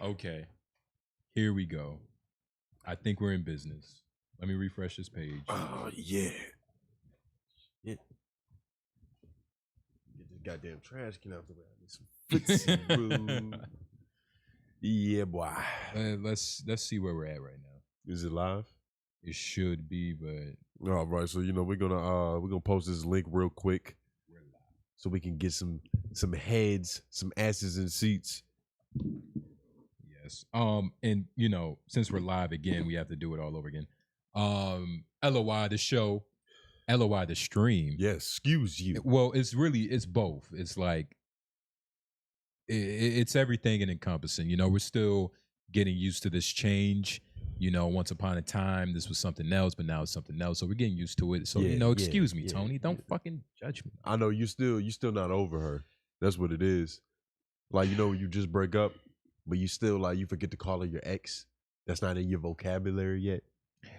Okay, here we go. I think we're in business. Let me refresh this page. Oh, yeah. Get this goddamn trash can out the way. I need some footsie, boo. Yeah, boy. Let's see where we're at right now. Is it live? It should be, but All right. So we're gonna post this link real quick, so we can get some heads, some asses in seats. yes. And since we're live again, we have to do it all over again. LOI the show, LOI the stream. Yes. Excuse you. Well, it's both. It's like it's everything and encompassing. We're still getting used to this change. Once upon a time, this was something else, but now it's something else. So we're getting used to it. So, excuse me, Tony. Don't fucking judge me. I know you still not over her. That's what it is. Like, you just break up, but you still, like, you forget to call her your ex. That's not in your vocabulary yet.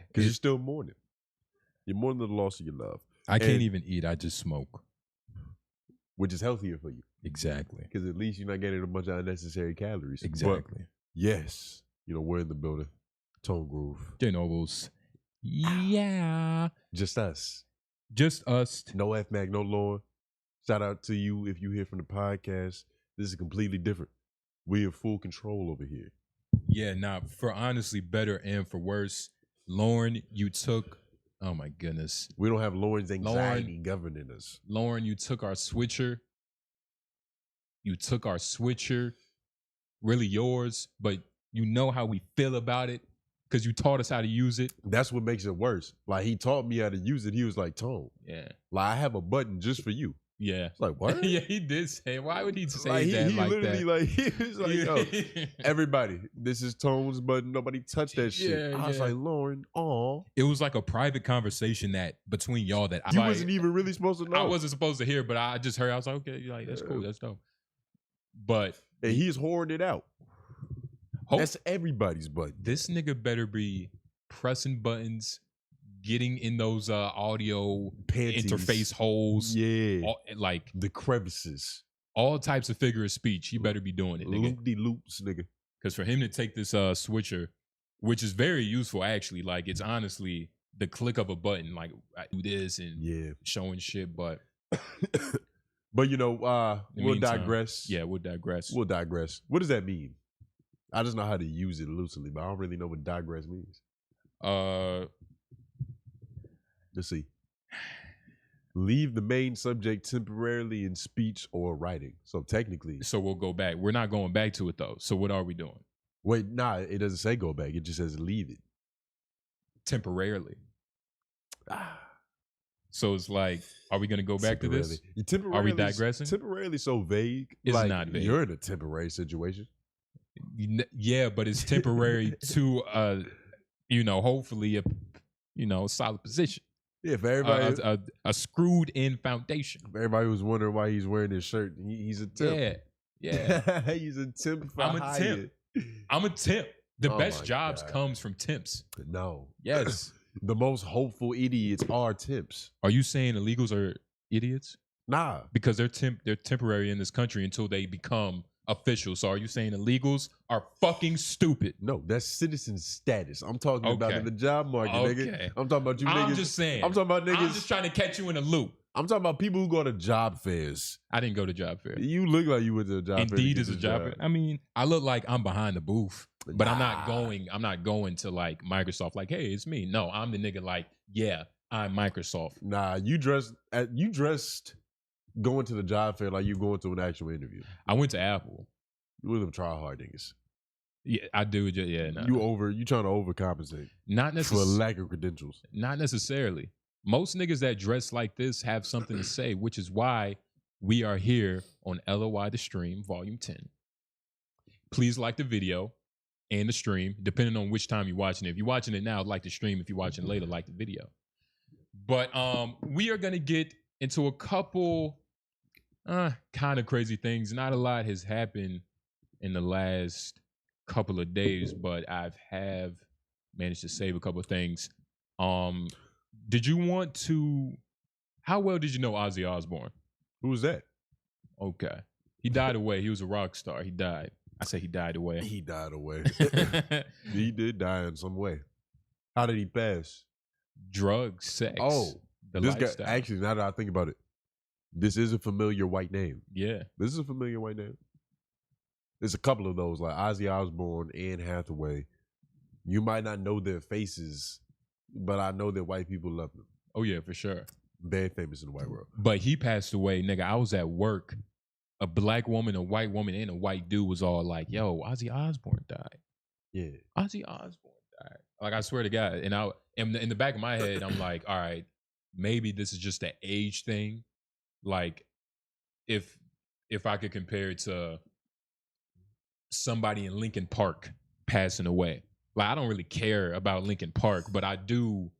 Because you're still mourning. You're mourning the loss of your love. I can't even eat. I just smoke. Which is healthier for you. Exactly. Because at least you're not getting a bunch of unnecessary calories. Exactly. But yes. We're in the building. Tone Groove. J Nobles. Yeah. Just us. Just us. No F-Mac, no Lauren. Shout out to you if you hear from the podcast. This is completely different. We're in full control over here. Yeah, for honestly better and for worse. Lauren, you took, oh my goodness. We don't have Lauren's anxiety governing us. Lauren, you took our switcher. Really yours, but you know how we feel about it because you taught us how to use it. That's what makes it worse. Like, he taught me how to use it. He was like, Tone. Yeah. Like, I have a button just for you. Yeah. It's like, what? Yeah, he did say. Why would he say like, that he like literally, that? like, he was like, yo, everybody, this is Tone's button. Nobody touched that shit. Yeah, I was like, Lauren, aw. It was like a private conversation that between y'all that you wasn't even really supposed to know. I wasn't supposed to hear, but I just heard. I was like, okay, like, that's cool. That's dope. But and he's whoring it out. That's everybody's button. This nigga better be pressing buttons, getting in those audio Panties. Interface holes. Yeah. Like the crevices. All types of figure of speech. He better be doing it, nigga. Loop-de-loops, nigga. Because for him to take this switcher, which is very useful actually, like it's honestly the click of a button, like I do this and showing shit, but but we'll digress. Yeah, we'll digress. We'll digress. What does that mean? I just know how to use it loosely, but I don't really know what digress means. Let's see. Leave the main subject temporarily in speech or writing. So technically. So we'll go back. We're not going back to it though. So what are we doing? Wait, nah, it doesn't say go back. It just says leave it. Temporarily. So it's like, are we going to go back to this? Are we digressing? Temporarily so vague. It's like, not vague. You're in a temporary situation. Yeah, but it's temporary to, hopefully a solid position. Yeah, for everybody. A screwed in foundation. For everybody who's wondering why he's wearing his shirt, he's a temp. Yeah. He's a temp for I'm a hire. temp. I'm a temp. The best jobs comes from temps. No. Yes. The most hopeful idiots are temps. Are you saying illegals are idiots? Nah. Because they're temporary in this country until they become official. So are you saying illegals are fucking stupid? No, that's citizen status. I'm talking about in the job market, nigga. I'm talking about you niggas. I'm just saying. I'm talking about niggas. I'm just trying to catch you in a loop. I'm talking about people who go to job fairs. I didn't go to job fair. You look like you went to a job fair. Indeed is a job fair. I mean, I look like I'm behind the booth, but I'm not going to like Microsoft like, hey, it's me. No, I'm the nigga like, yeah, I'm Microsoft. Nah, you dressed going to the job fair like you going to an actual interview. I went to Apple. You one of them try hard niggas. Yeah, I do. Yeah, nah. You trying to overcompensate. Not necessarily. For a lack of credentials. Not necessarily. Most niggas that dress like this have something to say, which is why we are here on LOI The Stream, Volume 10. Please like the video and the stream, depending on which time you're watching it. If you're watching it now, like the stream. If you're watching later, like the video. But we are going to get into a couple kind of crazy things. Not a lot has happened in the last couple of days, but have managed to save a couple of things. Did you want to? How well did you know Ozzy Osbourne? Who was that? Okay, he died away. He was a rock star. He died. I say he died away. He died away. He did die in some way. How did he pass? Drugs, sex. Oh, the this lifestyle. guy. Actually, now that I think about it, this is a familiar white name. Yeah. This is a familiar white name. There's a couple of those, like Ozzy Osbourne, Anne Hathaway. You might not know their faces, but I know that white people love them. Oh yeah, for sure. Very famous in the white world. But he passed away, nigga. I was at work. A black woman, a white woman, and a white dude was all like, "Yo, Ozzy Osbourne died." Yeah. Ozzy Osbourne died. Like I swear to God. And in the back of my head, I'm like, all right, maybe this is just an age thing. Like, if I could compare it to somebody in Lincoln Park passing away. Like, I don't really care about Lincoln Park, but I do,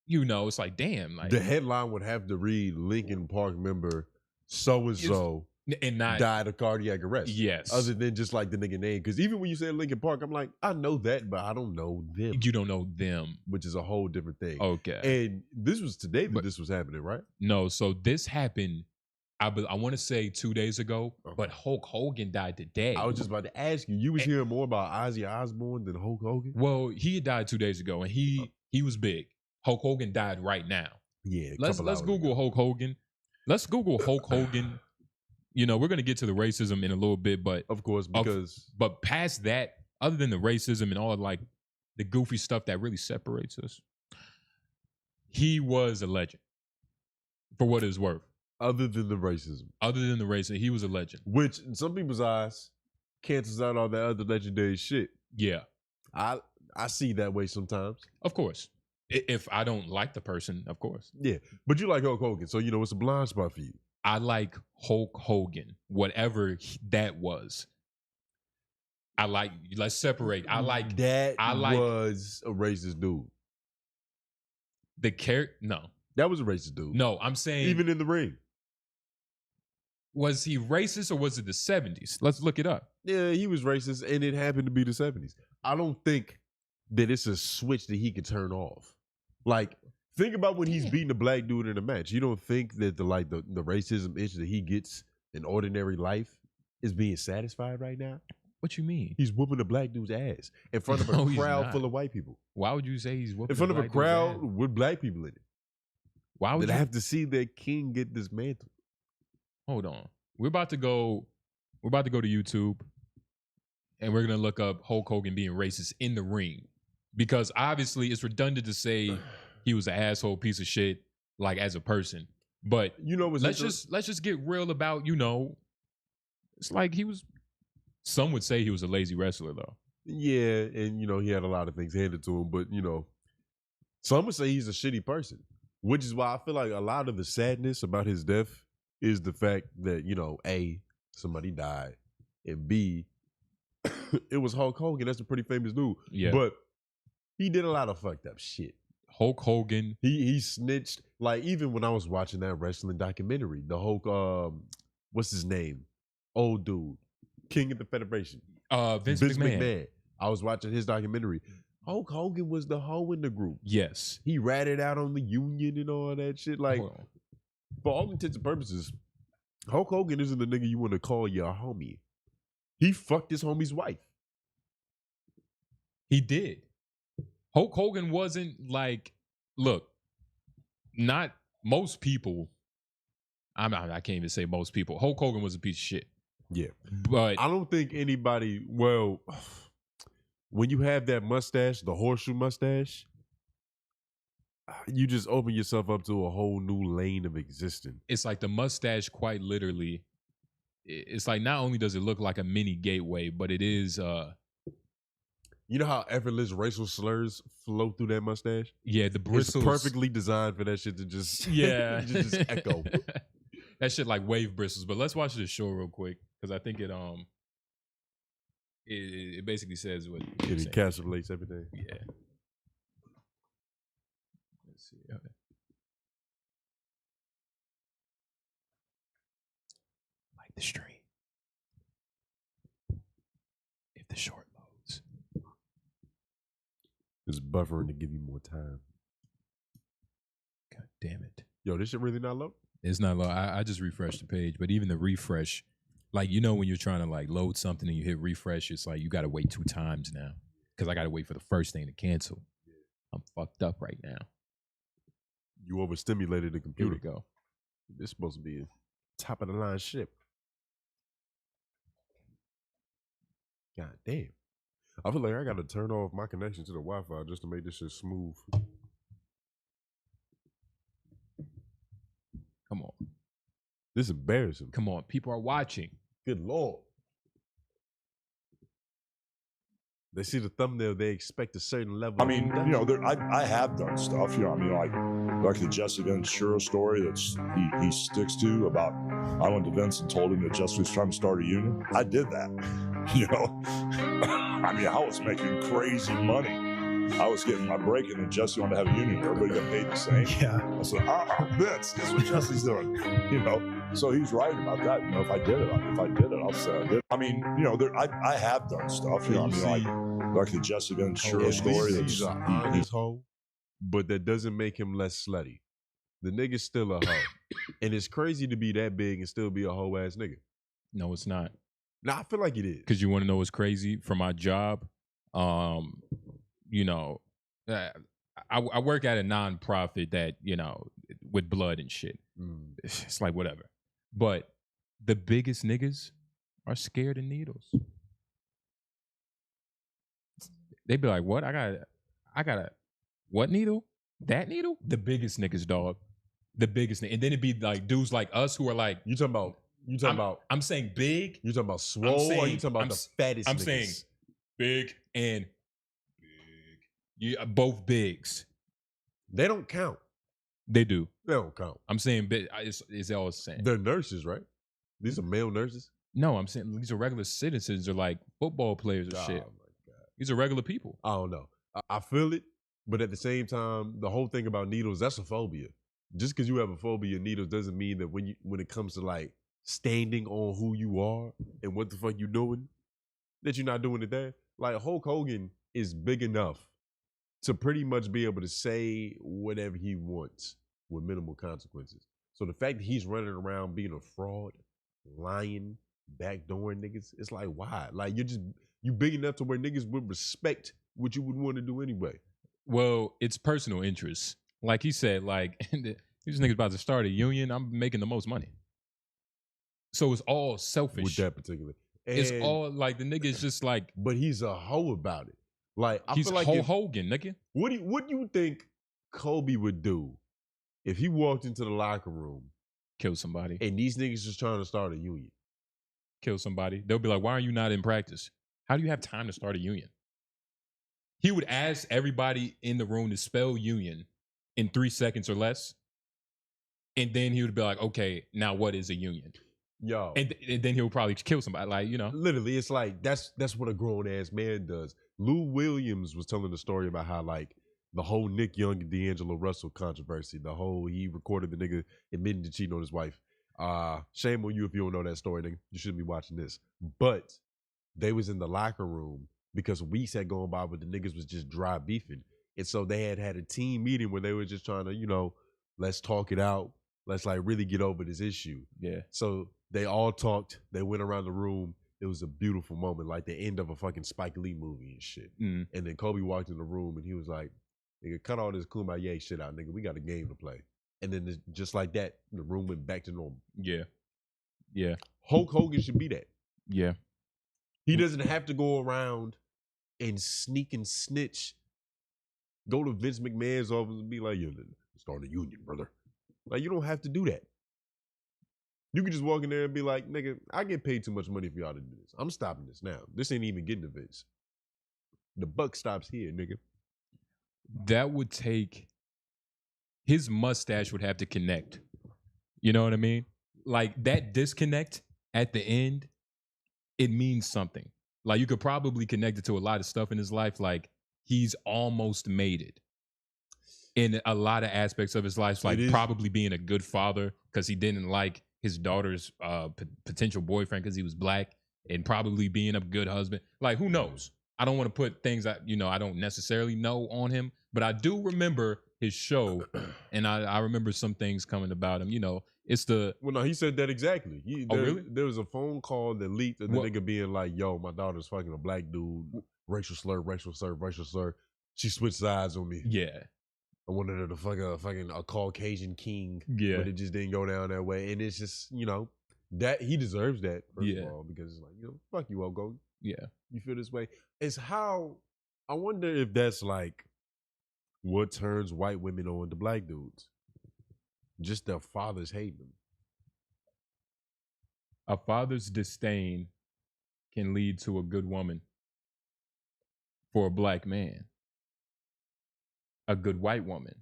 it's like, damn. Like, the headline would have to read Lincoln Park member so-and-so and not died of cardiac arrest. Yes. Other than just like the nigga name. Because even when you say Lincoln Park, I'm like, I know that, but I don't know them. You don't know them. Which is a whole different thing. Okay. And this was today that this was happening, right? No, so this happened, I want to say 2 days ago, but Hulk Hogan died today. I was just about to ask you. You was hearing more about Ozzy Osbourne than Hulk Hogan? Well, he had died 2 days ago, and he was big. Hulk Hogan died right now. Yeah. Let's Google Hulk Hogan. Let's Google Hulk Hogan. We're gonna get to the racism in a little bit, but of course, because but past that, other than the racism and all like the goofy stuff that really separates us, he was a legend. For what it's worth. Other than the racism, he was a legend. Which, in some people's eyes, cancels out all that other legendary shit. Yeah. I see that way sometimes. Of course. If I don't like the person, of course. Yeah. But you like Hulk Hogan, so it's a blind spot for you. I like Hulk Hogan, whatever that was. Let's separate. Was a racist dude. The character, no. That was a racist dude. No, I'm saying. Even in the ring. Was he racist or was it the 70s? Let's look it up. Yeah, he was racist, and it happened to be the 70s. I don't think that it's a switch that he could turn off. Like, think about when he's beating a black dude in a match. You don't think that the racism itch that he gets in ordinary life is being satisfied right now? What you mean? He's whooping a black dude's ass in front of a crowd full of white people. Why would you say he's whooping in front of a crowd with black people in it? Why would I have to see their king get dismantled? Hold on. We're about to go to YouTube, and we're gonna look up Hulk Hogan being racist in the ring. Because obviously it's redundant to say he was an asshole piece of shit, like as a person. But let's just get real about, it's like some would say he was a lazy wrestler though. Yeah, and he had a lot of things handed to him, but some would say he's a shitty person. Which is why I feel like a lot of the sadness about his death is the fact that, A, somebody died, and B, it was Hulk Hogan. That's a pretty famous dude. Yeah. But he did a lot of fucked up shit. Hulk Hogan. He snitched. Like, even when I was watching that wrestling documentary, the Hulk, what's his name? Old dude. King of the Federation. Vince McMahon. I was watching his documentary. Hulk Hogan was the hoe in the group. Yes. He ratted out on the union and all that shit. Like, for all intents and purposes, Hulk Hogan isn't the nigga you want to call your homie. He fucked his homie's wife. He did. Hulk Hogan wasn't like, look, not most people. I can't even say most people. Hulk Hogan was a piece of shit. Yeah. But I don't think anybody, when you have that mustache, the horseshoe mustache, you just open yourself up to a whole new lane of existence. It's like the mustache, quite literally. It's like not only does it look like a mini gateway, but it is. You know how effortless racial slurs flow through that mustache? Yeah, the bristles. It's perfectly designed for that shit to just just echo. That shit like wave bristles. But let's watch this show real quick because I think it basically says what it encapsulates everything. Yeah. Let's see. Okay. Like the stream. If the short loads. It's buffering to give you more time. God damn it. Yo, this shit really not low? It's not low. I just refreshed the page, but even the refresh Like, you know, when you're trying to like load something and you hit refresh, it's like you got to wait 2 times now because I got to wait for the first thing to cancel. I'm fucked up right now. You overstimulated the Here computer. we go. This is supposed to be a top of the line ship. God damn. I feel like I got to turn off my connection to the Wi-Fi just to make this shit smooth. Come on. This is embarrassing. Come on. People are watching. Good Lord. They see the thumbnail, they expect a certain level. I mean, you know, I have done stuff, you know, I mean, like the Jesse Ventura story that's he sticks to about, I went to Vince and told him that Jesse was trying to start a union. I did that, you know. I mean, I was making crazy money. I was getting my break in and Jesse wanted to have a union. Everybody got paid the same. Yeah. I said, Vince, guess what Jesse's doing? You know, so he's right about that. You know, if I did it, I'll say I did. I mean, you know, I have done stuff, you know, I mean, like the Jesse Ventura story. He's an honest hoe, but that doesn't make him less slutty. The nigga's still a hoe. And it's crazy to be that big and still be a hoe ass nigga. No, it's not. Nah, I feel like it is. Because you want to know what's crazy? For my job, you know, I work at a nonprofit that, you know, with blood and shit. It's like whatever. But the biggest niggas are scared of needles. They'd be like, what? I got a what needle? That needle? The biggest niggas, dog. The biggest. And then it'd be like dudes like us who are like, You talking about I'm saying big. You talking about swole or you talking about the fattest I'm niggas? saying big and big. Yeah, both bigs. They don't count. They do. They don't count. I'm saying big. It's all the same. They're nurses, right? These are male nurses? No, I'm saying these are regular citizens or like football players or shit. Oh my God. These are regular people. I don't know. I feel it, but at the same time, the whole thing about needles, that's a phobia. Just because you have a phobia of needles doesn't mean that when it comes to like standing on who you are and what the fuck you doing, that you're not doing it there. Like Hulk Hogan is big enough to pretty much be able to say whatever he wants with minimal consequences. So the fact that he's running around being a fraud, lying, backdooring niggas, it's like, why? Like you big enough to where niggas would respect what you would want to do anyway. Well, it's personal interest. Like he said, like these niggas about to start a union. I'm making the most money. So it's all selfish. With that particular. It's all like the nigga is just like. But he's a hoe about it. Like I he's feel like Hogan, nigga. What do you think Kobe would do if he walked into the locker room, Kill somebody, and these niggas just trying to start a union? Kill somebody. They'll be like, "Why are you not in practice? How do you have time to start a union?" He would ask everybody in the room to spell union in 3 seconds or less, and then he would be like, "Okay, now what is a union?" Yo, and then he'll probably kill somebody. Like, you know, literally, it's like that's what a grown ass man does. Lou Williams was telling the story about how like the whole Nick Young and D'Angelo Russell controversy, the whole he recorded the nigga admitting to cheating on his wife. Shame on you if you don't know that story, nigga. You shouldn't be watching this. But they was in the locker room because weeks had gone by, but the niggas was just dry beefing. And so they had a team meeting where they were just trying to, you know, let's talk it out. Let's like really get over this issue. Yeah. So they all talked. They went around the room. It was a beautiful moment, like the end of a fucking Spike Lee movie and shit. Mm. And then Kobe walked in the room and he was like, nigga, cut all this Kumbaya shit out, nigga. We got a game to play. And then just like that, the room went back to normal. Yeah. Yeah. Hulk Hogan should be that. Yeah. He doesn't have to go around and sneak and snitch. Go to Vince McMahon's office and be like, yo, start a union, brother. Like, you don't have to do that. You can just walk in there and be like, nigga, I get paid too much money for y'all to do this. I'm stopping this now. This ain't even getting to Vince. The buck stops here, nigga. That would take, his mustache would have to connect. You know what I mean? Like that disconnect at the end, it means something. Like you could probably connect it to a lot of stuff in his life. Like he's almost made it in a lot of aspects of his life. Like probably being a good father because he didn't like his daughter's potential boyfriend because he was black, and probably being a good husband. Like who knows? I don't want to put things that, you know, I don't necessarily know on him, but I do remember his show, and I remember some things coming about him. You know, It's the Well, no, he said that exactly. really? There was a phone call that leaked of the Well- nigga being like, "Yo, my daughter's fucking a black dude. Racial slur, racial slur, racial slur. She switched sides on me. yeah, I wanted her to fuck a Caucasian king, yeah, but it just didn't go down that way. And it's just, that he deserves that, first Yeah. of all, because it's like, fuck you, Ogo. yeah. You feel this way. It's how, I wonder if that's like what turns white women on to black dudes. Just their fathers hating them. A father's disdain can lead to a good woman for a black man, a good white woman.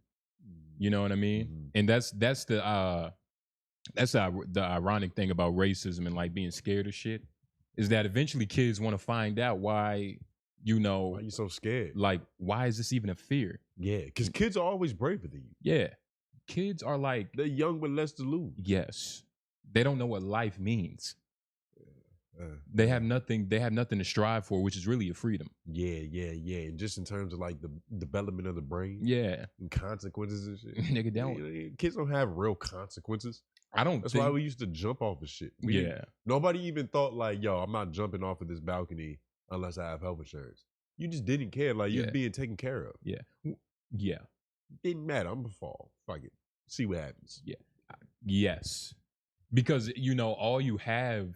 You know what I mean? Mhm. And that's the ironic thing about racism and like being scared of shit is that eventually kids want to find out why, Why you so scared? like why is this even a fear? Yeah, because kids are always braver than you. Yeah, kids are like, They're young but less to lose. yes, they don't know what life means. Uh, They have nothing. They have nothing to strive for, which is really a freedom. Yeah. And just in terms of like the development of the brain Yeah, and consequences and shit. nigga, don't. Kids don't have real consequences. I don't. That's think, why we used to jump off of shit. Yeah, Nobody even thought like, yo, I'm not jumping off of this balcony unless I have health insurance. You just didn't care. Like, you're Yeah. being taken care of. yeah. Didn't matter. I'm gonna fall. Fuck it. See what happens. Yes, because all you have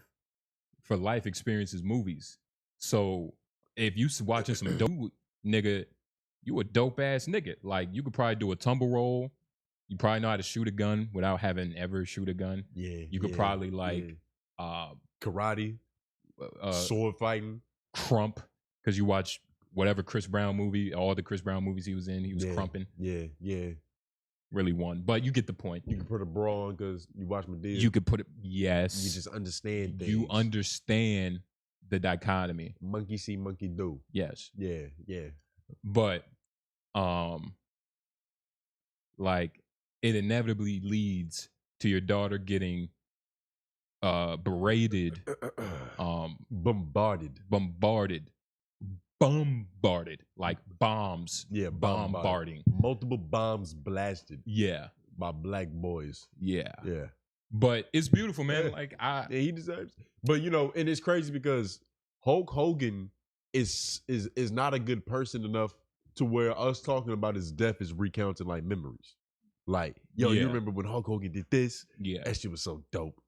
for life experience is movies. So if you watching some dope nigga, you a dope ass nigga. Like you could probably do a tumble roll. You probably know how to shoot a gun without having ever shoot a gun. Yeah. You could probably like karate, uh sword fighting. crump because you watch whatever Chris Brown movie, all the Chris Brown movies he was in, he was Yeah. crumping. Yeah. Really won, but you get the point. You can put a bra on because you watch my deal. You could put it. Yes, You just understand things. you understand the dichotomy. Monkey see, monkey do. Yes, Yeah. but like it inevitably leads to your daughter getting berated, Bombarded. bombarded like bombs. Yeah, bombarding. Multiple bombs blasted Yeah, by black boys. yeah. Yeah. But it's beautiful, man. Yeah. Like Yeah, he deserves it. But and it's crazy because Hulk Hogan is not a good person enough to where us talking about his death is recounting like memories. Like, yo, Yeah. you remember when Hulk Hogan did this? Yeah, That shit was so dope.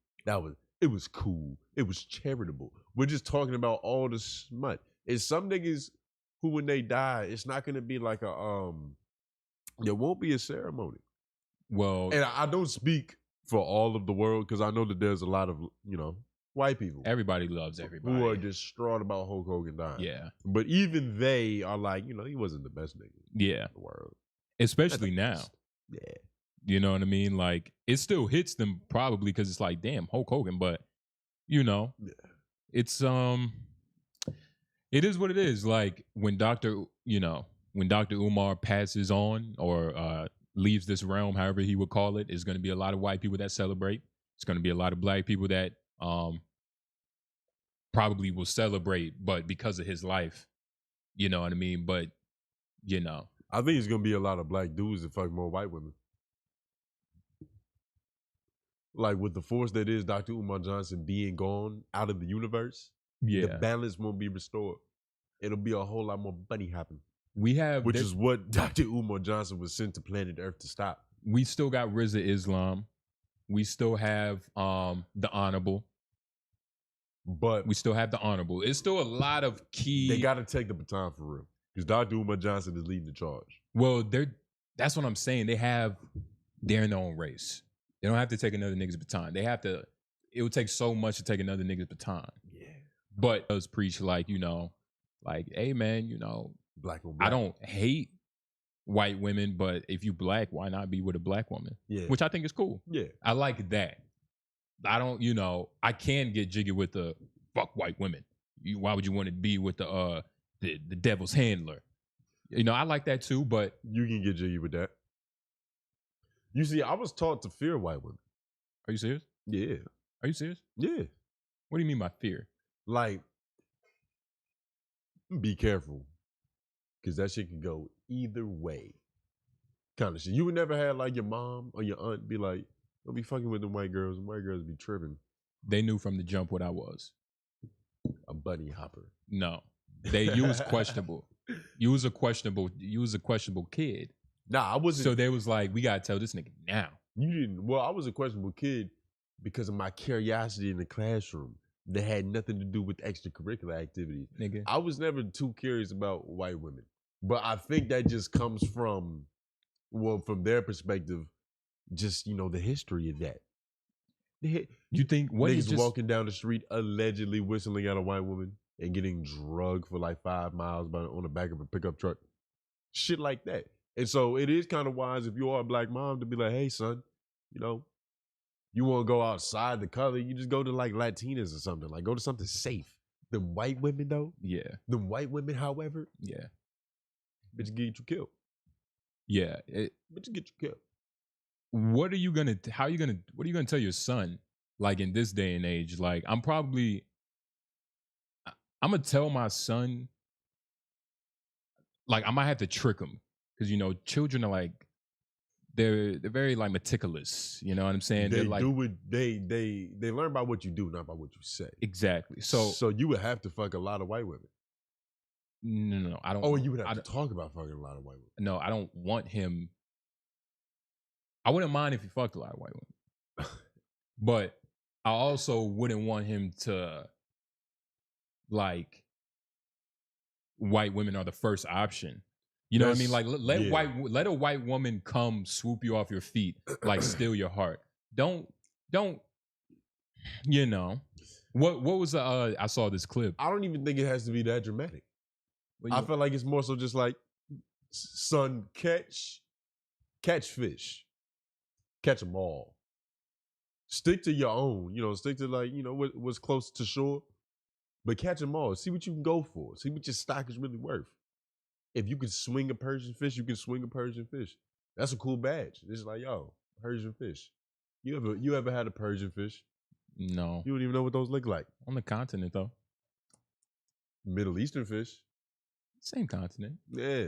It was cool. It was charitable. We're just talking about all the smut. It's some niggas who when they die, it's not gonna be like there won't be a ceremony. well, And I don't speak for all of the world because I know that there's a lot of, white people everybody loves everybody. who are distraught about Hulk Hogan dying. Yeah, But even they are like, he wasn't the best nigga yeah. in the world. Especially Not the now. best. Yeah. You know what I mean? Like it still hits them probably because it's like, damn, Hulk Hogan. But Yeah. it's it is what it is. Like when Dr. Umar passes on or leaves this realm, however he would call it, is going to be a lot of white people that celebrate. It's going to be a lot of black people that probably will celebrate, but because of his life, you know what I mean? But I think it's gonna be a lot of black dudes that fuck more white women. Like with the force that is Dr. Umar Johnson being gone out of the universe, the balance won't be restored. It'll be a whole lot more bunny hopping. We have Which is what Dr. Umar Johnson was sent to planet Earth to stop. We still got Rizza Islam. We still have the Honorable. But we still have the Honorable. It's still a lot of key. They got to take the baton for real. Because Dr. Umar Johnson is leading the charge. Well, that's what I'm saying. They're in their own race. They don't have to take another nigga's baton. They have to. It would take so much to take another nigga's baton. Yeah. But it does preach like, hey man, black on black. I don't hate white women, but if you black, why not be with a black woman? Yeah. Which I think is cool. Yeah. I like that. I don't, I can get jiggy with the fuck white women. Why would you want to be with the devil's handler? I like that too, but you can get jiggy with that. You see, I was taught to fear white women. Are you serious? Yeah. Are you serious? Yeah. What do you mean by fear? Like, be careful. Because that shit can go either way. Kind of shit. You would never have like your mom or your aunt be like, Don't be fucking with the white girls. The white girls be tripping. They knew from the jump what I was. A bunny hopper. No, you was questionable. You was a questionable kid. Nah, I wasn't. So they was like, we gotta tell this nigga now. You didn't. Well, I was a questionable kid because of my curiosity in the classroom that had nothing to do with extracurricular activities. Nigga. I was never too curious about white women. But I think that just comes from, well, from their perspective, just, the history of that. You think what niggas is just walking down the street allegedly whistling at a white woman and getting drugged for like 5 miles on the back of a pickup truck? Shit like that. And so it is kind of wise if you are a black mom to be like, hey, son, you want to go outside the color, you just go to like Latinas or something. Like go to something safe. The white women, though? Yeah. The white women, however? Yeah. Bitch get you killed. Yeah. Bitch get you killed. What are you gonna tell your son, like in this day and age? Like I'm gonna tell my son, like I might have to trick him. Because children are like they're very like meticulous. You know what I'm saying? They They're like, do it. They learn by what you do, not by what you say. Exactly. So you would have to fuck a lot of white women. No, I don't. Oh, you would have to talk about fucking a lot of white women. No, I don't want him. I wouldn't mind if he fucked a lot of white women, but I also wouldn't want him to like white women are the first option. You know what I mean? Like let a white woman come swoop you off your feet, like steal your heart. Don't what was I saw this clip. I don't even think it has to be that dramatic. I feel like it's more so just like, son, catch fish. Catch them all. Stick to your own, stick to like, what's close to shore. But catch them all. See what you can go for. See what your stock is really worth. If you can swing a Persian fish, you can swing a Persian fish. That's a cool badge. It's like, yo, Persian fish. You ever had a Persian fish? No. You don't even know what those look like. On the continent, though. Middle Eastern fish. Same continent. Yeah.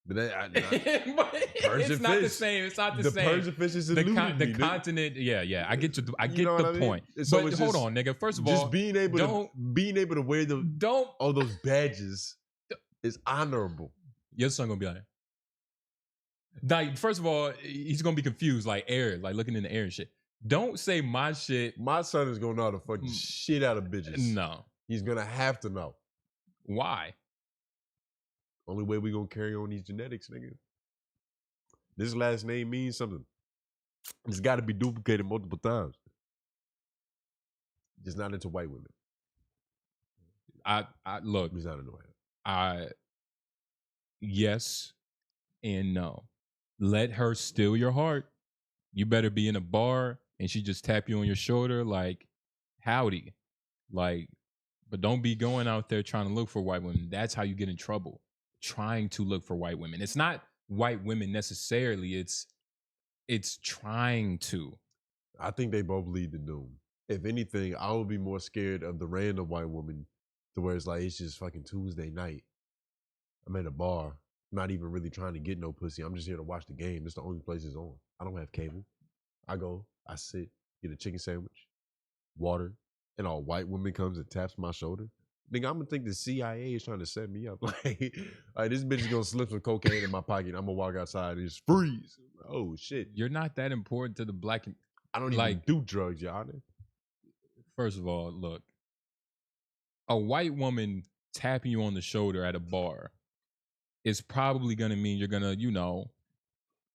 But it's not the same. It's not the same. The Persian fish is the continent. Yeah. I get I get the point. So but hold on, nigga. First of all, just being able to wear all those badges is honorable. Your son gonna be like, first of all, he's gonna be confused, like air, like looking in the air and shit. Don't say my shit. My son is gonna know how to fuck the shit out of bitches. No, he's gonna have to know. Why? Only way we gonna carry on these genetics, nigga. This last name means something. It's got to be duplicated multiple times. Just not into white women. I look. He's not into white. Yes and no. Let her steal your heart. You better be in a bar and she just tap you on your shoulder like, howdy. Like, but don't be going out there trying to look for white women. That's how you get in trouble. Trying to look for white women. It's not white women necessarily. It's trying to. I think they both lead to doom. If anything, I would be more scared of the random white woman to where it's like, it's just fucking Tuesday night. I'm at a bar. I'm not even really trying to get no pussy. I'm just here to watch the game. It's the only place it's on. I don't have cable. I go, I sit, get a chicken sandwich, water, and a white woman comes and taps my shoulder. Nigga, I'm gonna think the CIA is trying to set me up. Like this bitch is gonna slip some cocaine in my pocket. I'm gonna walk outside and just freeze. Oh shit! You're not that important to the black. I don't even do drugs, y'all. First of all, look, a white woman tapping you on the shoulder at a bar is probably gonna mean you're gonna,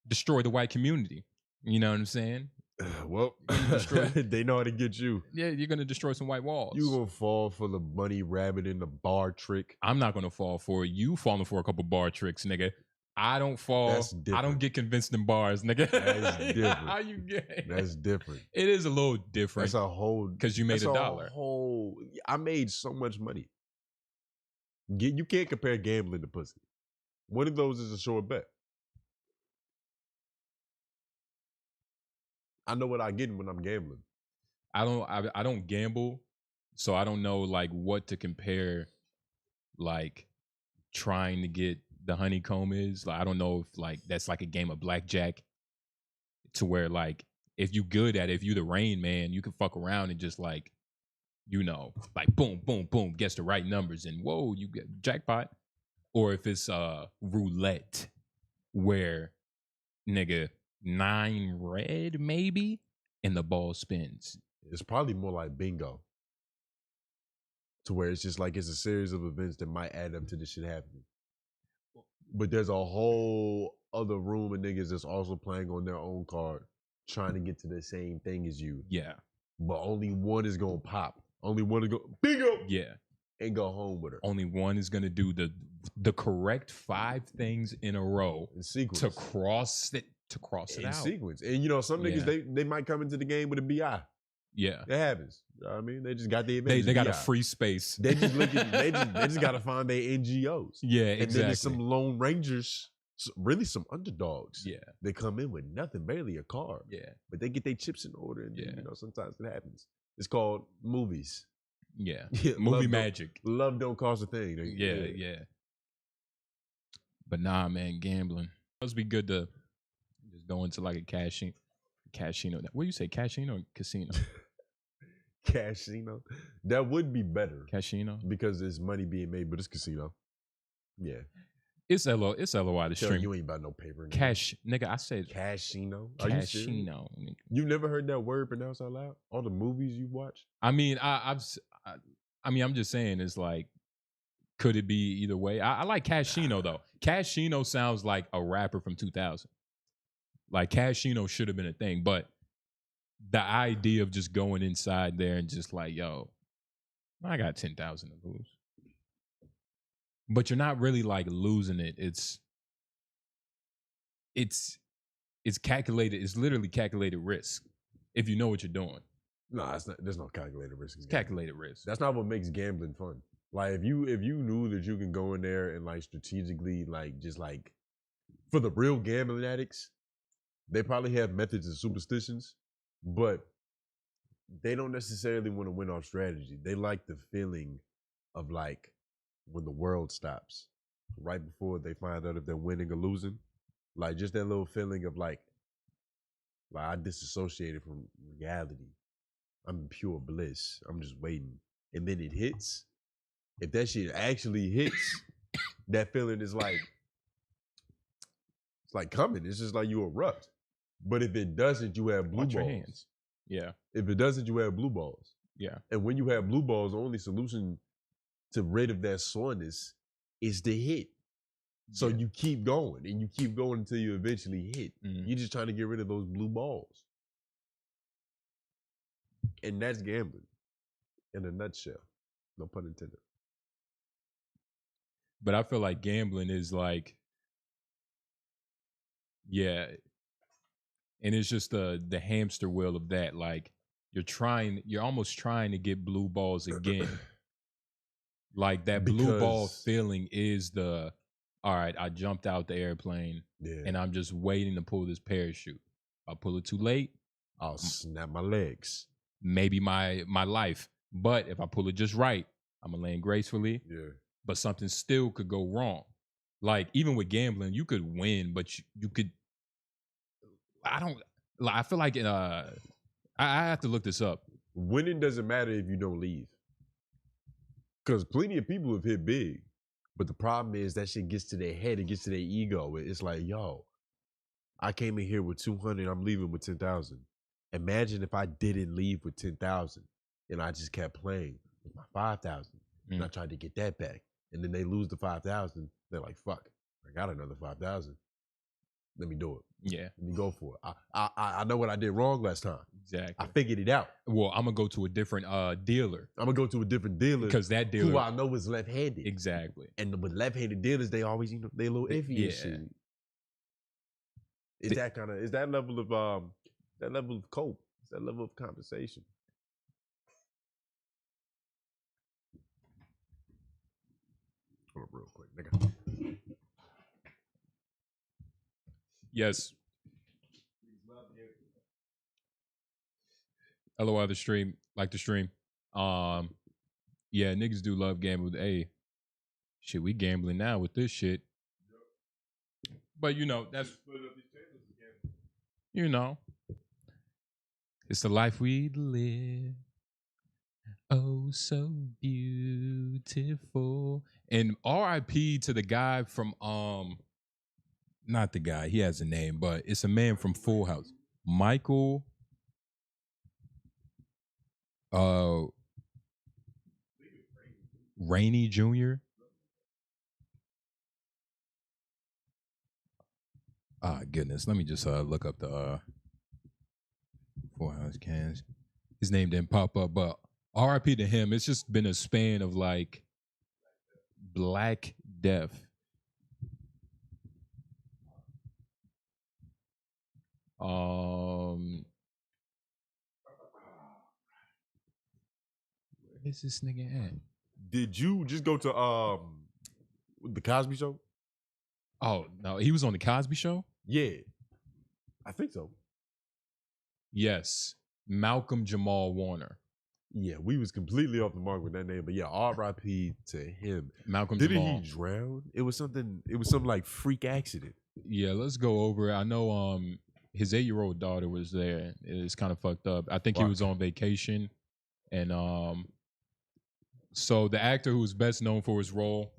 destroy the white community. You know what I'm saying? Well, they know how to get you. Yeah, you're gonna destroy some white walls. You gonna fall for the bunny rabbit in the bar trick. I'm not gonna fall for it. You falling for a couple bar tricks, nigga. I don't fall. That's different. I don't get convinced in bars, nigga. That's different. How you get? That's different. It is a little different. That's a whole. Because you made $1. I made so much money. You can't compare gambling to pussy. One of those is a sure bet. I know what I get when I'm gambling. I don't gamble, so I don't know like what to compare. Like trying to get the honeycomb is. Like I don't know if like that's like a game of blackjack, to where like if you good at it, if you the Rain Man, you can fuck around and just like, you know, like boom, boom, boom, gets the right numbers and whoa, you get jackpot. Or if it's roulette where nigga 9 red maybe and the ball spins. It's probably more like bingo. To where it's just like it's a series of events that might add up to this shit happening. But there's a whole other room of niggas that's also playing on their own card, trying to get to the same thing as you. Yeah. But only one is gonna pop. Only one is gonna bingo. Yeah. And go home with her. Only one is gonna do the correct 5 things in a row In sequence. to cross it in out. sequence. And you know, some niggas they might come into the game with a BI. Yeah. It happens. You know what I mean? They just got the advantage. They got a BI. free space. They just look at they just gotta find their NGOs. Yeah, And then exactly. there's some Lone Rangers, really some underdogs. Yeah. They come in with nothing, barely a card. Yeah. But they get their chips in order, and then, Yeah. you know, sometimes it happens. It's called movies. Yeah. Yeah, Movie love magic. Love don't cost a thing. Yeah. But nah, man, gambling. It must be good to just go into like a casino. What do you say, casino or casino? Casino. That would be better Casino. because there's money being made, but it's casino. Yeah. It's LOI the Tell stream. you ain't about no paper. nigga. Cash, nigga. I said Casino. Are you serious? casino. Nigga. You never heard that word pronounced out loud? All the movies you watch? I mean, I'm just saying, it's like, could it be either way? I like Cashino though. Cashino sounds like a rapper from 2000. Like Cashino should have been a thing, but the idea of just going inside there and just like, yo, I got 10,000 to lose, but you're not really like losing it. It's calculated. It's literally calculated risk if you know what you're doing. No, it's not. There's no calculated risk. It's calculated risk. That's not what makes gambling fun. Like if you knew that you can go in there and like strategically like just like for the real gambling addicts, they probably have methods and superstitions, but they don't necessarily want to win off strategy. They like the feeling of like when the world stops, right before they find out if they're winning or losing. Like just that little feeling of like I disassociated from reality. I'm in pure bliss. I'm just waiting. And then it hits. If that shit actually hits, that feeling is like, it's like coming. It's just like you erupt. But if it doesn't, you have blue Watch balls. your hands. Yeah. If it doesn't, you have blue balls. Yeah. And when you have blue balls, the only solution to rid of that soreness is to hit. So Yeah. you keep going and you keep going until you eventually hit. Mhm. You're just trying to get rid of those blue balls. And that's gambling in a nutshell. No pun intended. But I feel like gambling is like, yeah, and it's just the hamster wheel of that. Like you're almost trying to get blue balls again. Like that blue ball Because- feeling is all right, I jumped out the airplane Yeah. and I'm just waiting to pull this parachute. If I pull it too late, I'll snap my legs. maybe my life. But if I pull it just right, I'm gonna land gracefully. Yeah. But something still could go wrong. Like even with gambling, you could win, but you could. I feel like I have to look this up. Winning doesn't matter if you don't leave. Because plenty of people have hit big. But the problem is that shit gets to their head. It gets to their ego. It's like, yo, I came in here with 200. I'm leaving with 10,000. Imagine if I didn't leave with 10,000 and I just kept playing with my 5,000. And I tried to get that back. And then they lose the 5,000. They're like, fuck, I got another 5,000. Let me do it. Yeah, Let me go for it. I know what I did wrong last time. exactly. I figured it out. Well, I'm gonna go to a different dealer I'm gonna go to a different dealer because that dealer who I know is left-handed. exactly. And with left-handed dealers, they always, they a little iffy Yeah. and shit. It's that level of cope. It's that level of compensation. Hold up real quick, nigga. Yes. LOI the stream, like the stream. Yeah, niggas do love gambling. Hey, shit, we gambling now with this shit. But that's you know. It's the life we live. Oh, so beautiful. And R.I.P. to the guy from not the guy, he has a name, but it's a man from Full House. Michael Rainey Jr. Ah, goodness. Let me just look up the Full House cans. His name didn't pop up, but RIP to him. It's just been a span of like Black Death. Where is this nigga at? Did you just go to the Cosby Show? Oh no, he was on the Cosby Show? Yeah. I think so. Yes. Malcolm Jamal Warner. Yeah, we was completely off the mark with that name, but yeah, R.I.P. to him. Malcolm Didn't Jamal. he drown? It was some like freak accident. Yeah, let's go over it. I know his 8-year-old daughter was there. It's kind of fucked up. I think he was on vacation. And so the actor who's best known for his role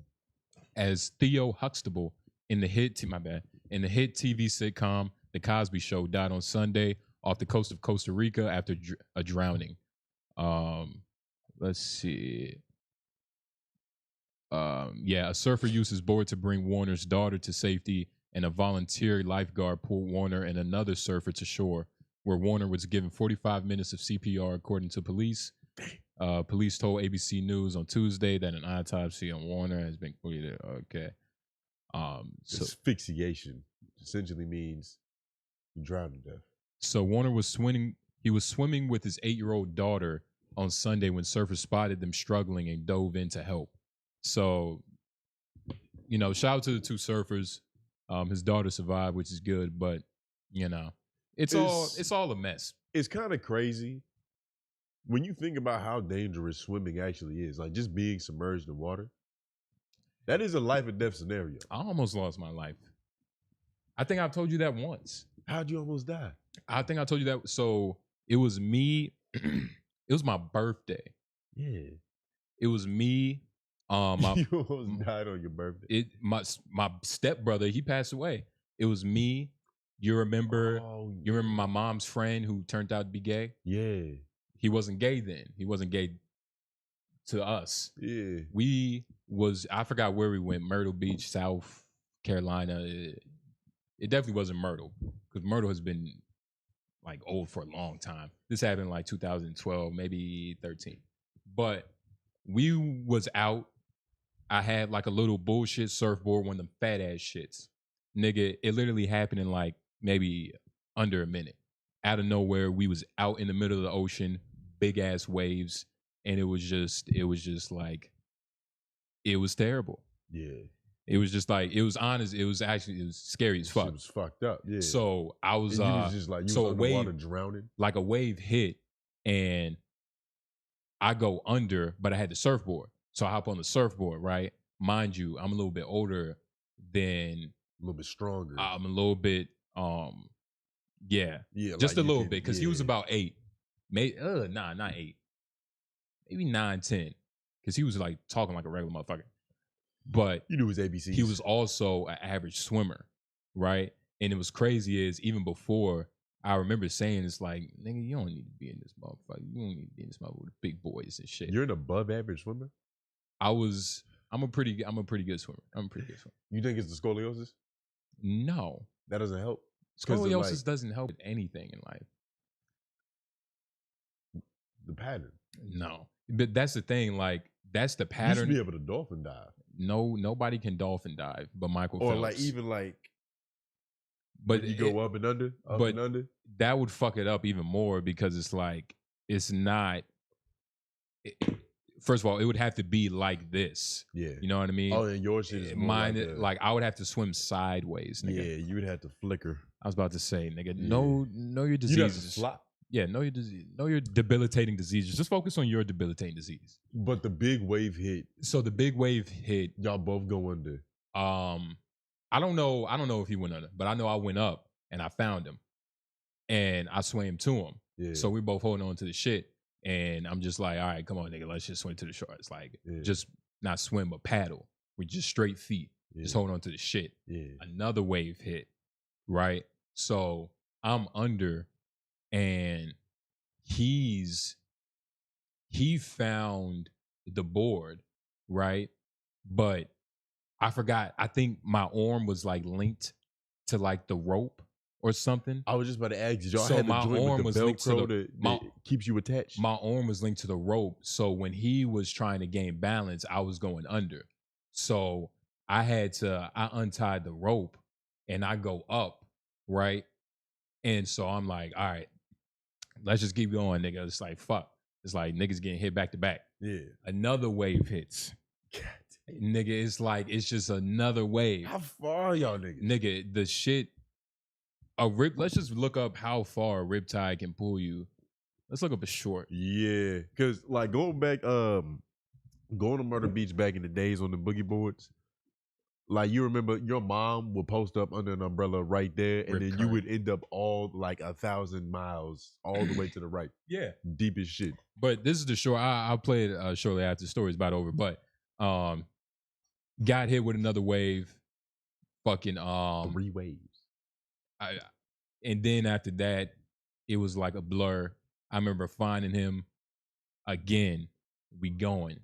as Theo Huxtable in the hit TV sitcom The Cosby Show died on Sunday off the coast of Costa Rica after a drowning. Let's see. Yeah, a surfer used his board to bring Warner's daughter to safety, and a volunteer lifeguard pulled Warner and another surfer to shore, where Warner was given 45 minutes of CPR, according to police. Police told ABC News on Tuesday that an autopsy on Warner has been completed. Okay. So asphyxiation essentially means you drowned to death. So Warner was swimming. He was swimming with his 8-year-old daughter on Sunday when surfers spotted them struggling and dove in to help. So, you know, shout out to the two surfers. His daughter survived, which is good, but you know, it's all a mess. It's kind of crazy when you think about how dangerous swimming actually is. Like just being submerged in water. That is a life or death scenario. I almost lost my life. I think I've told you that once. How'd you almost die? I think I told you that. So it was me. It was my birthday. Yeah. It was me. You almost died on your birthday. My stepbrother, he passed away. It was me. You remember? Oh, you remember my mom's friend who turned out to be gay? Yeah. He wasn't gay then. He wasn't gay to us. Yeah. I forgot where we went. Myrtle Beach, South Carolina. It definitely wasn't Myrtle, because Myrtle has been like old for a long time. This happened like 2012, maybe 13. But we was out. I had like a little bullshit surfboard, one of them fat ass shits. Nigga, it literally happened in like maybe under a minute. Out of nowhere, we was out in the middle of the ocean, big ass waves, and it was just like, it was terrible. Yeah. It was just like, it was honest. It was scary as fuck. It was fucked up. Yeah. So I was, and you was just like, you so was underwater drowning. Like a wave hit, and I go under, but I had the surfboard. So I hop on the surfboard, right? Mind you, I'm a little bit older than, a little bit stronger. I'm a little bit, yeah, just like a little bit, because he was about 8, maybe, not 8, maybe 9, 10, because he was like talking like a regular motherfucker. But you knew his ABCs. He was also an average swimmer, right? And it was crazy is even before, I remember saying, it's like, nigga, you don't need to be in this motherfucker. You don't need to be in this motherfucker with the big boys and shit. You're an above average swimmer? I'm a pretty good swimmer. You think it's the scoliosis? No. That doesn't help? Scoliosis doesn't help with anything in life. The pattern. No. But that's the thing, like, that's the pattern. You should be able to dolphin dive. No, nobody can dolphin dive but Michael Phelps. Or like even like, but you go up and under, and under. That would fuck it up even more, because it's like, it's not. First of all, it would have to be like this. Yeah. You know what I mean? Oh, and yours is mine. Like I would have to swim sideways. Nigga. Yeah, you would have to flicker. I was about to say, nigga, know your diseases. You'd have to flop. Yeah, know your disease. Know your debilitating diseases. Just focus on your debilitating disease. But the big wave hit. So the big wave hit. Y'all both go under. I don't know if he went under, but I know I went up and I found him. and I swam to him. Yeah. So we both holding on to the shit. And I'm just like, all right, come on, nigga, let's just swim to the shore. It's like, just not swim, but paddle with just straight feet. Just holding on to the shit. Yeah. Another wave hit, right? So I'm under, and he found the board, right? But I forgot. I think my arm was like linked to like the rope or something. I was just about to ask you. Y'all So had my the joint arm with was the linked to Velcro the- that keeps you attached. My arm was linked to the rope. So when he was trying to gain balance, I was going under. So I untied the rope and I go up, right? And so I'm like, all right, let's just keep going, nigga. It's like, fuck. It's like niggas getting hit back to back. Yeah. Another wave hits. Nigga, it's like, it's just another wave. How far are y'all niggas? Nigga, the shit, let's just look up how far a riptide can pull you. Let's look up a short. Yeah. Because, like, going to Myrtle Beach back in the days on the boogie boards, like, you remember your mom would post up under an umbrella right there, and Rip then current. you would end up all, like, 1,000 miles all the way to the right. Yeah. Deep as shit. But this is the short. I'll play it shortly after the story's about over. But got hit with another wave. Fucking 3 waves. And then after that, it was like a blur. I remember finding him again. We going,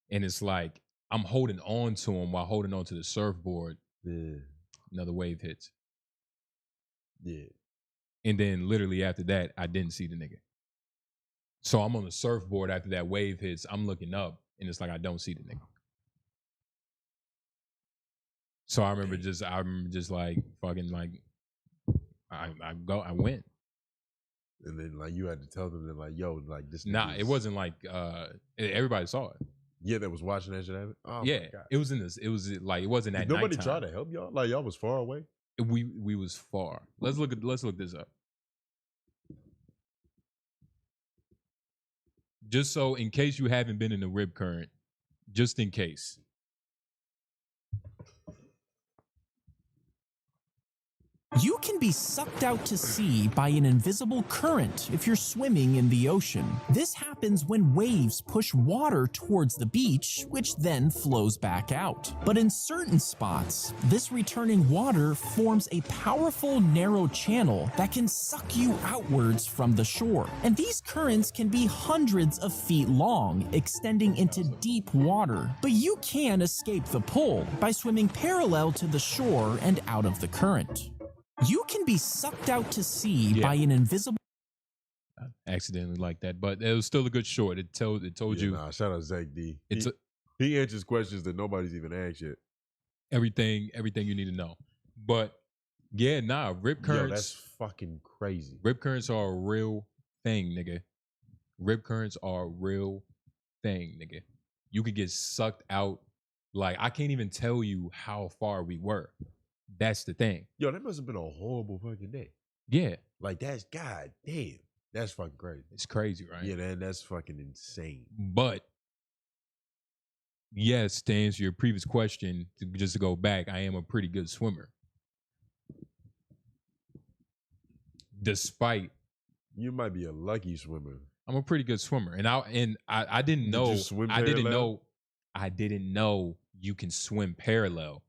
and it's like I'm holding on to him while holding on to the surfboard. Yeah. Another wave hits. Yeah. And then literally after that, I didn't see the nigga. So I'm on the surfboard after that wave hits. I'm looking up, and it's like I don't see the nigga. So I remember just like fucking like I went. And then, like, you had to tell them that, like, yo, like, this. Nah, it wasn't like everybody saw it. Yeah, that was watching that shit happen. Oh, Yeah, my God. it was in this. It was like it wasn't at Did nobody nighttime. try to help y'all? Like, y'all was far away. We was far. Let's look this up. Just so in case you haven't been in the rip current, just in case. You can be sucked out to sea by an invisible current if you're swimming in the ocean. This happens when waves push water towards the beach, which then flows back out. But in certain spots, this returning water forms a powerful narrow channel that can suck you outwards from the shore. And these currents can be hundreds of feet long, extending into deep water. But you can escape the pull by swimming parallel to the shore and out of the current. You can be sucked out to sea by an invisible... I accidentally like that, but it was still a good short. It told you. Nah, shout out Zach D. It's he answers questions that nobody's even asked yet. everything you need to know. But yeah, nah, rip currents. Yo, that's fucking crazy. Rip currents are a real thing, nigga. Rip currents are a real thing, nigga. You could get sucked out. Like, I can't even tell you how far we were. That's the thing. Yo, that must have been a horrible fucking day. Yeah. Like, that's goddamn. That's fucking crazy. It's crazy, right? Yeah, that's fucking insane. But yes, to answer your previous question, just to go back, I am a pretty good swimmer. Despite, you might be a lucky swimmer. I'm a pretty good swimmer, and I didn't know. Did you swim I didn't parallel? know. I didn't know you can swim parallel.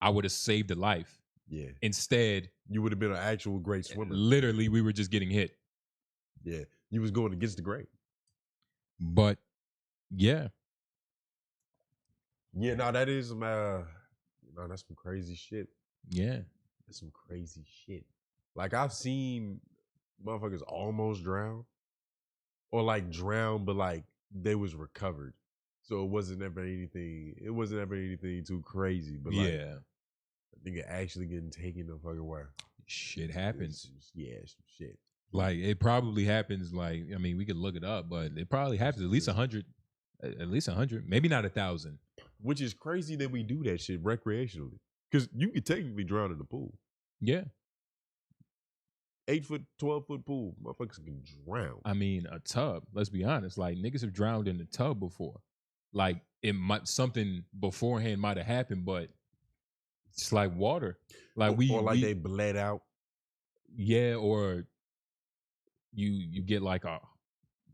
I would have saved a life. Yeah. Instead, You would have been an actual great swimmer. literally, we were just getting hit. Yeah. You was going against the grain. But yeah, Yeah, no, that is that's some crazy shit. yeah. That's some crazy shit. Like, I've seen motherfuckers almost drown. Or like drown, but like they was recovered. So it wasn't ever anything too crazy. But like, Yeah. I think it actually getting taken the fucking where. Shit happens. Yeah, some shit. Like, it probably happens. Like, I mean, we could look it up, but it probably happens at least 100. At least 100. Maybe not 1,000. Which is crazy that we do that shit recreationally. Because you could technically drown in the pool. Yeah. 8-foot, 12-foot pool. Motherfuckers can drown. I mean, a tub. Let's be honest. Like, niggas have drowned in a tub before. Like, something beforehand might have happened, but it's like water. Like or like they bled out. Yeah, or you get like a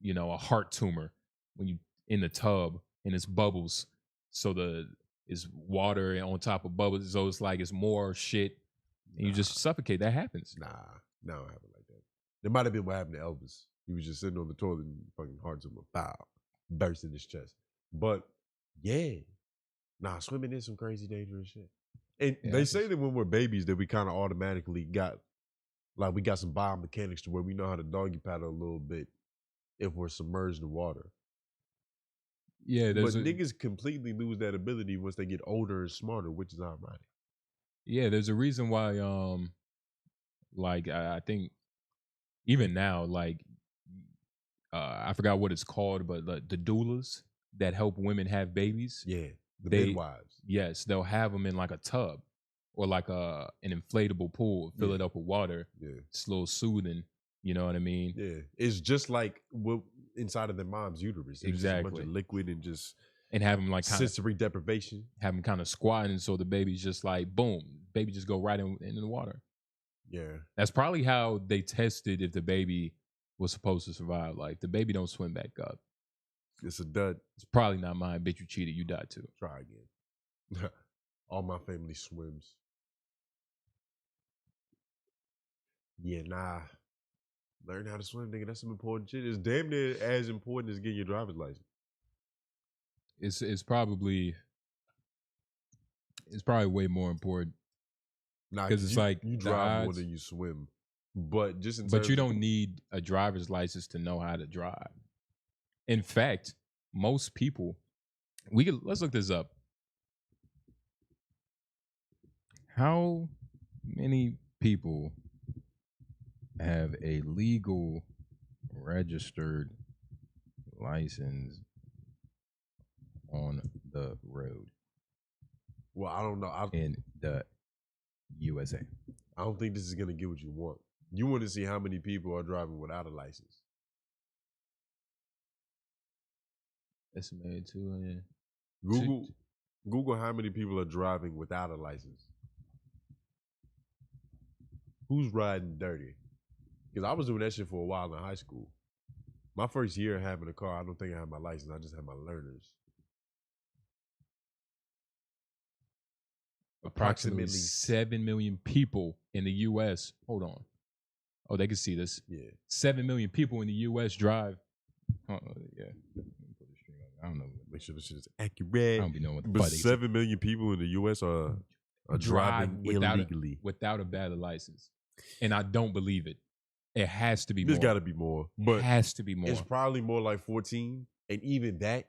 a heart tumor when you in the tub and it's bubbles. So it's water on top of bubbles. So it's like it's more shit and you just suffocate. That happens. Nah, no, it happened like that. It might have been what happened to Elvis. He was just sitting on the toilet and fucking heart tumor, bow, burst in his chest. But yeah, nah, swimming is some crazy dangerous shit. And they say that when we're babies that we kind of automatically got, like we got some biomechanics to where we know how to doggy paddle a little bit if we're submerged in water. Yeah, but niggas completely lose that ability once they get older and smarter, which is ironic. Yeah, there's a reason why like I think even now, like I forgot what it's called, but the doulas that help women have babies. Yeah, the midwives. Yes, they'll have them in like a tub or like an inflatable pool, fill it up with water. Yeah, it's a little soothing. You know what I mean? Yeah, it's just like inside of their mom's uterus. It's exactly, just a bunch of liquid and have them like sensory deprivation. Have them kind of squatting, so the baby's just like boom, baby just go right into the water. Yeah, that's probably how they tested if the baby was supposed to survive. Like the baby don't swim back up. It's a dud. It's probably not mine. Bitch, you cheated. You died too. Try again. All my family swims. Yeah, nah. Learn how to swim, nigga. That's some important shit. It's damn near as important as getting your driver's license. It's probably way more important. Nah, because it's like you drive more than you swim. But just in but you don't need a driver's license to know how to drive. In fact, most people, let's look this up. How many people have a legal registered license on the road? Well, I don't know. In the USA. I don't think this is going to get what you want. You want to see how many people are driving without a license. Estimated 200. Google how many people are driving without a license. Who's riding dirty? Because I was doing that shit for a while in high school. My first year having a car, I don't think I had my license. I just had my learners. Approximately 7 million people in the U.S. Hold on. Oh, they can see this. Yeah. 7 million people in the U.S. drive. Yeah. I don't know. Make sure this shit is accurate. I don't be knowing what the But 7 million people in the U.S. are driving illegally. Without a valid license. And I don't believe it. It has to be more. There's got to be more. But it has to be more. It's probably more like 14. And even that,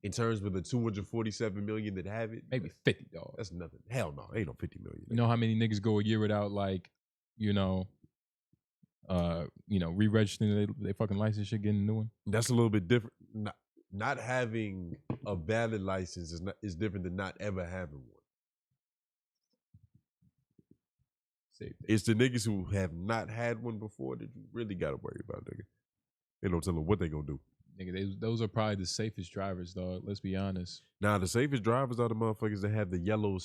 in terms of the 247 million that have it, maybe 50, dog. That's nothing. Hell no, ain't no 50 million. You know how many niggas go a year without re-registering their fucking license shit, getting a new one? That's a little bit different. Not having a valid license is different than not ever having one. It's the niggas who have not had one before that you really got to worry about, nigga. They don't tell them what they gonna do. Nigga, those are probably the safest drivers, dog. Let's be honest. Nah, the safest drivers are the motherfuckers that have the yellow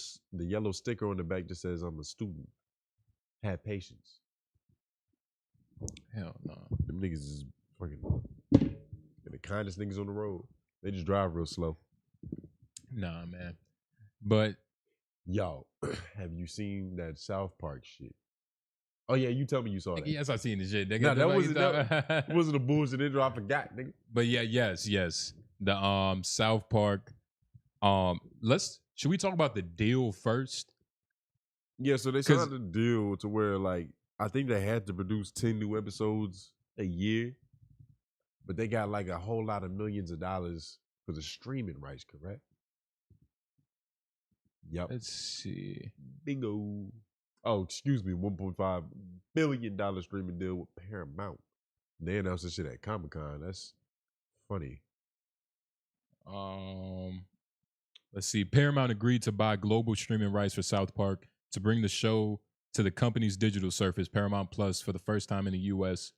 sticker on the back that says I'm a student. Have patience. Hell no. Them niggas is fucking the kindest niggas on the road. They just drive real slow. Nah, man. But yo, have you seen that South Park shit? Oh yeah, you tell me you saw that. Yes, I seen the shit. Nigga. Nah, that wasn't a bullshit intro. I forgot, nigga. But yeah, yes. The South Park. Should we talk about the deal first? Yeah, so they signed a deal to where like I think they had to produce 10 new episodes a year, but they got like a whole lot of millions of dollars for the streaming rights, correct? Yep. Let's see. Bingo. Oh, excuse me, $1.5 billion streaming deal with Paramount. They announced this shit at Comic-Con. That's funny. Let's see. Paramount agreed to buy global streaming rights for South Park to bring the show to the company's digital service, Paramount Plus, for the first time in the U.S.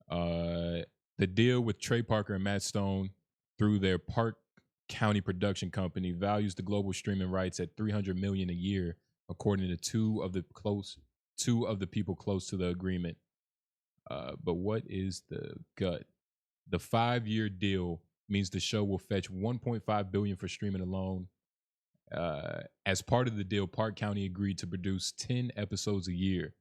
The deal with Trey Parker and Matt Stone through their Park County production company values the global streaming rights at $300 million a year, according to two of the people close to the agreement. But what is the gut? The 5-year deal means the show will fetch $1.5 billion for streaming alone. As part of the deal, Park County agreed to produce 10 episodes a year.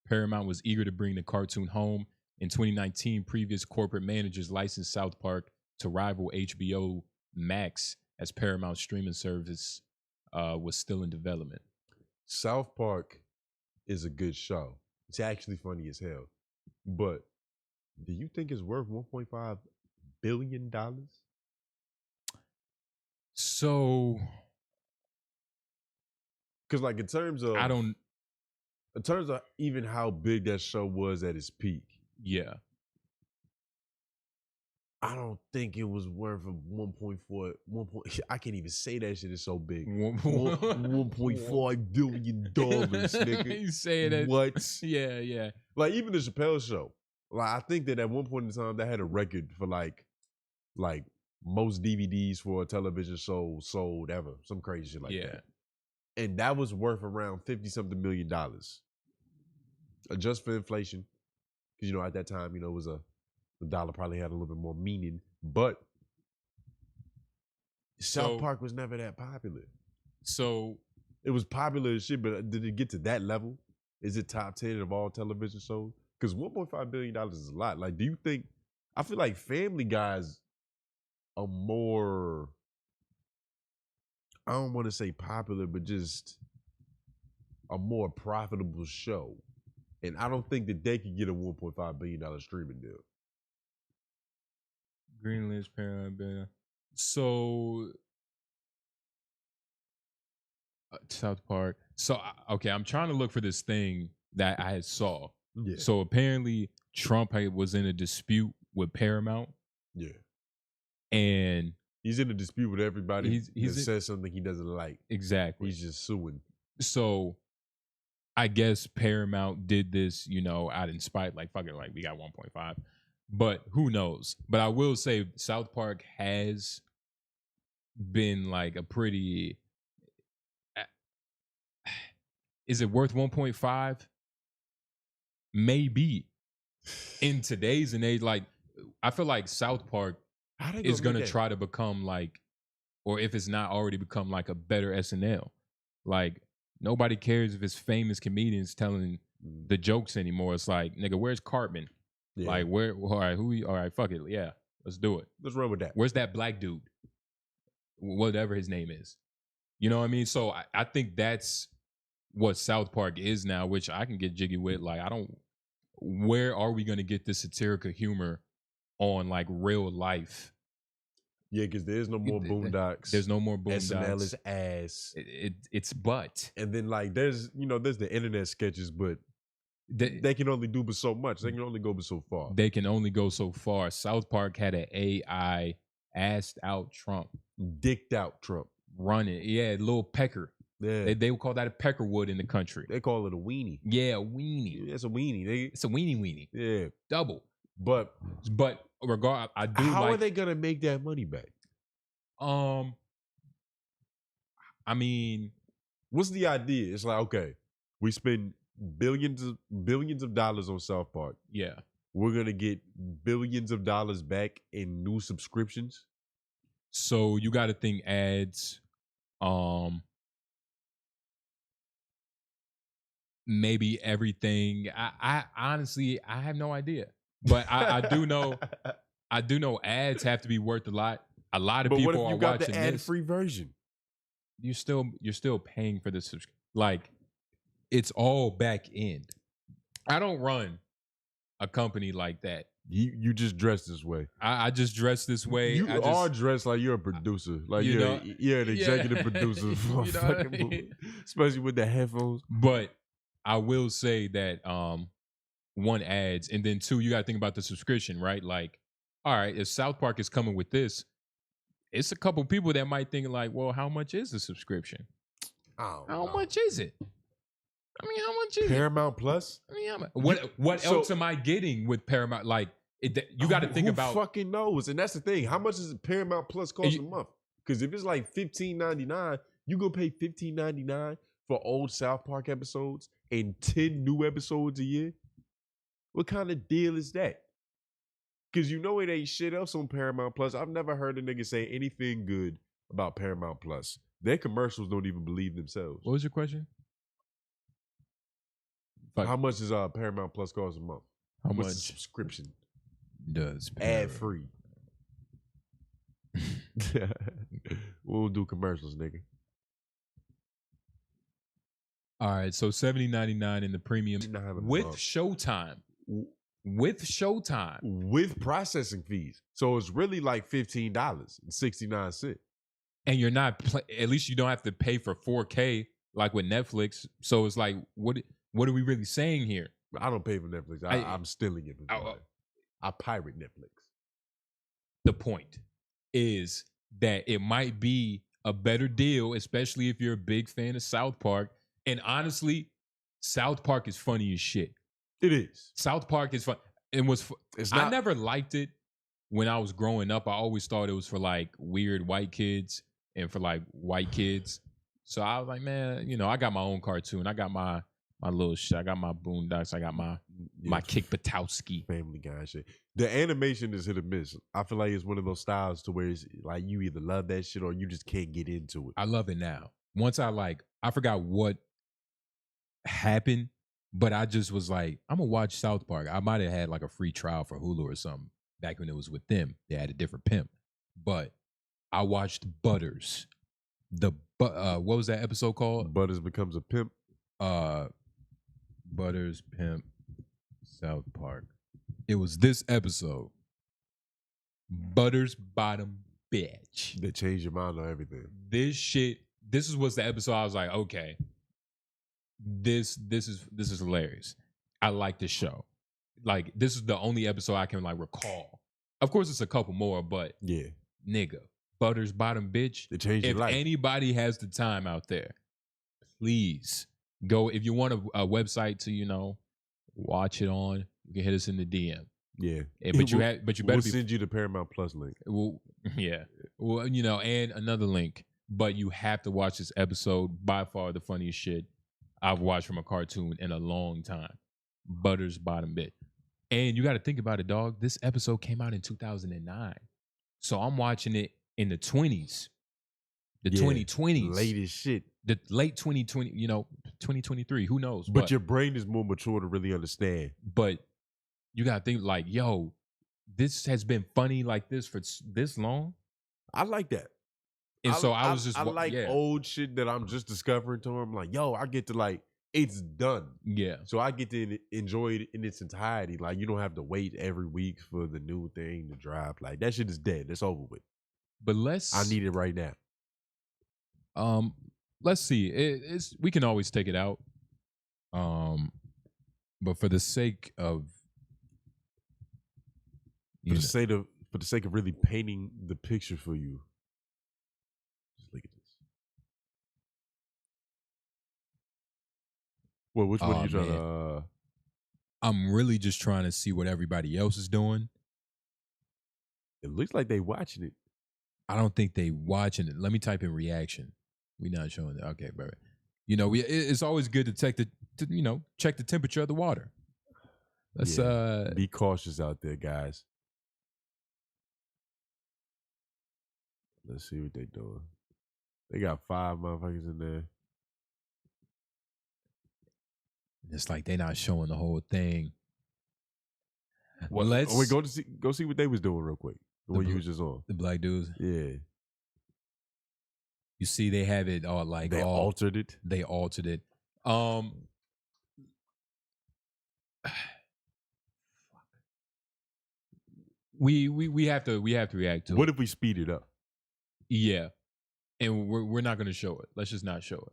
Paramount was eager to bring the cartoon home. In 2019, previous corporate managers licensed South Park to rival HBO Max as Paramount's streaming service was still in development. South Park is a good show. It's actually funny as hell. But do you think it's worth $1.5 billion? So, because like in terms of even how big that show was at its peak, yeah, I don't think it was worth a 1.4. I can't even say that shit is so big. $1.5 billion, nigga. You saying that? What? Yeah. Like even the Chappelle Show. Like I think that at one point in time that had a record for like most DVDs for a television show sold ever. Some crazy shit like that. And that was worth around $50-something million. Adjust for inflation. Because, at that time, it was the dollar probably had a little bit more meaning. But South Park was never that popular. So it was popular as shit, but did it get to that level? Is it top 10 of all television shows? Because $1.5 billion is a lot. Like, do you think, I feel like Family Guy's a more, I don't want to say popular, but just a more profitable show. And I don't think that they could get a $1.5 billion streaming deal. Greenland's Paramount. So South Park. So okay, I'm trying to look for this thing that I had saw. Yeah. So apparently Trump was in a dispute with Paramount. Yeah. And he's in a dispute with everybody that says something he doesn't like. Exactly. He's just suing. So I guess Paramount did this, out in spite, like, fuck it, like, we got 1.5. But who knows? But I will say South Park has been like a pretty... Is it worth 1.5? Maybe. In today's and age, like, I feel like South Park is going to try to become like, or if it's not already become like a better SNL. Like, nobody cares if it's famous comedians telling the jokes anymore. It's like, nigga, where's Cartman? Yeah. Like, all right, fuck it. Yeah, let's do it. Let's run with that. Where's that black dude? Whatever his name is. You know what I mean? So I think that's what South Park is now, which I can get jiggy with. Like, where are we going to get this satirical humor on like real life? Yeah, because there's no more Boondocks. There's no more Boondocks. SNL is ass. It's butt. And then like there's the internet sketches, but they can only do but so much. They can only go but so far. They can only go so far. South Park had an AI assed out Trump. Dicked out Trump. Running. Yeah, little pecker. Yeah. They would call that a peckerwood in the country. They call it a weenie. Yeah, a weenie. Yeah, it's a weenie. It's a weenie. Yeah. Double. But I do. How are they gonna make that money back? I mean, what's the idea? It's like, okay, we spend billions of dollars on South Park. Yeah, we're gonna get billions of dollars back in new subscriptions. So you got to think ads. Maybe everything. I honestly, I have no idea. But I do know ads have to be worth a lot. A lot of people are watching this. But what if you got the ad-free version? You're still paying for the subscription. Like, it's all back end. I don't run a company like that. You just dress this way. I just dress this way. You are dressed like you're a producer. Like you're an executive producer for a fucking movie. Especially with the headphones. But I will say that one, ads, and then two, you got to think about the subscription, right? Like, all right, if South Park is coming with this, it's a couple people that might think like, well, how much is the subscription? How much is it? I mean, how much is Paramount Plus? I mean, what else am I getting with Paramount? Like, you got to think about. Who fucking knows? And that's the thing. How much does Paramount Plus cost a month? Because if it's like $15.99, you gonna pay $15.99 for old South Park episodes and 10 new episodes a year? What kind of deal is that? Because you know it ain't shit else on Paramount Plus. I've never heard a nigga say anything good about Paramount Plus. Their commercials don't even believe themselves. What was your question? How much does Paramount Plus cost a month? How What's much the subscription? does Ad free. We'll do commercials, nigga. All right, so $70.99 in the premium with Showtime. With Showtime. With processing fees. So it's really like $15.69. And you're not, at least you don't have to pay for 4K like with Netflix. So it's like, what are we really saying here? I don't pay for Netflix. I'm stealing it. I pirate Netflix. The point is that it might be a better deal, especially if you're a big fan of South Park. And honestly, South Park is funny as shit. It is. South Park is fun. I never liked it when I was growing up. I always thought it was for like weird white kids and for like white kids. So I was like, man, you know, I got my own cartoon. I got my little shit. I got my Boondocks. I got my Kick Buttowski. Family Guy shit. The animation is hit or miss. I feel like it's one of those styles to where it's like you either love that shit or you just can't get into it. I love it now. Once I forgot what happened, but I just was like, I'm gonna watch South Park. I might have had like a free trial for Hulu or something back when it was with them. They had a different pimp, but I watched Butters. What was that episode called? Butters Becomes a Pimp. Butters Pimp South Park. It was this episode. Butters Bottom Bitch. They changed your mind on everything. This was the episode I was like, okay. This is hilarious. I like this show. Like, this is the only episode I can like recall. Of course, it's a couple more, but yeah, nigga, Butters Bottom Bitch. They changed your life. If anybody has the time out there, please go. If you want a website to, you know, watch it on, you can hit us in the DM. Yeah, but you better. We'll send you the Paramount Plus link. Well, yeah. Well, you know, and another link. But you have to watch this episode. By far the funniest shit I've watched from a cartoon in a long time. Butters Bottom Bit. And you got to think about it, dog. This episode came out in 2009. So I'm watching it in the 20s. The 2020s. Latest shit. The late 2020, you know, 2023. Who knows? But your brain is more mature to really understand. But you got to think like, yo, this has been funny like this for this long. I like that. And so I was just... I like old shit that I'm just discovering to him. Like, yo, I get to like, it's done. Yeah. So I get to enjoy it in its entirety. Like, you don't have to wait every week for the new thing to drop. Like, that shit is dead. It's over with. But I need it right now. Let's see. We can always take it out. But for the sake of... For the sake of really painting the picture for you. Look at this. Well, which one are you trying to... I'm really just trying to see what everybody else is doing. It looks like they watching it. I don't think they watching it. Let me type in reaction. We're not showing it. Okay, bro. You know, it's always good to check the temperature of the water. Let's be cautious out there, guys. Let's see what they doing. They got 5 motherfuckers in there. It's like they're not showing the whole thing. Well, wait, go see what they was doing real quick. The one you was just on. The black dudes. Yeah. You see, they have it all like they altered it. They altered it. We have to react to it. What if we speed it up? Yeah. And we're not going to show it. Let's just not show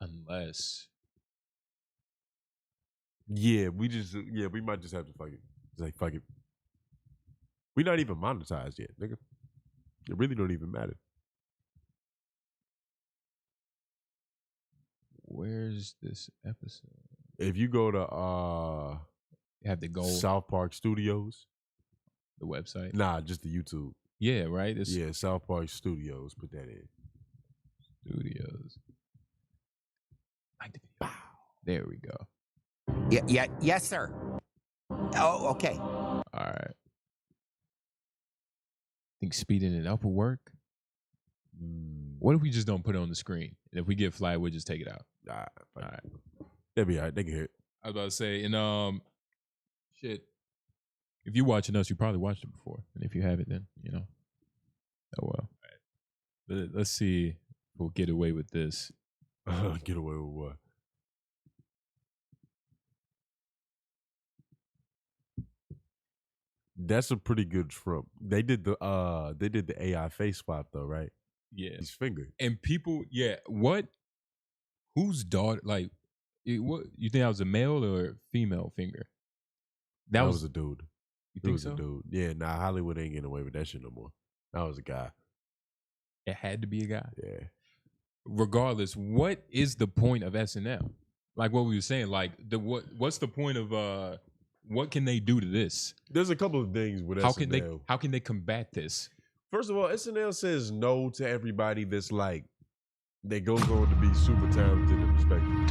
it. Unless. Yeah, we might just have to fuck it. It's like, fuck it. We're not even monetized yet, nigga. It really don't even matter. Where's this episode? If you go to you have to go South Park Studios. The website? Nah, just the YouTube. Yeah, right? Yeah, South Park Studios. Put that in. Studios. There we go. Yeah, yes, sir. Oh, okay. All right. Think speeding it up will work. What if we just don't put it on the screen? And if we get flagged, we'll just take it out. All right. They'll be all right. They can hear it. I was about to say, and shit. If you're watching us, you probably watched it before, and if you haven't, then oh well. All right. Let's see if we'll get away with this. Get away with what? That's a pretty good Trump. They did the AI face swap though, right? Yeah. His finger. And people, what? Whose daughter? Like, what? You think that was a male or female finger? That was a dude. You think it was so? a dude. Yeah, nah, Hollywood ain't getting away with that shit no more. That was a guy. It had to be a guy. Yeah. Regardless, what is the point of SNL? Like what we were saying, like what's the point of what can they do to this? There's a couple of things with SNL. How can they combat this? First of all, SNL says no to everybody that's like they goes on to be super talented and respected.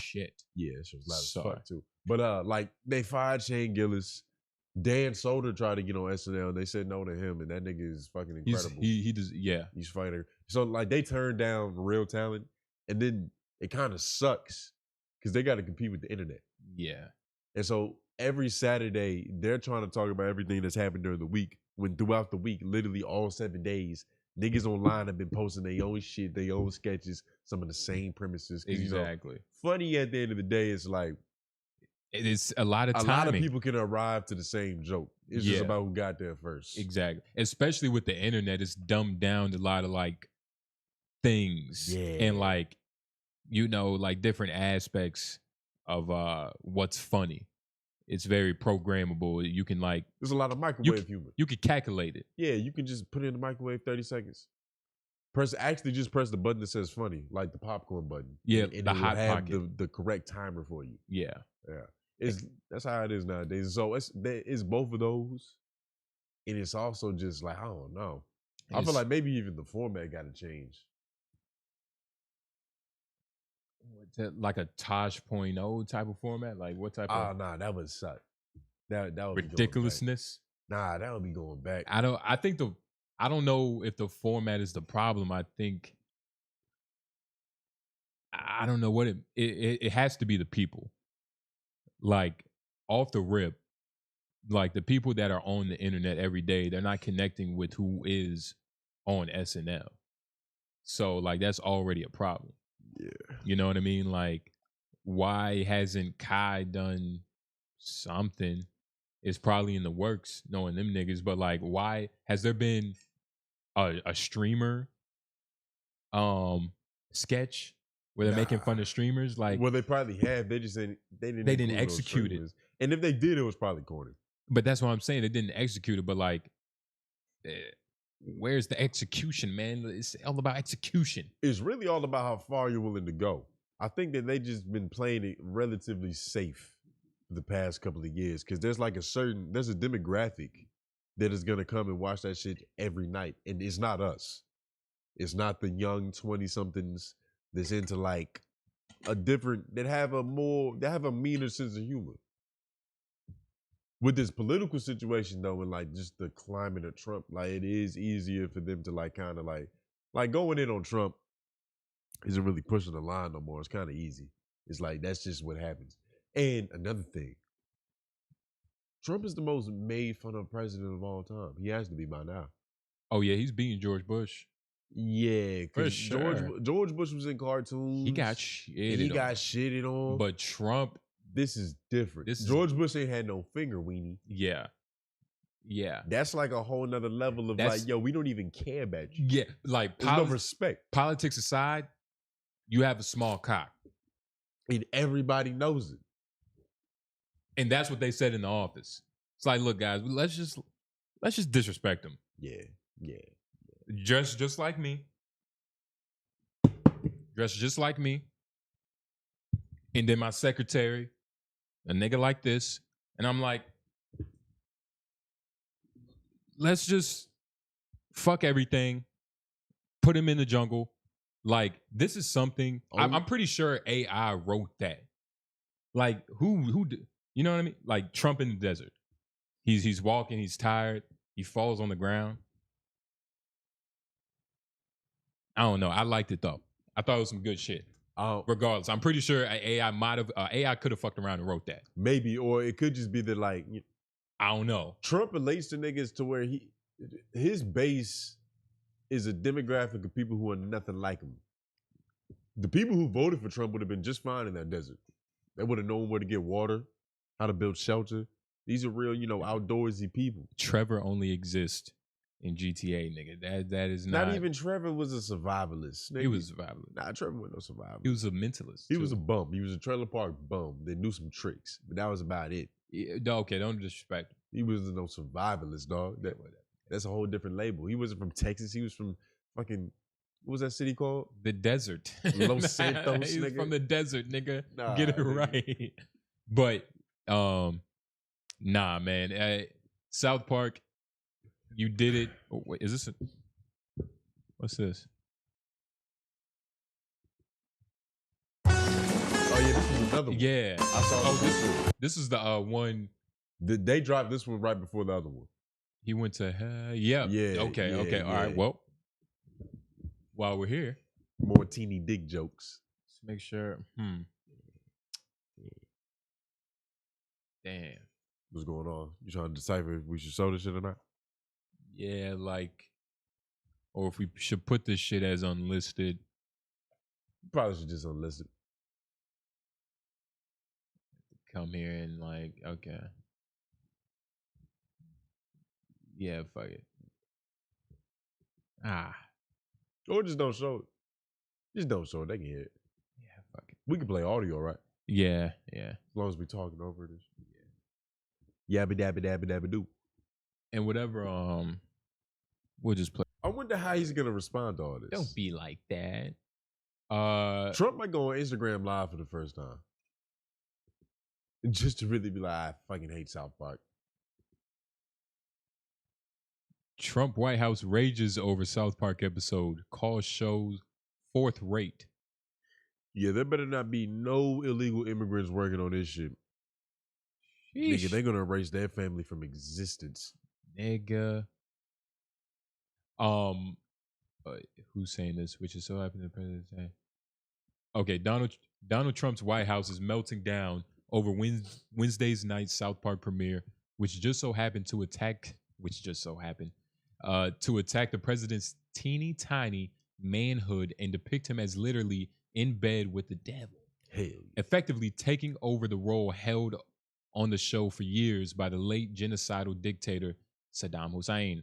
Shit. Yeah, it was loud as Sorry. fuck too. But like they fired Shane Gillis. Dan Soder tried to get on SNL and they said no to him, and that nigga is fucking incredible. He does, yeah. He's fighting. So like they turned down real talent, and then it kind of sucks because they got to compete with the internet. Yeah. And so every Saturday they're trying to talk about everything that's happened during the week. When throughout the week, literally all 7 days, niggas online have been posting their own shit, their own sketches, some of the same premises. Exactly. Funny at the end of the day, it's like it's a lot of timing. A lot of people can arrive to the same joke. It's just about who got there first. Exactly. Especially with the internet, it's dumbed down to a lot of like things and like like different aspects of what's funny. It's very programmable. You can like there's a lot of microwave humor. You can calculate it. Yeah, you can just put it in the microwave 30 seconds. Just press the button that says funny, like the popcorn button. Yeah, and the hot pocket. The correct timer for you. Yeah. That's how it is nowadays. So it's both of those, and it's also just like I don't know. I feel like maybe even the format got to change. Like a Tosh.0 type of format? Like what type of? Nah, that would suck. That would ridiculousness. Nah, that would be going back. I don't know if the format is the problem. I think I don't know what it has to be the people. Like off the rip, like the people that are on the internet every day, they're not connecting with who is on SNL. So like that's already a problem. Yeah. You know what I mean? Like, why hasn't Kai done something? It's probably in the works, knowing them niggas, but like, why has there been a streamer sketch where they're making fun of streamers? Like, well, they probably have. They just they didn't execute it. And if they did, it was probably corny. But that's what I'm saying. They didn't execute it, but like, where's the execution, man? It's all about execution. It's really all about how far you're willing to go. I think that they just been playing it relatively safe for the past couple of years because there's a demographic that is gonna come and watch that shit every night, and it's not us. It's not the young 20-somethings that's into like that have a meaner sense of humor. With this political situation though, and like just the climate of Trump, like it is easier for them to like kind of like going in on Trump isn't really pushing the line no more. It's kind of easy. It's like that's just what happens. And another thing, Trump is the most made fun of president of all time. He has to be by now. Oh yeah, he's beating George Bush. Yeah, because sure. George Bush was in cartoons. He got shitted on. But Trump, this is different. George Bush ain't had no finger, weenie. Yeah. That's like a whole nother level of like, yo, we don't even care about you. Yeah, like no respect. Politics aside, you have a small cock. And everybody knows it. And that's what they said in the office. It's like, look, guys, let's just disrespect him. Yeah. Just like me. Dress just like me. And then my secretary, a nigga like this. And I'm like, let's just fuck everything, put him in the jungle, Like, this is something I'm pretty sure AI wrote that. Like, you know what I mean? Like Trump in the desert. He's walking, he's tired, he falls on the ground. I don't know. I liked it though. I thought it was some good shit. Regardless, I'm pretty sure AI could have fucked around and wrote that. Maybe, or it could just be that like I don't know. Trump relates to niggas to where his base is a demographic of people who are nothing like him. The people who voted for Trump would have been just fine in that desert. They would have known where to get water, how to build shelter. These are real, outdoorsy people. Trevor only exists in GTA, nigga. That is not even Trevor was a survivalist. Nigga. He was a survivalist. Nah, Trevor was no survivalist. He was a mentalist. He was a bum. He was a trailer park bum that knew some tricks, but that was about it. Yeah, okay, don't disrespect him. He was no survivalist, dog. That's a whole different label. He wasn't from Texas. He was from fucking, what was that city called? The desert. Los Santos, He's nigga. from the desert, nigga. Nah, get it nigga. right. But nah, man. South Park, you did it. Oh, wait, is this what's this? Oh yeah, this is another one. Yeah. I saw this is the one. They dropped this one right before the other one. He went to yeah. Okay. Yeah, All right. Well, while we're here, more teeny dick jokes. Let's make sure. Damn. What's going on? You trying to decipher if we should show this shit or not? Yeah, like, or if we should put this shit as unlisted. Probably should just unlist it. Come here and like, okay. Yeah, fuck it. Or just don't show it. Just don't show it. They can hear it. Yeah, fuck it. We can play audio, right? Yeah. As long as we talking over this. Yeah. Yabba dabba dabba dabba do. And whatever, we'll just play. I wonder how he's gonna respond to all this. Don't be like that. Trump might go on Instagram Live for the first time. Just to really be like, I fucking hate South Park. Trump White House rages over South Park episode, calls shows fourth rate. Yeah, there better not be no illegal immigrants working on this shit. Nigga, they're gonna erase their family from existence. Nigga. Who's saying this? Which is so happy the president say. Okay, Donald Trump's White House is melting down over Wednesday's night South Park premiere, which just so happened to attack the president's teeny tiny manhood and depict him as literally in bed with the devil. Hell yeah. Effectively taking over the role held on the show for years by the late genocidal dictator Saddam Hussein.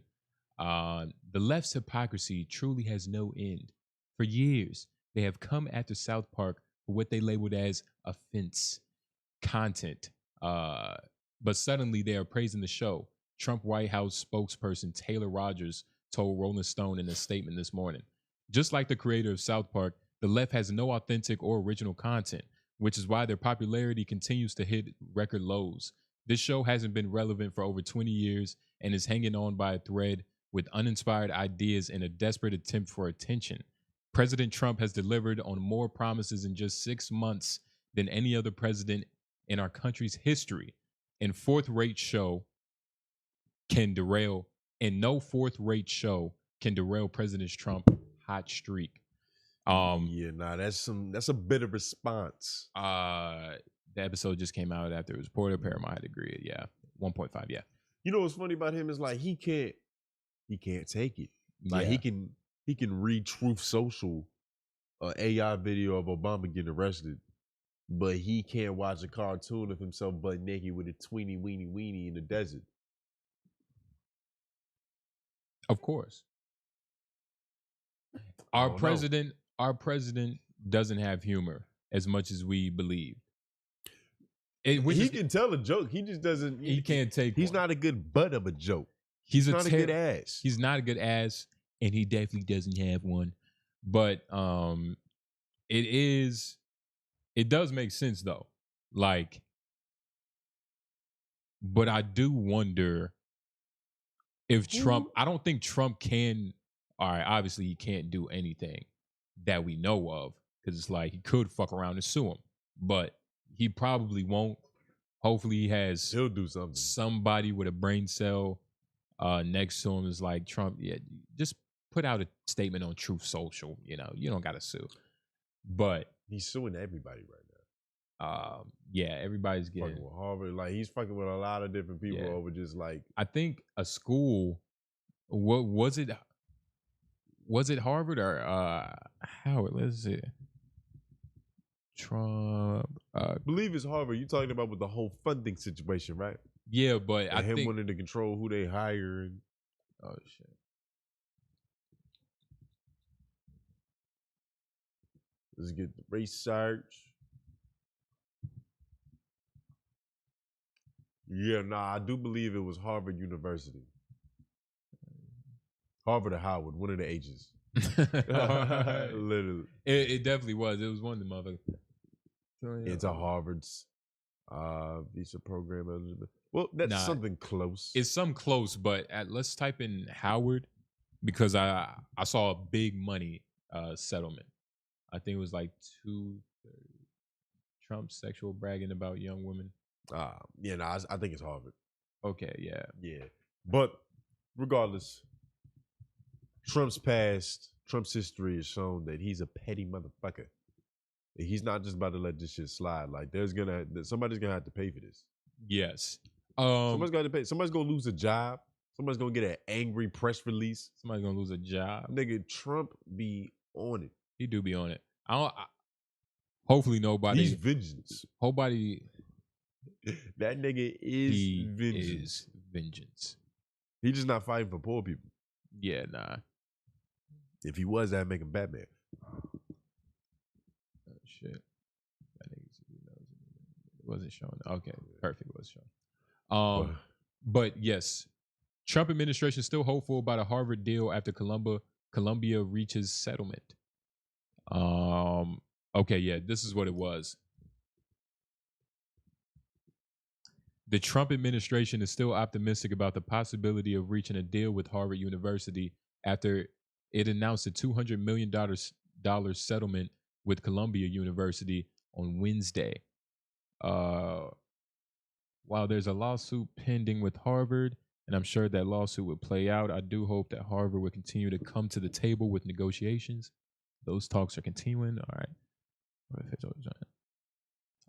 The left's hypocrisy truly has no end. For years, they have come after South Park for what they labeled as offense content. But suddenly they are praising the show. Trump White House spokesperson Taylor Rogers told Rolling Stone in a statement this morning. Just like the creator of South Park, the left has no authentic or original content, which is why their popularity continues to hit record lows. This show hasn't been relevant for over 20 years and is hanging on by a thread with uninspired ideas in a desperate attempt for attention. President Trump has delivered on more promises in just 6 months than any other president in our country's history. And no fourth-rate show can derail President Trump's hot streak. That's a bit of response. The episode just came out after it was reported. Paramount had agreed. Yeah. 1.5. Yeah. You know what's funny about him is like he can't take it. Like he can read Truth Social, AI video of Obama getting arrested, but he can't watch a cartoon of himself butt naked with a tweeny weeny weenie in the desert. Of course. Our president doesn't have humor as much as we believe. He can tell a joke. He just doesn't. He can't take. He's not a good butt of a joke. He's not a good ass. He's not a good ass, and he definitely doesn't have one. But it does make sense though. Like, but I do wonder if Trump. I don't think Trump can. All right, obviously he can't do anything, that we know of, because it's like he could fuck around and sue him, but he probably won't. Hopefully, he has He'll do something. somebody with a brain cell next to him is like, Trump, yeah, just put out a statement on Truth Social. You know, you don't got to sue. But He's suing everybody right now. yeah, everybody's getting. Fucking with Harvard, like he's fucking with a lot of different people Yeah. over just like. I think a school. What was it? Was it Harvard or Howard? Let's see. Trump. I believe it's Harvard. You talking about with the whole funding situation, right? Yeah, but And I him think. wanting to control who they hire. And Oh shit. let's get the research. Yeah, I do believe it was Harvard University. Harvard or Howard, one of the H's. Literally. It definitely was. It was one of the motherfuckers. Into Harvard's visa program eligibility. Well, that's something close. It's some close, but let's type in Howard because I saw a big money settlement. I think it was like Trump sexual bragging about young women. I think it's Harvard. Okay, yeah. Yeah. But regardless, Trump's past, Trump's history has shown that he's a petty motherfucker. He's not just about to let this shit slide. Like somebody's gonna have to pay for this. Yes. Somebody's gonna pay. Somebody's gonna lose a job. Somebody's gonna get an angry press release. Somebody's gonna lose a job. Nigga, Trump be on it. He do be on it. Hopefully nobody. He's vengeance. Nobody. That nigga is vengeance. He's just not fighting for poor people. Yeah, nah. If he was, that'd make him Batman. Oh shit. That nigga's it wasn't showing. Okay, perfect. It was showing. But yes, Trump administration still hopeful about a Harvard deal after Columbia reaches settlement. Okay, yeah, this is what it was. The Trump administration is still optimistic about the possibility of reaching a deal with Harvard University after it announced a $200 million settlement with Columbia University on Wednesday. While there's a lawsuit pending with Harvard, and I'm sure that lawsuit will play out, I do hope that Harvard will continue to come to the table with negotiations. Those talks are continuing. All right.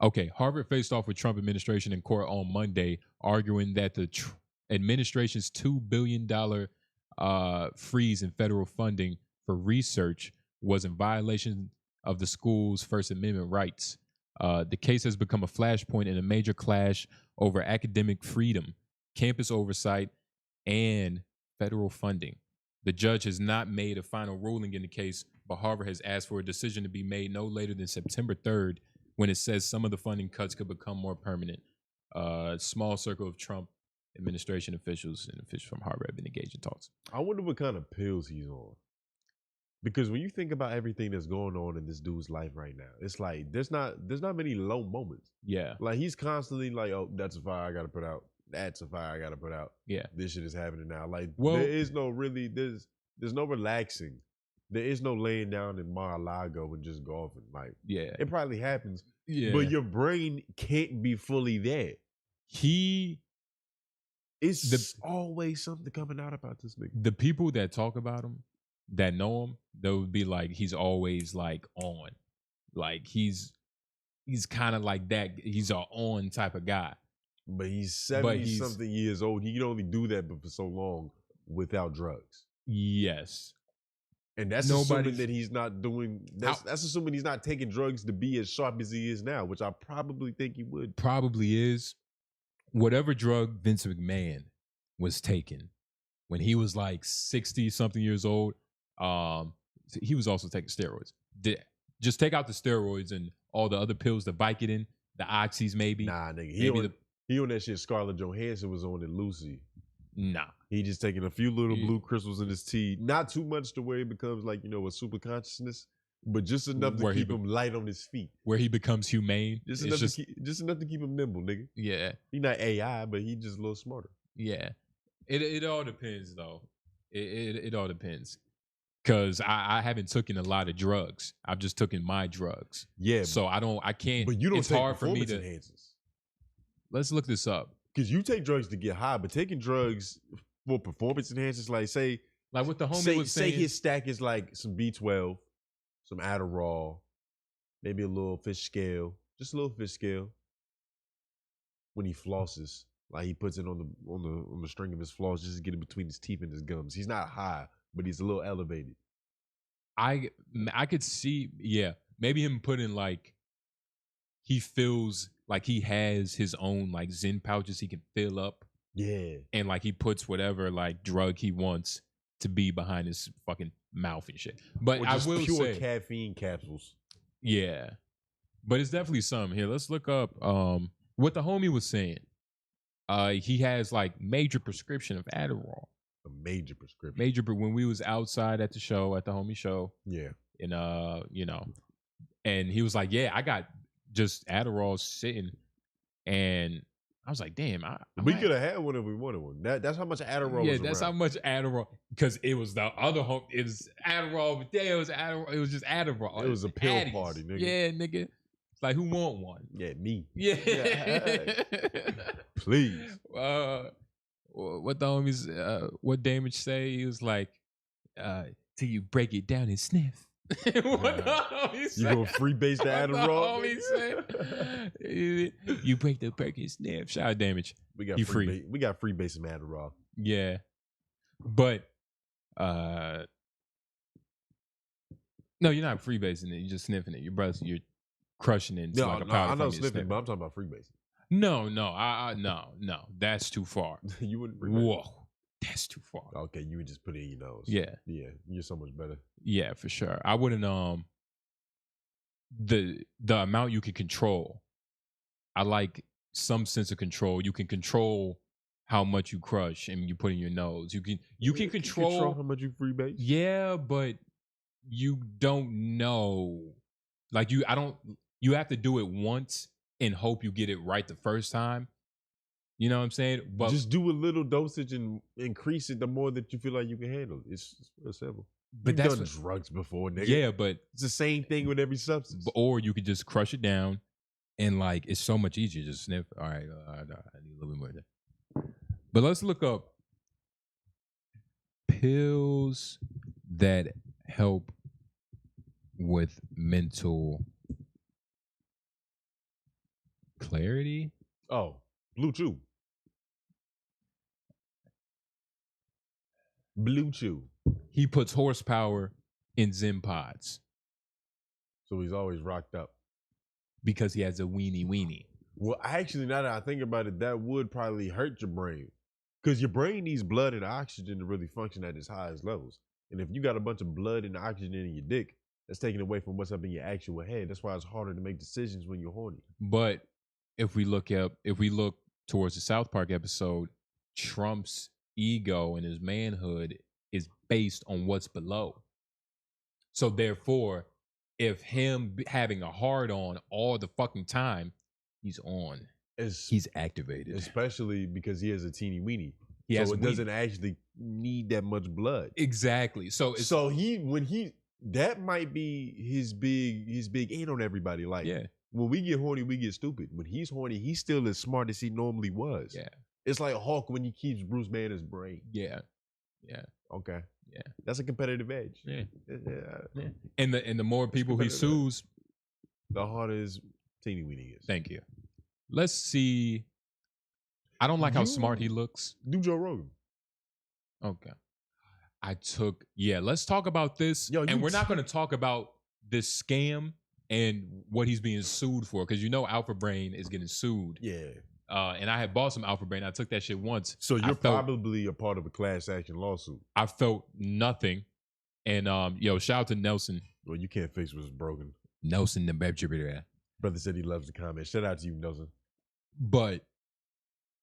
Okay, Harvard faced off with Trump administration in court on Monday, arguing that the administration's $2 billion freeze in federal funding for research was in violation of the school's First Amendment rights. The case has become a flashpoint in a major clash over academic freedom, campus oversight, and federal funding. The judge has not made a final ruling in the case, but Harvard has asked for a decision to be made no later than September 3rd, when it says some of the funding cuts could become more permanent. Small circle of Trump administration officials and officials from Harvard have been engaged in talks. I wonder what kind of pills he's on. Because when you think about everything that's going on in this dude's life right now, it's like there's not many low moments. Yeah. Like he's constantly like, oh, that's a fire I gotta put out. That's a fire I gotta put out. Yeah. This shit is happening now. Like there is no really there's no relaxing. There is no laying down in Mar-a-Lago and just golfing. Like, yeah, it probably happens. Yeah. But your brain can't be fully there. It's always something coming out about this nigga. The people that talk about him, that know him, they would be like, he's always like on. Like he's kind of like that. He's an on type of guy. But he's 70-something years old. He can only do that for so long without drugs. Yes. And that's assuming that he's not doing. That's assuming he's not taking drugs to be as sharp as he is now, which I probably think he would. Probably is. Whatever drug Vince McMahon was taking when he was like 60-something years old, he was also taking steroids. Just take out the steroids and all the other pills, the Vicodin, the Oxys, maybe. Nah, nigga. He on that shit Scarlett Johansson was on it, Lucy. Nah. He just taking a few little blue crystals in his tea. Not too much to where he becomes like, a super consciousness, but just enough to keep him light on his feet. Where he becomes humane. Just enough to keep him nimble, nigga. Yeah. He not AI, but he just a little smarter. Yeah. It all depends, though. It all depends. Because I haven't taken a lot of drugs. I've just taken my drugs. Yeah. So I can't. But you don't it's take hard for me performance to. enhancers. Let's look this up. Because you take drugs to get high, but taking drugs for performance enhancers, like say, Like what the homie was saying. Say his stack is like some B12, some Adderall, maybe a little fish scale, just a little fish scale. When he flosses, like he puts it on the string of his floss just to get it between his teeth and his gums. He's not high, but he's a little elevated. I could see, yeah, maybe him putting like he feels like he has his own like Zen pouches he can fill up. Yeah. And like he puts whatever like drug he wants to be behind his fucking mouth and shit. But Or I just will pure say, caffeine capsules. yeah. But it's definitely some here. Let's look up what the homie was saying. He has like major prescription of Adderall. A major prescription. Major, but when we was outside at the show, at the homie show, Yeah. and you know, and he was like, "Yeah, I got just Adderall sitting," and I was like, "Damn, We could have had one if we wanted one. That's how much Adderall was yeah, that's around. how much Adderall because it was the other home. It was Adderall, but yeah, it was Adderall. It was just Adderall. It was a pill Addies. party, nigga. Yeah, nigga. It's like who want one? Yeah, me. Yeah. Please. What the homies, what Damage say? He was like, till you break it down and sniff. What the homies say? You gonna freebase the Adderall? What the homies say? You break the perk and sniff. Shout out Damage. We got You free. We got freebase some Adderall. Yeah. But, no, you're not freebasing it. You're just sniffing it. You're crushing it. It's like a powder I know from your sniffing, sniff. but I'm talking about freebasing. No, no. That's too far. You wouldn't freebase? Whoa. That's too far. Okay, you would just put it in your nose. Yeah. Yeah, you're so much better. Yeah, for sure. I wouldn't the amount you can control. I like some sense of control. You can control how much you crush and you put in your nose. You can control how much you freebase. Yeah, but you don't know. Like you have to do it once and hope you get it right the first time. You know what I'm saying? But just do a little dosage and increase it the more that you feel like you can handle it. It's real simple. But You've that's done drugs before, nigga. Yeah, but it's the same thing with every substance. Or you could just crush it down, and like it's so much easier. Just sniff. All right, I need a little bit more of that. But let's look up pills that help with mental clarity. Oh, Blue Chew. Blue Chew. He puts horsepower in Zim pods. So he's always rocked up. Because he has a weenie. Well, actually, now that I think about it, that would probably hurt your brain. Because your brain needs blood and oxygen to really function at its highest levels. And if you got a bunch of blood and oxygen in your dick, that's taken away from what's up in your actual head. That's why it's harder to make decisions when you're horny. But if we look towards the South Park episode, Trump's ego and his manhood is based on what's below. So therefore, if him having a hard on all the fucking time, he's on. He's activated. Especially because he has a teeny weenie. So it doesn't actually need that much blood. Exactly. So that might be his big in on everybody. Like, yeah. When we get horny, we get stupid. When he's horny, he's still as smart as he normally was. Yeah. It's like Hulk when he keeps Bruce Banner's brain. Yeah. Yeah. Okay. Yeah. That's a competitive edge. Yeah. Yeah. And the more people he sues, the harder his teeny weenie is. Thank you. Let's see. I don't like how smart he looks. Do Joe Rogan. Okay. Let's talk about this. And we're not going to talk about this scam and what he's being sued for. Because Alpha Brain is getting sued. Yeah. And I had bought some Alpha Brain. I took that shit once. So you're probably a part of a class action lawsuit. I felt nothing. And shout out to Nelson. Well, you can't fix what's broken. Nelson the baby. Brother said he loves the comment. Shout out to you, Nelson. But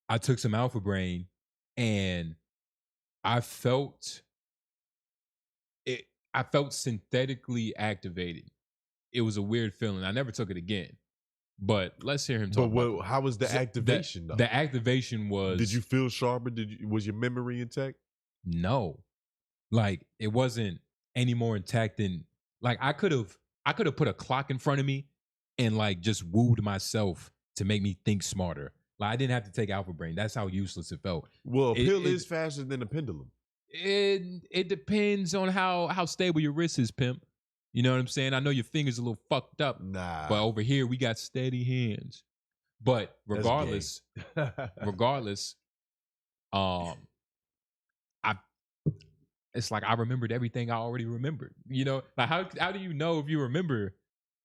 I took some Alpha Brain and I felt synthetically activated. It was a weird feeling. I never took it again. But let's hear him talk. But how was the activation though? The activation was. Did you feel sharper? Was your memory intact? No. Like it wasn't. any more intact than like I could have put a clock in front of me and like just wooed myself to make me think smarter. Like I didn't have to take Alpha Brain. That's how useless it felt. Well, a pill is faster than a pendulum. It depends on how stable your wrist is, pimp. You know what I'm saying? I know your fingers a little fucked up, Nah. but over here we got steady hands. But regardless, I it's like I remembered everything I already remembered. You know, like how do you know if you remember?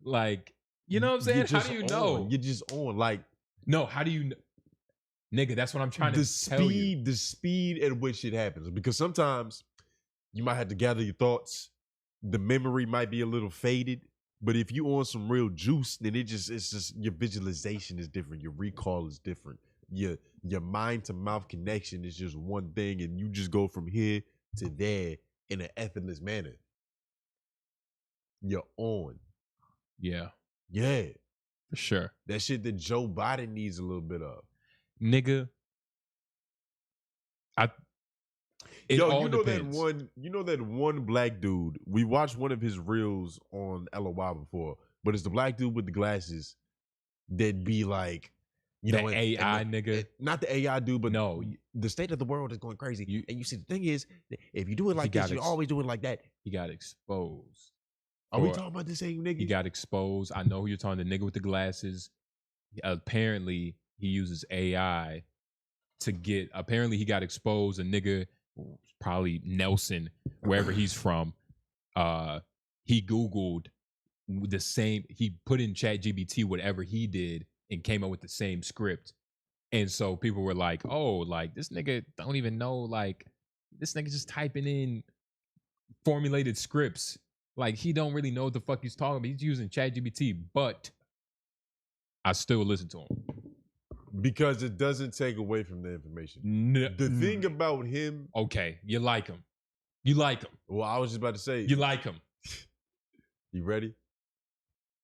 Like, you know what I'm saying? How do you know? You're just on. Like, no, how do you know? Nigga, that's what I'm trying to tell you. The speed at which it happens. Because sometimes you might have to gather your thoughts. The memory might be a little faded. But if you on some real juice, then it's just your visualization is different. Your recall is different. Your mind to mouth connection is just one thing, and you just go from here to there in an effortless manner. You're on. Yeah. Yeah. For sure. That shit that Joe Biden needs a little bit of. Nigga. You know that one black dude. We watched one of his reels on LOI before, but it's the black dude with the glasses that be like, AI nigga. Not the AI dude, but no, the state of the world is going crazy. And you see, the thing is, if you do it like this, you always do it like that. He got exposed. Are we talking about the same nigga? He got exposed. I know who you're talking. The nigga with the glasses. Apparently, he uses AI to get. Apparently, he got exposed. A nigga, probably Nelson, wherever he's from. He Googled the same. He put in ChatGPT whatever he did and came up with the same script. And so people were like, "Oh, like this nigga don't even know. Like this nigga just typing in formulated scripts." Like, he don't really know what the fuck he's talking about. He's using ChatGPT, but I still listen to him. Because it doesn't take away from the information. The thing about him... Okay, you like him. You like him. Well, I was just about to say... You like him. You ready?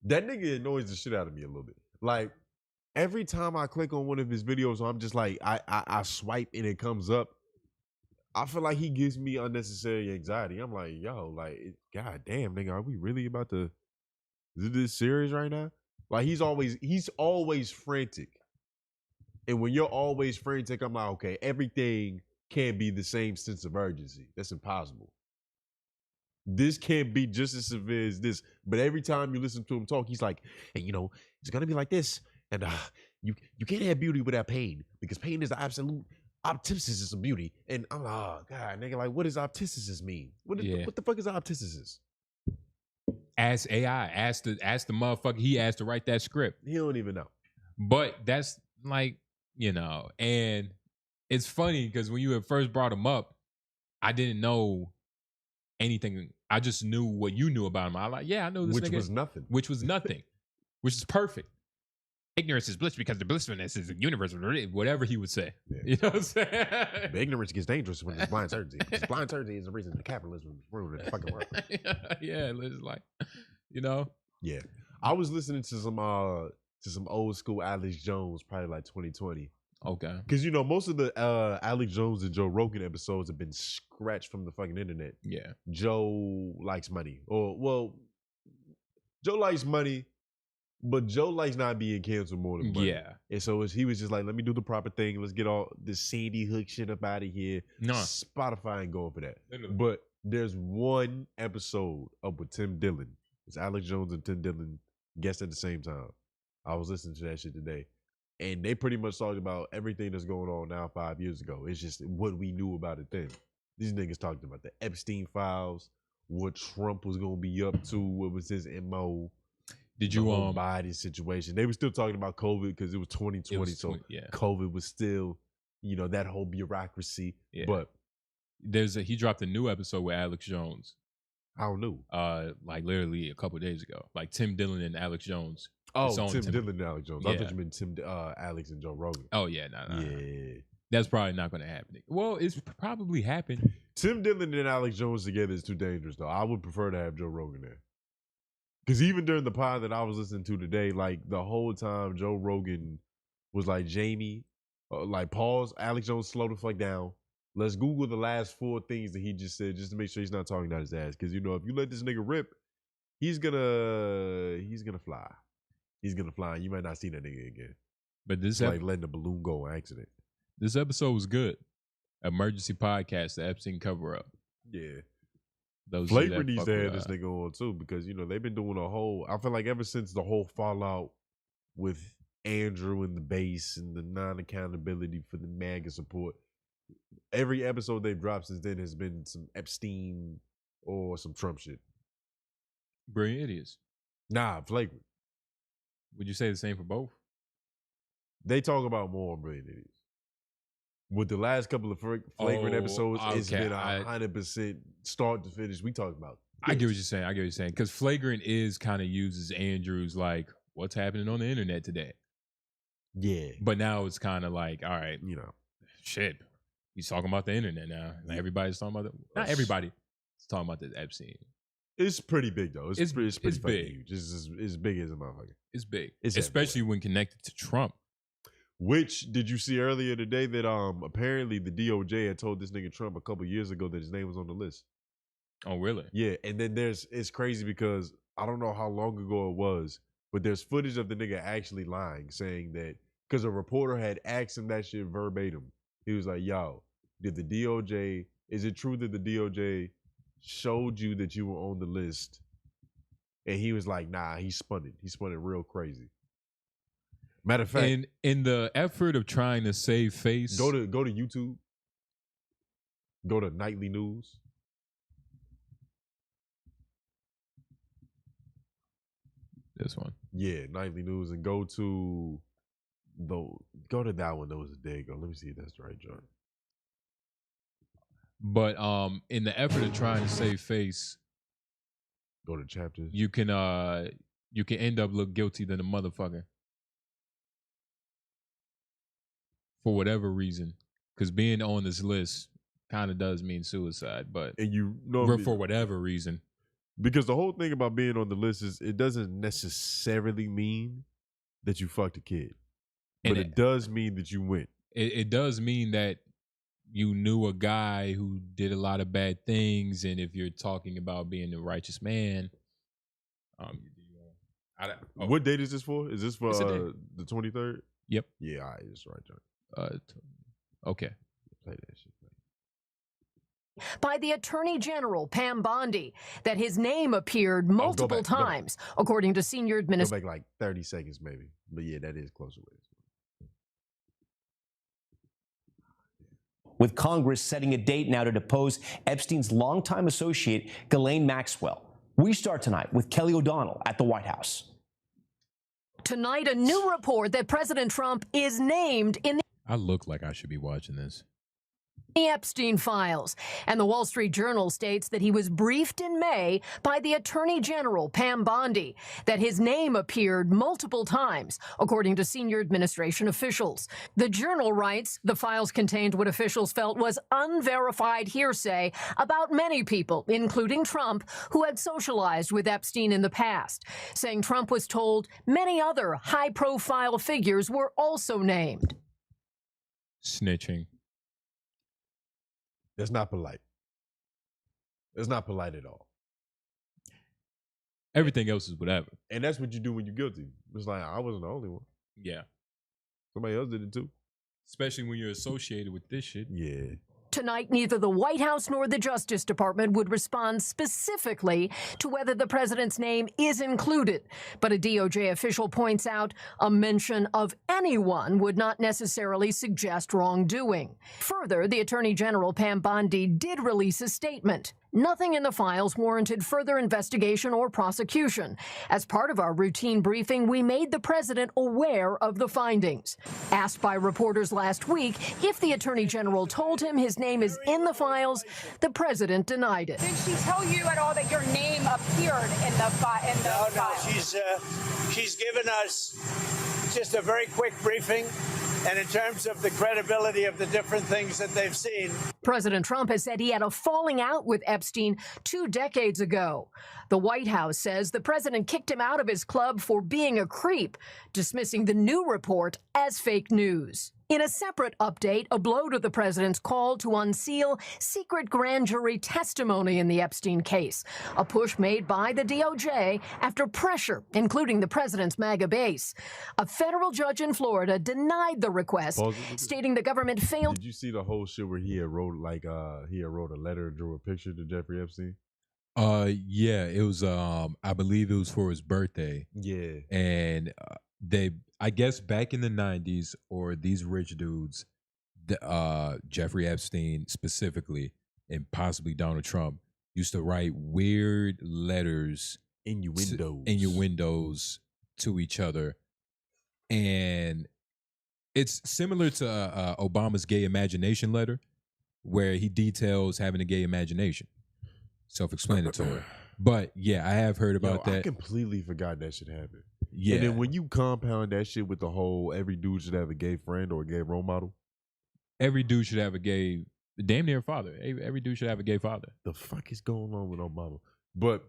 That nigga annoys the shit out of me a little bit. Like, every time I click on one of his videos, I'm just like, I swipe and it comes up. I feel like he gives me unnecessary anxiety. I'm like, yo, like, god damn, nigga, are we really about to? Is this serious right now? Like, he's always frantic. And when you're always frantic, I'm like, okay, everything can't be the same sense of urgency. That's impossible. This can't be just as severe as this. But every time you listen to him talk, he's like, hey, it's gonna be like this. And you can't have beauty without pain, because pain is the absolute optithesis of beauty. And I'm like, oh god, nigga, like, what does optithesis mean? What the fuck is optithesis? Ask AI. Ask the motherfucker he asked to write that script. He don't even know. But that's like, and it's funny because when you had first brought him up, I didn't know anything. I just knew what you knew about him. I like, yeah, I know this nigga. Which was nothing. Which is perfect. Ignorance is bliss because the blissfulness is the universe, whatever he would say. Yeah. You know what I'm saying? The ignorance gets dangerous when it's blind certainty. Because blind certainty is the reason that capitalism is ruining the fucking world. Yeah, it's like, Yeah. I was listening to some old school Alex Jones, probably like 2020. Okay. Because, most of the Alex Jones and Joe Rogan episodes have been scratched from the fucking internet. Yeah. Joe likes money. Joe likes money. But Joe likes not being canceled more than money. Yeah. And so he was just like, let me do the proper thing. Let's get all this Sandy Hook shit up out of here. No. Spotify ain't going for that. But there's one episode up with Tim Dillon. It's Alex Jones and Tim Dillon guests at the same time. I was listening to that shit today. And they pretty much talked about everything that's going on now 5 years ago. It's just what we knew about it then. These niggas talked about the Epstein files, what Trump was going to be up to, what was his MO. Did you Biden situation? They were still talking about COVID because it was 2020, so COVID was still, that whole bureaucracy. Yeah. But he dropped a new episode with Alex Jones. How new? Like literally a couple of days ago. Like Tim Dillon and Alex Jones. Oh, Tim Dillon and Alex Jones. Yeah. I thought you meant Alex and Joe Rogan. Oh yeah, no. Yeah, that's probably not going to happen. Well, it's probably happened. Tim Dillon and Alex Jones together is too dangerous, though. I would prefer to have Joe Rogan there. Because even during the pod that I was listening to today, like the whole time Joe Rogan was like, Jamie, like pause, Alex Jones, slow the fuck down. Let's Google the last 4 things that he just said, just to make sure he's not talking out his ass. Because, you know, if you let this nigga rip, he's gonna fly. He's gonna fly, and you might not see that nigga again. But this It's like letting the balloon go on accident. This episode was good. Emergency podcast, the Epstein cover up. Yeah. Those Flagrant needs to have this nigga on too, because, you know, they've been doing a whole, I feel like ever since the whole fallout with Andrew and the base and the non-accountability for the MAGA support, every episode they've dropped since then has been some Epstein or some Trump shit. Brilliant idiots. Nah, Flagrant. Would you say the same for both? They talk about more Brilliant Idiots. With the last couple of Flagrant episodes, it's been 100% start to finish. We talk about this. I get what you're saying. Because Flagrant is kind of uses Andrew's like, what's happening on the internet today? Yeah. But now it's kind of like, all right, You know. shit. He's talking about the internet now. Like everybody's talking about not everybody. It's talking about the Epstein. It's pretty big though. It's pretty it's fucking big. huge. It's as big as a motherfucker. It's big. It's especially when connected to Trump. Which did you see earlier today that apparently the DOJ had told this nigga Trump a couple years ago that his name was on the list. Oh, really? Yeah, and then it's crazy because I don't know how long ago it was, but there's footage of the nigga actually lying, saying that because a reporter had asked him that shit verbatim. He was like, yo, is it true that the DOJ showed you that you were on the list? And he was like, nah, he spun it. He spun it real crazy. Matter of fact, in the effort of trying to save face, go to YouTube. Go to Nightly News. This one. Yeah, Nightly News, and go to that one. That was a day ago. Let me see if that's the right joint. But in the effort of trying to save face, Go to chapters. you can end up look guilty than a motherfucker. For whatever reason. Because being on this list kind of does mean suicide, but And you know, for whatever reason. because the whole thing about being on the list is it doesn't necessarily mean that you fucked a kid, but And it does mean that you went. It does mean that you knew a guy who did a lot of bad things, and if you're talking about being a righteous man, What date is this for? Is this for It's a date. the 23rd? Yep. Yeah, all right, that's the right joint. Okay. Play that shit. By the Attorney General, Pam Bondi, that his name appeared multiple go back. times, according to senior Go administrator. back like 30 seconds maybe. But yeah, that is closer with it. With Congress setting a date now to depose Epstein's longtime associate, Ghislaine Maxwell. We start tonight with Kelly O'Donnell at the White House. Tonight, a new report that President Trump is named in I look like I should be watching this. the Epstein files. And the Wall Street Journal states that he was briefed in May by the Attorney General, Pam Bondi, that his name appeared multiple times, according to senior administration officials. The Journal writes the files contained what officials felt was unverified hearsay about many people, including Trump, who had socialized with Epstein in the past, saying Trump was told many other high-profile figures were also named. Snitching. That's not polite. It's not polite at all. Everything else is whatever. And that's what you do when you're guilty. It's like, I wasn't the only one. Yeah. Somebody else did it too. Especially when you're associated with this shit. Yeah. Tonight, neither the White House nor the Justice Department would respond specifically to whether the president's name is included. But a DOJ official points out a mention of anyone would not necessarily suggest wrongdoing. Further, the Attorney General, Pam Bondi, did release a statement. Nothing in the files warranted further investigation or prosecution. As part of our routine briefing, we made the president aware of the findings. Asked by reporters last week if the Attorney General told him his name is in the files, the president denied it. Did she tell you at all that your name appeared in the file? No, she's given us just a very quick briefing. And in terms of the credibility of the different things that they've seen. President Trump has said he had a falling out with Epstein 2 decades ago. The White House says the president kicked him out of his club for being a creep, dismissing the new report as fake news. In a separate update, a blow to the president's call to unseal secret grand jury testimony in the Epstein case, a push made by the DOJ after pressure, including the president's MAGA base. A federal judge in Florida denied the request, stating the government failed. Did you see the whole shit where he had wrote a letter, drew a picture to Jeffrey Epstein? Yeah, it was I believe it was for his birthday. Yeah. And I guess back in the 90s, or these rich dudes, Jeffrey Epstein specifically, and possibly Donald Trump, used to write weird letters, innuendos to each other. And it's similar to Obama's gay imagination letter, where he details having a gay imagination. Self-explanatory. But yeah, I have heard about that. I completely forgot that shit happened. Yeah. And then when you compound that shit with the whole every dude should have a gay friend or a gay role model. Every dude should have a gay, damn near father. Every dude should have a gay father. The fuck is going on with Obama? But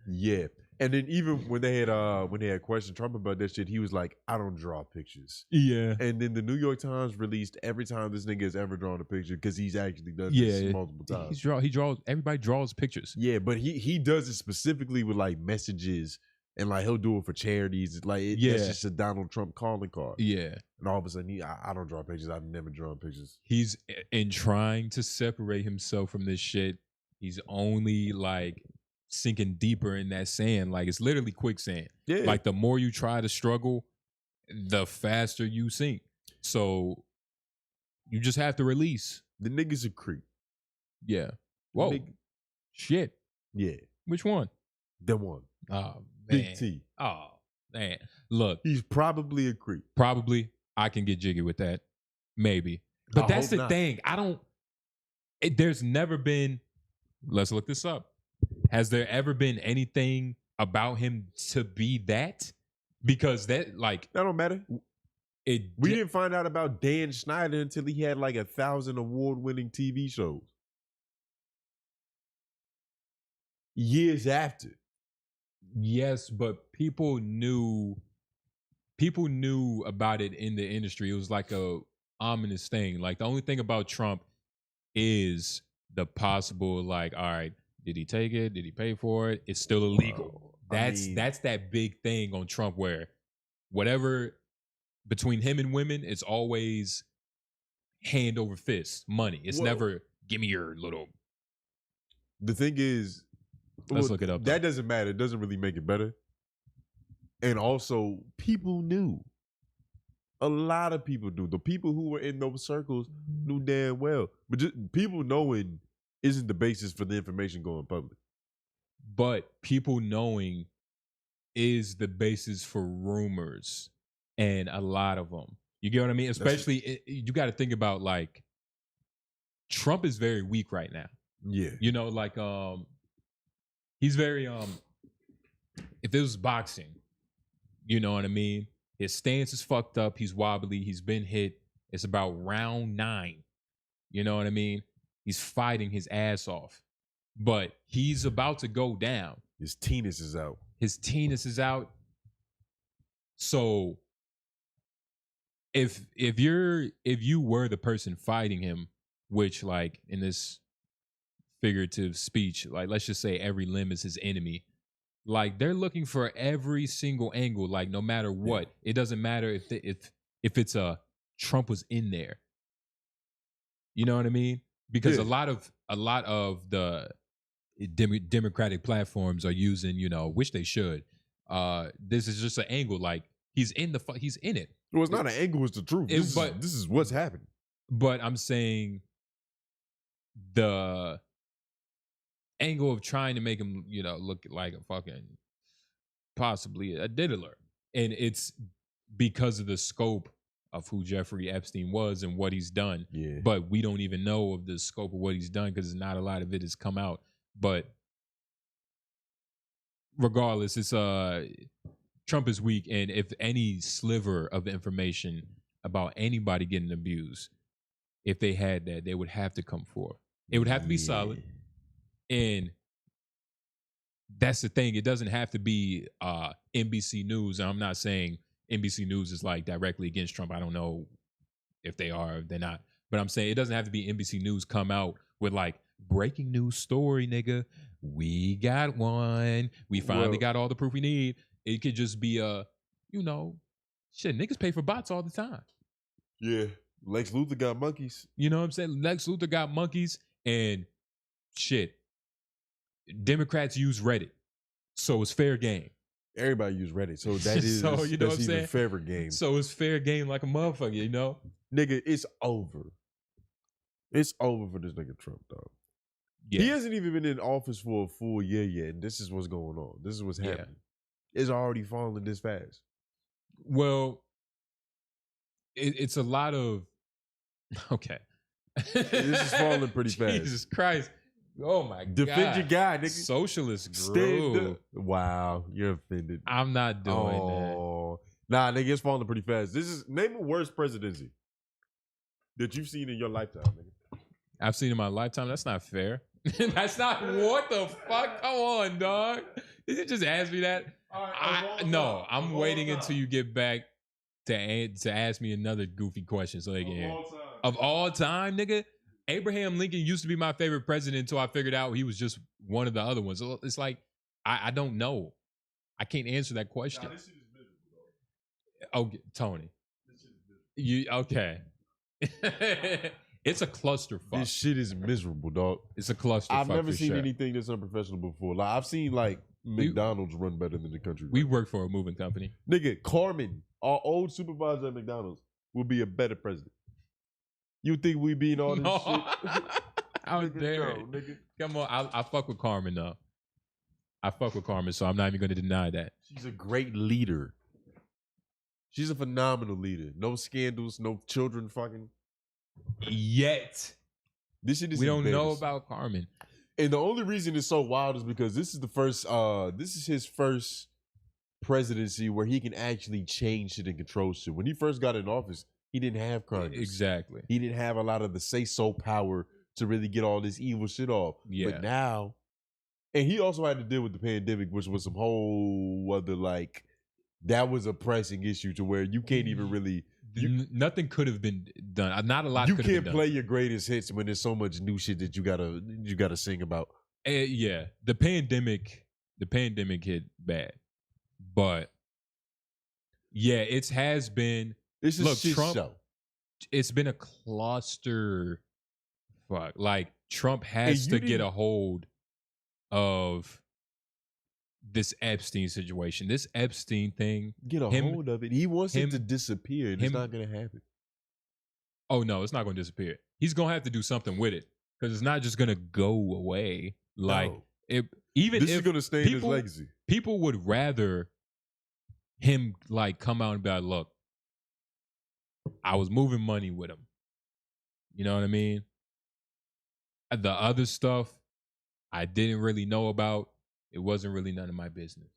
yeah. And then even when they had questioned Trump about that shit, he was like, I don't draw pictures. Yeah. And then the New York Times released every time this nigga has ever drawn a picture, because he's actually done this multiple times. He draws, everybody draws pictures. Yeah, but he does it specifically with like messages, and like he'll do it for charities. It's like it's just a Donald Trump calling card. Yeah. And all of a sudden I don't draw pictures. I've never drawn pictures. He's in trying to separate himself from this shit. He's only like sinking deeper in that sand. Like, it's literally quicksand. Yeah. Like, the more you try to struggle, the faster you sink. So you just have to release. The nigga's a creep. Yeah. Whoa. Shit. Yeah. Which one? The one. Oh, man. Big T. Oh, man. Look. He's probably a creep. Probably. I can get jiggy with that. Maybe. But that's the thing. There's never been, let's look this up. Has there ever been anything about him to be that? Because that, like, that don't matter. We didn't find out about Dan Schneider until he had like 1,000 award-winning TV shows. Years after. Yes, but people knew about it in the industry. It was like a ominous thing. Like, the only thing about Trump is the possible, like, all right, did he take it? Did he pay for it? It's still illegal. That's that big thing on Trump, where whatever between him and women, it's always hand over fist money. It's never give me your little. The thing is, let's look it up. That doesn't matter. It doesn't really make it better. And also, people knew. A lot of people knew. The people who were in those circles knew damn well. But just people knowing isn't the basis for the information going public. But people knowing is the basis for rumors, and a lot of them. You get what I mean? Especially, you got to think about, like, Trump is very weak right now. Yeah. You know, like, he's very, if it was boxing, you know what I mean? His stance is fucked up. He's wobbly. He's been hit. It's about round 9. You know what I mean? He's fighting his ass off, but he's about to go down. His tennis is out. So if you were the person fighting him, which, like, in this figurative speech, like, let's just say every limb is his enemy. Like, they're looking for every single angle, like, no matter what. It doesn't matter if it's Trump was in there. You know what I mean? Because a lot of the Democratic platforms are using, which they should. This is just an angle, like, he's in it. Well, it's not an angle; it's the truth. This is what's happening. But I'm saying the angle of trying to make him, look like a fucking possibly a diddler, and it's because of the scope of who Jeffrey Epstein was and what he's done. Yeah. But we don't even know of the scope of what he's done because not a lot of it has come out. But regardless, it's Trump is weak, and if any sliver of information about anybody getting abused, if they had that, they would have to come forth. It would have to be solid. And that's the thing. It doesn't have to be NBC News. I'm not saying NBC News is like directly against Trump. I don't know if they are, if they're not. But I'm saying it doesn't have to be NBC News come out with like breaking news story, nigga. We got one. We finally got all the proof we need. It could just be shit, niggas pay for bots all the time. Yeah. Lex Luthor got monkeys. You know what I'm saying? Lex Luthor got monkeys and shit. Democrats use Reddit. So it's fair game. Everybody use Reddit. So that is so, you know that's what I'm even saying? fairer game. So it's fair game like a motherfucker, you know? Nigga, it's over. It's over for this nigga Trump, dog. Yeah. He hasn't even been in office for a full year yet, and this is what's going on. This is what's happening. It's already falling this fast. Well, it's a lot of okay. This is falling pretty fast. Jesus Christ. Oh my God. Defend your guy, nigga. Socialist Stand grew. up. Wow, you're offended. I'm not doing that. Nah, nigga, it's falling pretty fast. Name a worst presidency that you've seen in your lifetime, nigga. I've seen in my lifetime. That's not fair. That's not what the fuck. Come on, dog. Did you just ask me that? No, I'm waiting until you get back to ask me another goofy question so they can hear. Of all time, nigga, Abraham Lincoln used to be my favorite president until I figured out he was just one of the other ones. So it's like I don't know. I can't answer that question. This shit is miserable, dog. Okay, Tony. This shit is miserable. Okay. It's a clusterfuck. This shit is miserable, dog. It's a clusterfuck. I've never for seen sure. anything that's unprofessional before. Like I've seen like McDonald's run better than the country. We work for a moving company. Nigga, Carmen, our old supervisor at McDonald's, will be a better president. You think we be in all this shit? How Nigga, dare no, it? nigga. Come on, I fuck with Carmen though. I fuck with Carmen, so I'm not even going to deny that. She's a great leader. She's a phenomenal leader. No scandals, no children fucking. Yet. This shit is We don't know embarrassing. about Carmen. And the only reason it's so wild is because this is his first presidency where he can actually change shit and control shit. When he first got in office, he didn't have Congress. Exactly. He didn't have a lot of the say-so power to really get all this evil shit off. Yeah. But now, and he also had to deal with the pandemic, which was some whole other, like, that was a pressing issue to where you can't even really... Nothing could have been done. Not a lot You could have been can't done. play your greatest hits when there's so much new shit that you gotta sing about. Yeah. The pandemic hit bad. But yeah, it has been... It's a Look, shit Trump, show. It's been a cluster fuck. Like Trump has to get a hold of this Epstein situation. This Epstein thing. Get a hold of it. He wants it to disappear, and it's not gonna happen. Oh no, it's not gonna disappear. He's gonna have to do something with it. Because it's not just gonna go away. Like this is gonna stay in his legacy. People would rather him like come out and be like, look, I was moving money with him. You know what I mean? The other stuff I didn't really know about. It wasn't really none of my business.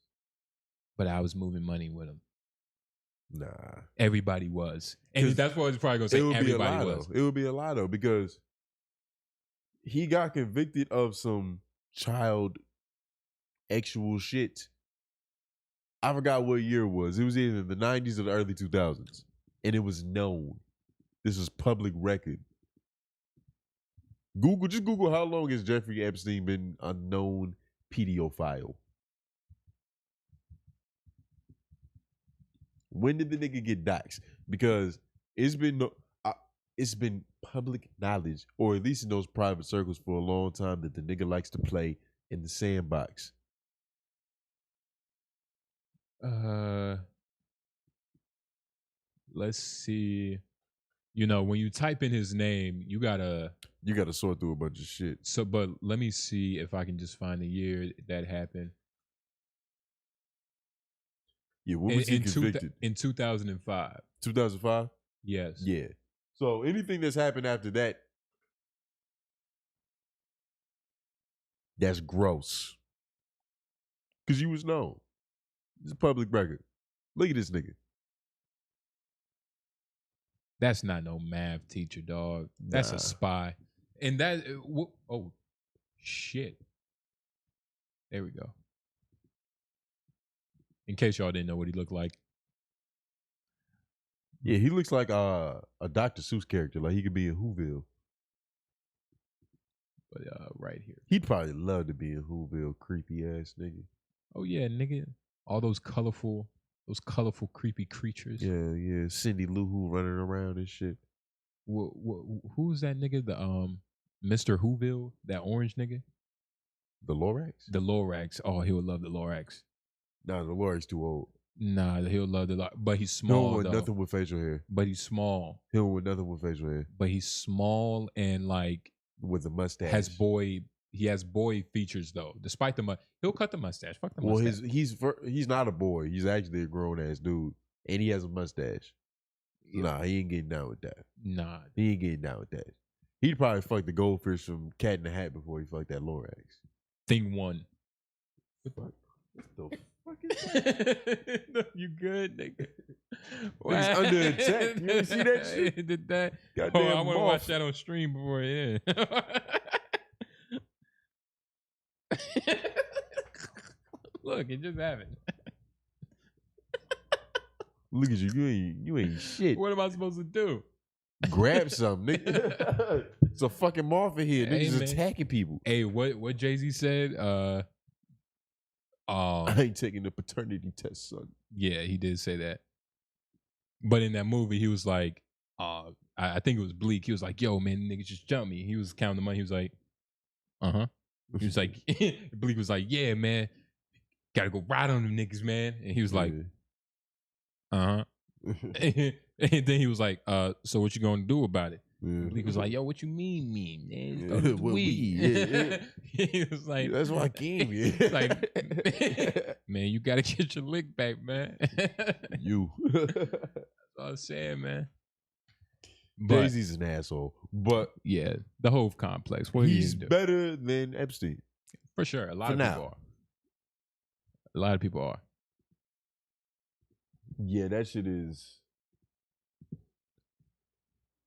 But I was moving money with him. Nah. Everybody was. And that's what I was probably going to say. Everybody was. It would be a lie, though, because he got convicted of some child actual shit. I forgot what year it was. It was either the 90s or the early 2000s. And it was known. This is public record. Just Google how long has Jeffrey Epstein been a known pedophile. When did the nigga get doxxed? Because it's been public knowledge, or at least in those private circles for a long time, that the nigga likes to play in the sandbox. Let's see. You know, when you type in his name, you gotta sort through a bunch of shit. So, but let me see if I can just find the year that happened. Yeah, when was he convicted? In 2005. 2005? Yes. Yeah. So anything that's happened after that, that's gross. Because you was known. It's a public record. Look at this nigga. That's not no math teacher, dog. That's a spy. And that, oh, shit. There we go. In case y'all didn't know what he looked like. Yeah, he looks like a Dr. Seuss character. Like he could be in Whoville. But right here. He'd probably love to be in Whoville, creepy ass nigga. Oh yeah, nigga. All those colorful creepy creatures. Yeah. Cindy Lou Who running around and shit. Who's that nigga? The Mr. Whoville, that orange nigga? The Lorax? The Lorax. Oh, he would love the Lorax. Nah, the Lorax too old. Nah, he'll love the Lorax. But he's He don't small want though. nothing with facial hair. But he's small. He don't want nothing with facial hair. But he's small and like with a mustache. He has boy features though. Despite the he'll cut the mustache. Fuck the well, mustache. he's not a boy. He's actually a grown ass dude, and he has a mustache. Yeah. Nah, he ain't getting down with that. Nah, he ain't getting down with that. He'd probably fuck the goldfish from Cat in the Hat before he fucked that Lorax. Thing one. What the fuck is that? No, you good, nigga? He's under attack. You ever see that shit? Did that? Goddamn I want to watch moth. that on stream before it ends. Look, it just happened. Look at you. You ain't shit. What am I supposed to do? Grab something, nigga. It's a fucking moth in here. Niggas man. attacking people. Hey, what Jay-Z said? I ain't taking the paternity test, son. Yeah, he did say that. But in that movie, he was like, I think it was Bleak. He was like, yo, man, niggas just jumped me. He was counting the money. He was like, He was like, Bleak was like, yeah, man, gotta go ride on them niggas, man. And he was like, and then he was like, so what you gonna do about it? Yeah. Bleak was like, yo, what you mean, man? Yeah. He was like, that's why I came here. Like, man, you gotta get your lick back, man. You. That's all I'm saying, man. Jay-Z's an asshole, but yeah, the Hove complex. What he's better than Epstein for sure. A lot of people are. A lot of people are. Yeah, that shit is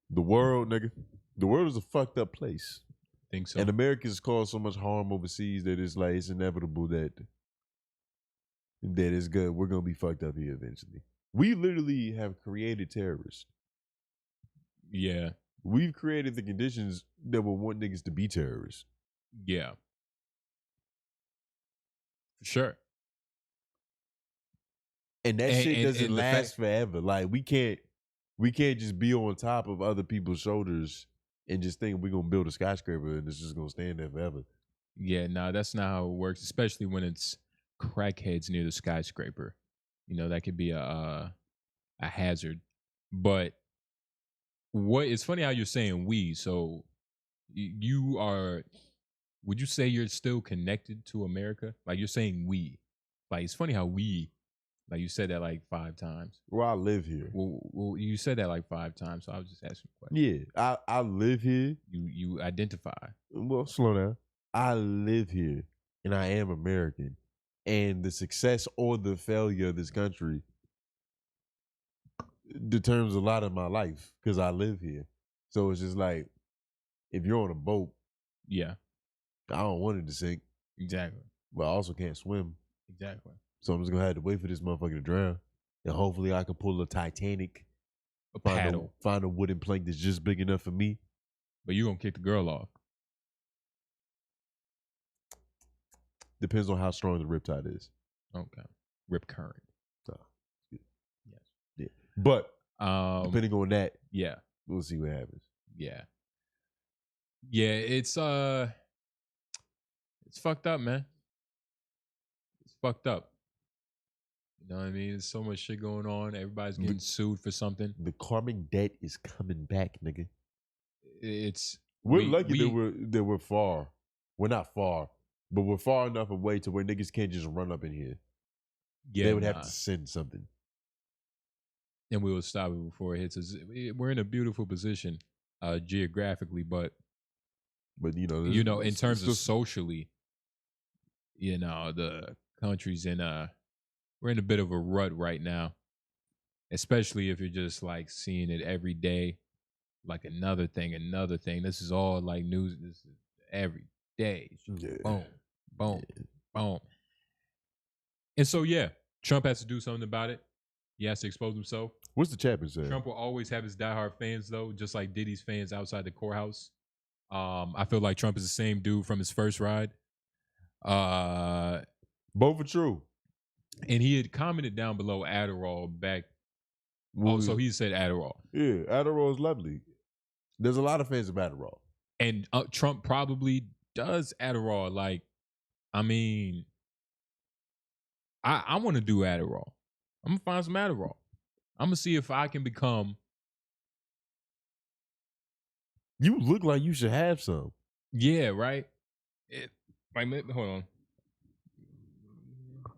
the world, nigga. The world is a fucked up place. Think so. And America's caused so much harm overseas that it's like it's inevitable that it's good. We're gonna be fucked up here eventually. We literally have created terrorists. Yeah. We've created the conditions that will want niggas to be terrorists. Yeah. For sure. And that shit doesn't last forever. Like we can't just be on top of other people's shoulders and just think we're gonna build a skyscraper and it's just gonna stand there forever. Yeah, no, that's not how it works, especially when it's crackheads near the skyscraper. You know, that could be a hazard. But it's funny how you're saying we. So you are, would you say you're still connected to America? Like you're saying we. Like it's funny how we, like you said that like 5 times. Well, I live here. Well, you said that like 5 times, so I was just asking a question. Yeah, I live here. You identify. Well, slow down. I live here and I am American. And the success or the failure of this country determines a lot of my life because I live here. So it's just like, if you're on a boat, yeah, I don't want it to sink. Exactly. But I also can't swim. Exactly. So I'm just gonna have to wait for this motherfucker to drown. And hopefully I can pull a Titanic, paddle, find a wooden plank that's just big enough for me. But you gonna kick the girl off. Depends on how strong the riptide is. Okay. Rip current. So, yes. Yeah. But depending on that, yeah, we'll see what happens. Yeah. Yeah, it's fucked up, man. It's fucked up. You know what I mean? There's so much shit going on. Everybody's getting sued for something. The karmic debt is coming back, nigga. We're lucky that we're far. We're not far, but we're far enough away to where niggas can't just run up in here. Yeah, they would have to send something. And we will stop it before it hits us. We're in a beautiful position geographically, but you know, in terms of socially, you know, the country's we're in a bit of a rut right now, especially if you're just like seeing it every day, like another thing. This is all like news. This is every day. Yeah. Boom, boom, boom. And so, yeah, Trump has to do something about it. He has to expose himself. What's the Chapman say? Trump will always have his diehard fans, though, just like Diddy's fans outside the courthouse. I feel like Trump is the same dude from his first ride. Both are true. And he had commented down below Adderall back. So he said Adderall. Yeah, Adderall is lovely. There's a lot of fans of Adderall. And Trump probably does Adderall. Like, I mean, I want to do Adderall. I'm going to find some Adderall. I'm going to see if I can become. You look like you should have some. Yeah, right? Hold on.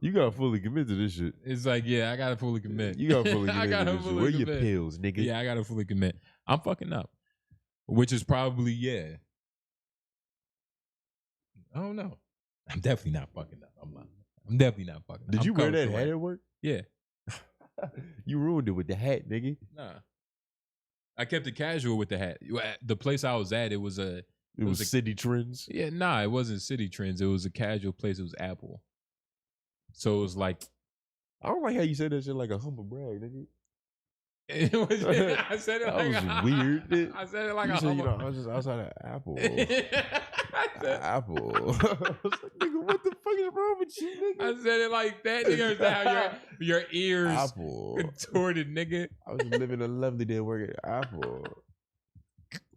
You got to fully commit to this shit. It's like, yeah, I got to fully commit. You got to fully commit to this shit. Where commit. your pills, nigga? Yeah, I got to fully commit. I'm fucking up. Which is probably, yeah. I don't know. I'm definitely not fucking up. I'm definitely not fucking up. Did you wear that hat at work? Yeah. You ruined it with the hat, nigga. Nah. I kept it casual with the hat. The place I was at, it was a City Trends. Yeah, nah, it wasn't City Trends. It was a casual place. It was Apple. So it was like, I don't like how you said that shit like a humble brag, nigga. I said it that like was weird. I said it like you a said, humble. I was just outside of Apple. Apple. I was like, nigga, what the fuck is wrong with you, nigga? I said it like that. Nigga, understand how your ears Apple contorted, nigga. I was living a lovely day working at Apple.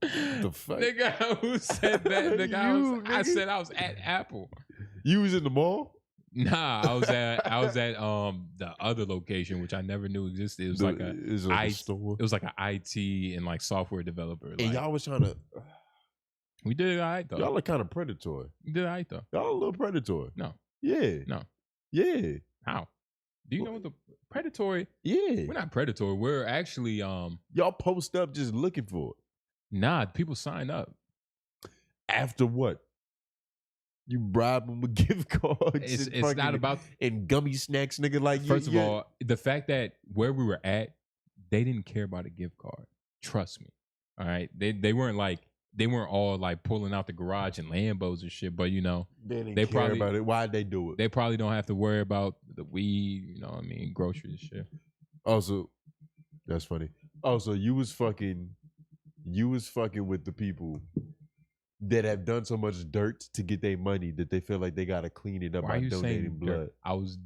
What the fuck? Nigga, who said that? Nigga, I said I was at Apple. You was in the mall? Nah, I was at the other location, which I never knew existed. It was like a store. It was like an IT and like software developer. And y'all was trying to. We did it all right though. Y'all are kind of predatory. We did it all right though. Y'all a little predatory. No. Yeah. No. Yeah. How? Do you know what the predatory? Yeah. We're not predatory. We're actually y'all post up just looking for it. Nah, people sign up. After what? You bribe them with gift cards. It's not about and gummy snacks, nigga. Like first of all, the fact that where we were at, they didn't care about a gift card. Trust me. All right. They weren't all like pulling out the garage and Lambos and shit, but you know, they didn't care probably about it. Why'd they do it? They probably don't have to worry about the weed, you know what I mean, groceries and shit. Also, that's funny. Also, you was fucking with the people that have done so much dirt to get their money that they feel like they gotta clean it up by donating blood.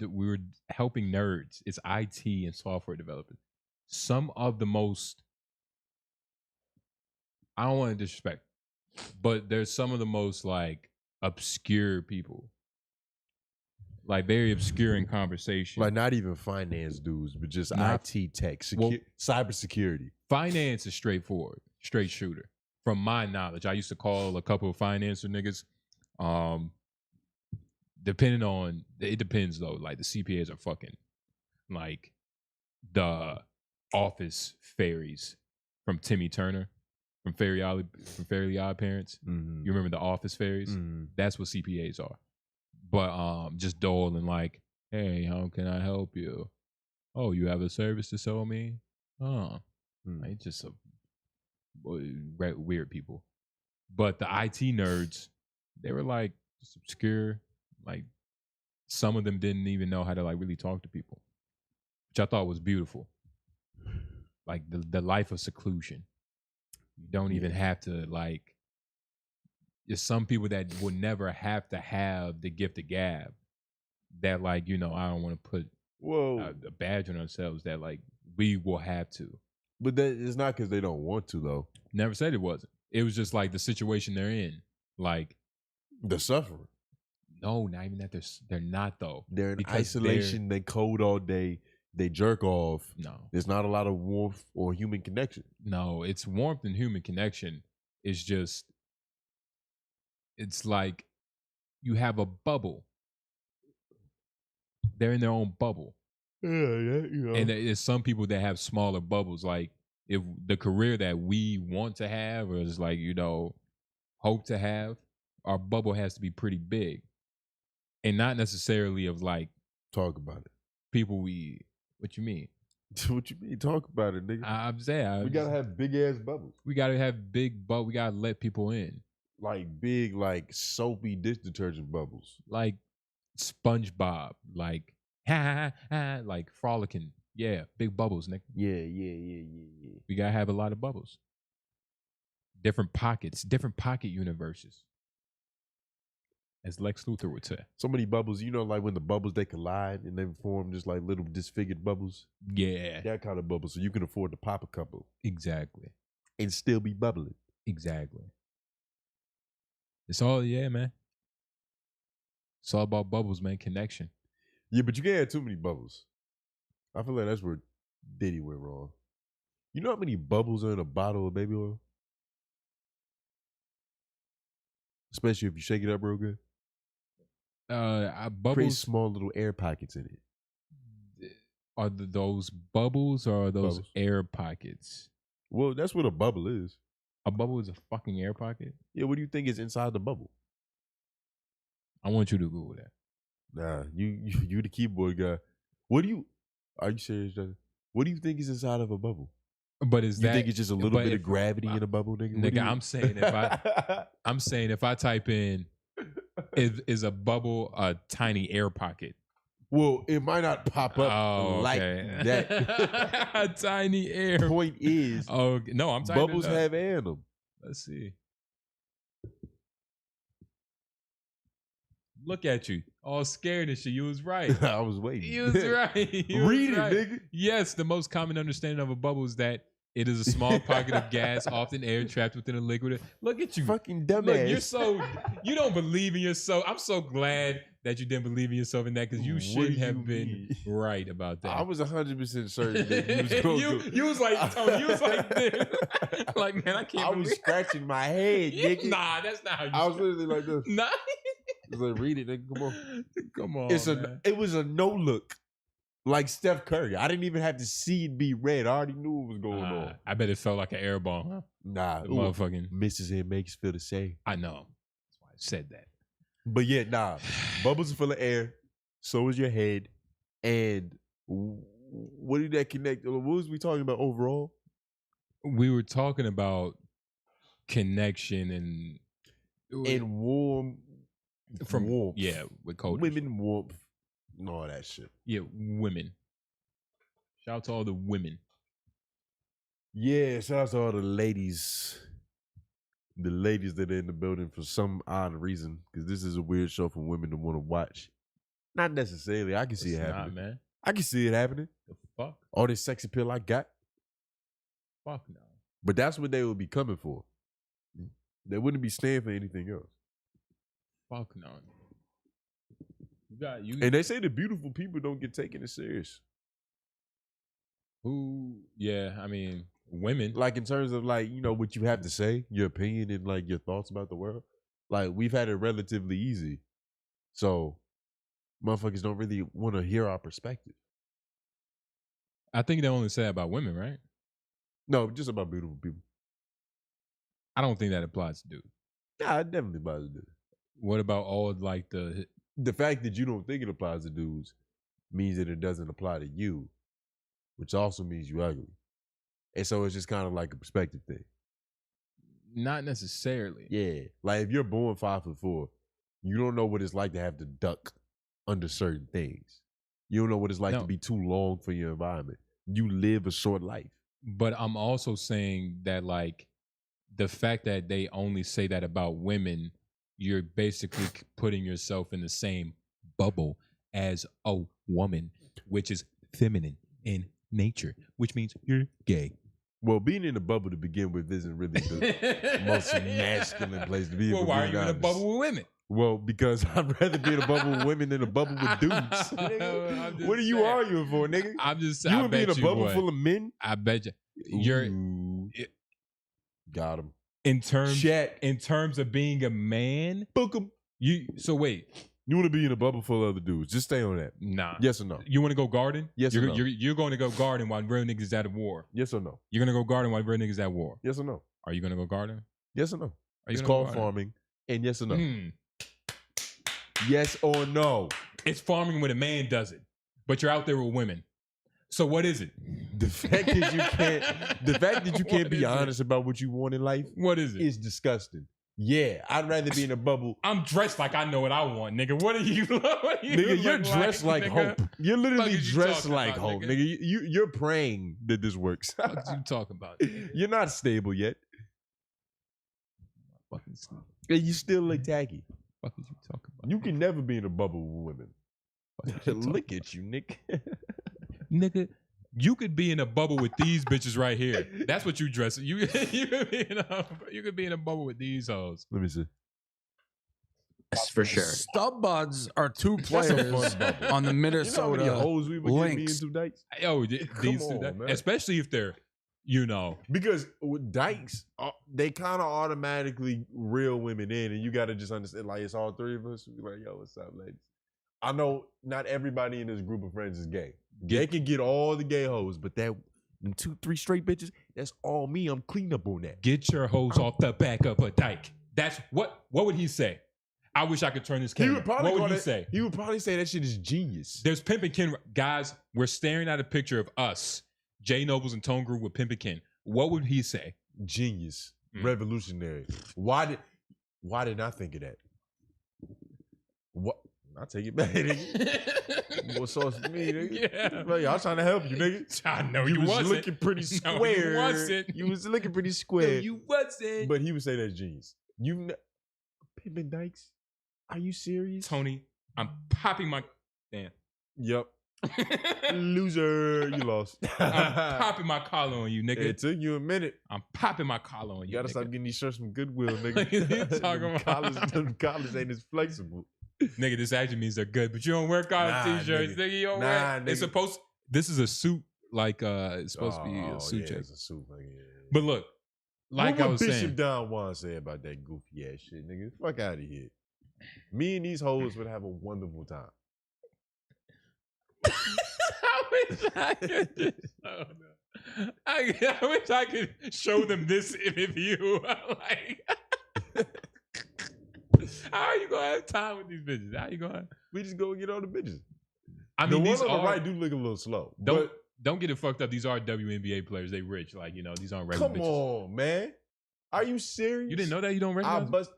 We were helping nerds. It's IT and software developers. Some of the most, I don't want to disrespect, but there's some of the most like obscure people, like very obscure in conversation. Like not even finance dudes, but just IT tech, cybersecurity. Finance is straightforward, straight shooter. From my knowledge, I used to call a couple of financer niggas. Depending on, it depends though. Like the CPAs are fucking like the office fairies from Timmy Turner from Fairly Odd Parents. Mm-hmm. You remember the office fairies? Mm-hmm. That's what CPAs are. But just dull and like, hey, how can I help you? Oh, you have a service to sell me? Oh, like just a weird people. But the IT nerds, they were like just obscure. Like some of them didn't even know how to like really talk to people, which I thought was beautiful. Like the life of seclusion. You don't even have to like. There's some people that will never have to have the gift of gab. That like, you know, I don't want to put a badge on ourselves. That like we will have to. But that it's not because they don't want to though. Never said it wasn't. It was just like the situation they're in. Like the suffering. No, not even that. They're not though. They're in isolation. They code all day. They jerk off. No, there's not a lot of warmth or human connection. No, it's warmth and human connection. It's just, it's like you have a bubble. They're in their own bubble. Yeah, you know. And there's some people that have smaller bubbles. Like if the career that we want to have, or is like, you know, hope to have, our bubble has to be pretty big. And not necessarily of like, talk about it. People what you mean? What you mean? Talk about it, nigga. I'm saying. We gotta have big ass bubbles. We gotta have big bubbles. We gotta let people in. Like big, like soapy dish detergent bubbles. Like SpongeBob. Like, ha ha ha, like frolicking Yeah, big bubbles, nigga. Yeah. We gotta have a lot of bubbles. Different pockets, different pocket universes. As Lex Luthor would say. So many bubbles, you know, like when the bubbles they collide and they form just like little disfigured bubbles. Yeah. That kind of bubble. So you can afford to pop a couple. Exactly. And still be bubbling. Exactly. It's all, yeah, man. It's all about bubbles, man. Connection. Yeah, but you can't have too many bubbles. I feel like that's where Diddy went wrong. You know how many bubbles are in a bottle of baby oil? Especially if you shake it up real good. Bubbles. Create small little air pockets in it. Are those bubbles or are those Bubbles. air pockets? Well, that's what a bubble is. A bubble is a fucking air pocket? Yeah, what do you think is inside the bubble? I want you to Google that. Nah, you the keyboard guy. Are you serious, Justin? What do you think is inside of a bubble? But is You that think it's just a little bit of gravity in a bubble, nigga? What do Nigga, you- I'm saying if I type in is a bubble a tiny air pocket? Well, it might not pop up like okay. that. A tiny air. Point is, no, I'm typing bubbles it up. have air in them. Let's see. Look at you, all scared and shit. You was right. I was waiting. You was right. You was Read it, right. nigga. Yes, the most common understanding of a bubble is that it is a small pocket of gas, often air trapped within a liquid. Look at you. Fucking Look, dumbass. you don't believe in yourself. I'm so glad that you didn't believe in yourself in that because you What shouldn't do have you been mean? right about that. I was 100% certain that you was going to you was like, Tony, you was like this. Like, man, I can't I believe was scratching my head, nigga. Nah, that's not how you I was literally like this. Nah. It's like, read it, nigga. Come on. Come on. It was a no look. Like Steph Curry. I didn't even have to see it be red. I already knew what was going on. I bet it felt like an air ball, huh? Nah. The motherfucking misses and makes feel the same. I know. That's why I said that. But yeah, nah. Bubbles are full of air. So is your head. And what did that connect? What was we talking about overall? We were talking about connection and warm from warmth. Yeah, with cold Women warmth and all that shit. Yeah, women. Shout out to all the women. Yeah, shout out to all the ladies. The ladies that are in the building for some odd reason. Because this is a weird show for women to want to watch. Not necessarily. I can see it happening. Man. I can see it happening. The fuck? All this sex appeal I got. Fuck no. But that's what they would be coming for. They wouldn't be staying for anything else. Fuck no. You And they say the beautiful people don't get taken as serious. Who? Yeah, I mean, women. Like in terms of like, you know, what you have to say, your opinion and like your thoughts about the world. Like we've had it relatively easy. So motherfuckers don't really want to hear our perspective. I think they only say that about women, right? No, just about beautiful people. I don't think that applies to dudes. Nah, it definitely applies to dudes. What about all like the fact that you don't think it applies to dudes means that it doesn't apply to you, which also means you ugly. And so it's just kind of like a perspective thing. Not necessarily. Yeah. Like if you're born 5'4", you don't know what it's like to have to duck under certain things. You don't know what it's like to be too long for your environment. You live a short life. But I'm also saying that like the fact that they only say that about women, you're basically putting yourself in the same bubble as a woman, which is feminine in nature, which means you're gay. Well, being in a bubble to begin with isn't really the most masculine place to be. Well, why are you in a bubble with women? Well, because I'd rather be in a bubble with women than a bubble with dudes. What are you arguing for, nigga? I'm just saying. You would be in a bubble full of men? I bet you. Got him. In terms of being a man, book him. So wait. You want to be in a bubble full of other dudes? Just stay on that. Nah. Yes or no? You want to go garden? Yes or no? You're going to go garden while real niggas at war. Yes or no? You're going to go garden while real niggas at war. Yes or no? Are you going to go garden? Yes or no? Are you it's called farming. And yes or no? Yes or no? It's farming when a man does it, but you're out there with women. So what is it? The fact that you can't be honest about what you want in life, what is it? Is disgusting. Yeah, I'd rather be in a bubble. I'm dressed like I know what I want, nigga. What are you? Nigga, you're dressed like nigga? hope. You're literally Fuck is you dressed talking like about, hope, nigga? nigga. You're praying that this works. What are you talking about? Nigga? You're not stable yet. Fucking stupid. And you still look tacky. What is you talking about? You can never be in a bubble with women. Look at you, Nick. Nigga, you could be in a bubble with these bitches right here. That's what you dress. You could be in a bubble with these hoes. Let me see. Yes, for sure. Stub buds are two That's a fun players bubble. on the You know how Minnesota many hoes we would get me Lynx. into Dykes? Yo, these two, on, man. especially if they're, you know, Because with Dykes, they kind of automatically reel women in, and you got to just understand, like, it's all three of us. We like, yo, what's up, ladies? I know not everybody in this group of friends is gay. They can get all the gay hoes, but that 2-3 straight bitches, that's all me. I'm clean up on that. get your hoes off the back of a dyke. That's what would he say? I wish I could turn this camera. What would he say? He would probably say that shit is genius. There's Pimp and Ken. Guys, we're staring at a picture of us, Jay Nobles and Tone Group with Pimp and Ken. What would he say? Genius. Mm. Revolutionary. Why did I think of that? What? I'll take it back, nigga. What sauce to me, nigga? Yeah. Like, I was trying to help you, nigga. I know you was wasn't. looking pretty No, square. you wasn't. You was looking pretty square. No, you wasn't. But he would say that's genius. Pimpin' Dykes? Are you serious? Tony, I'm popping my damn. Yep. Loser. You lost. I'm popping my collar on you, nigga. It took you a minute. I'm popping my collar on you. You gotta nigga. stop getting these shirts from Goodwill, nigga. What you talking about? Them collars ain't as flexible. Nigga, this actually means they're good, but you don't wear college Nah, t-shirts. nigga. Nigga, you don't Nah, wear. nigga. It's supposed. This is a suit, like it's supposed to be a suit check. It's a suit, nigga. Yeah. But look, like what I would was Bishop saying, Don Juan say about that goofy ass shit, nigga? Fuck out of here. Me and these hoes would have a wonderful time. I wish I could. Oh, no. I wish I could show them this view. Like, how are you gonna have time with these bitches? How you gonna? We just go and get all the bitches. I mean, the these one on are the right do look a little slow. don't get it fucked up. These are WNBA players. They rich. Like, you know, these aren't regular Come bitches. on, man. Are you serious? You didn't know that? You don't I recognize them? bust.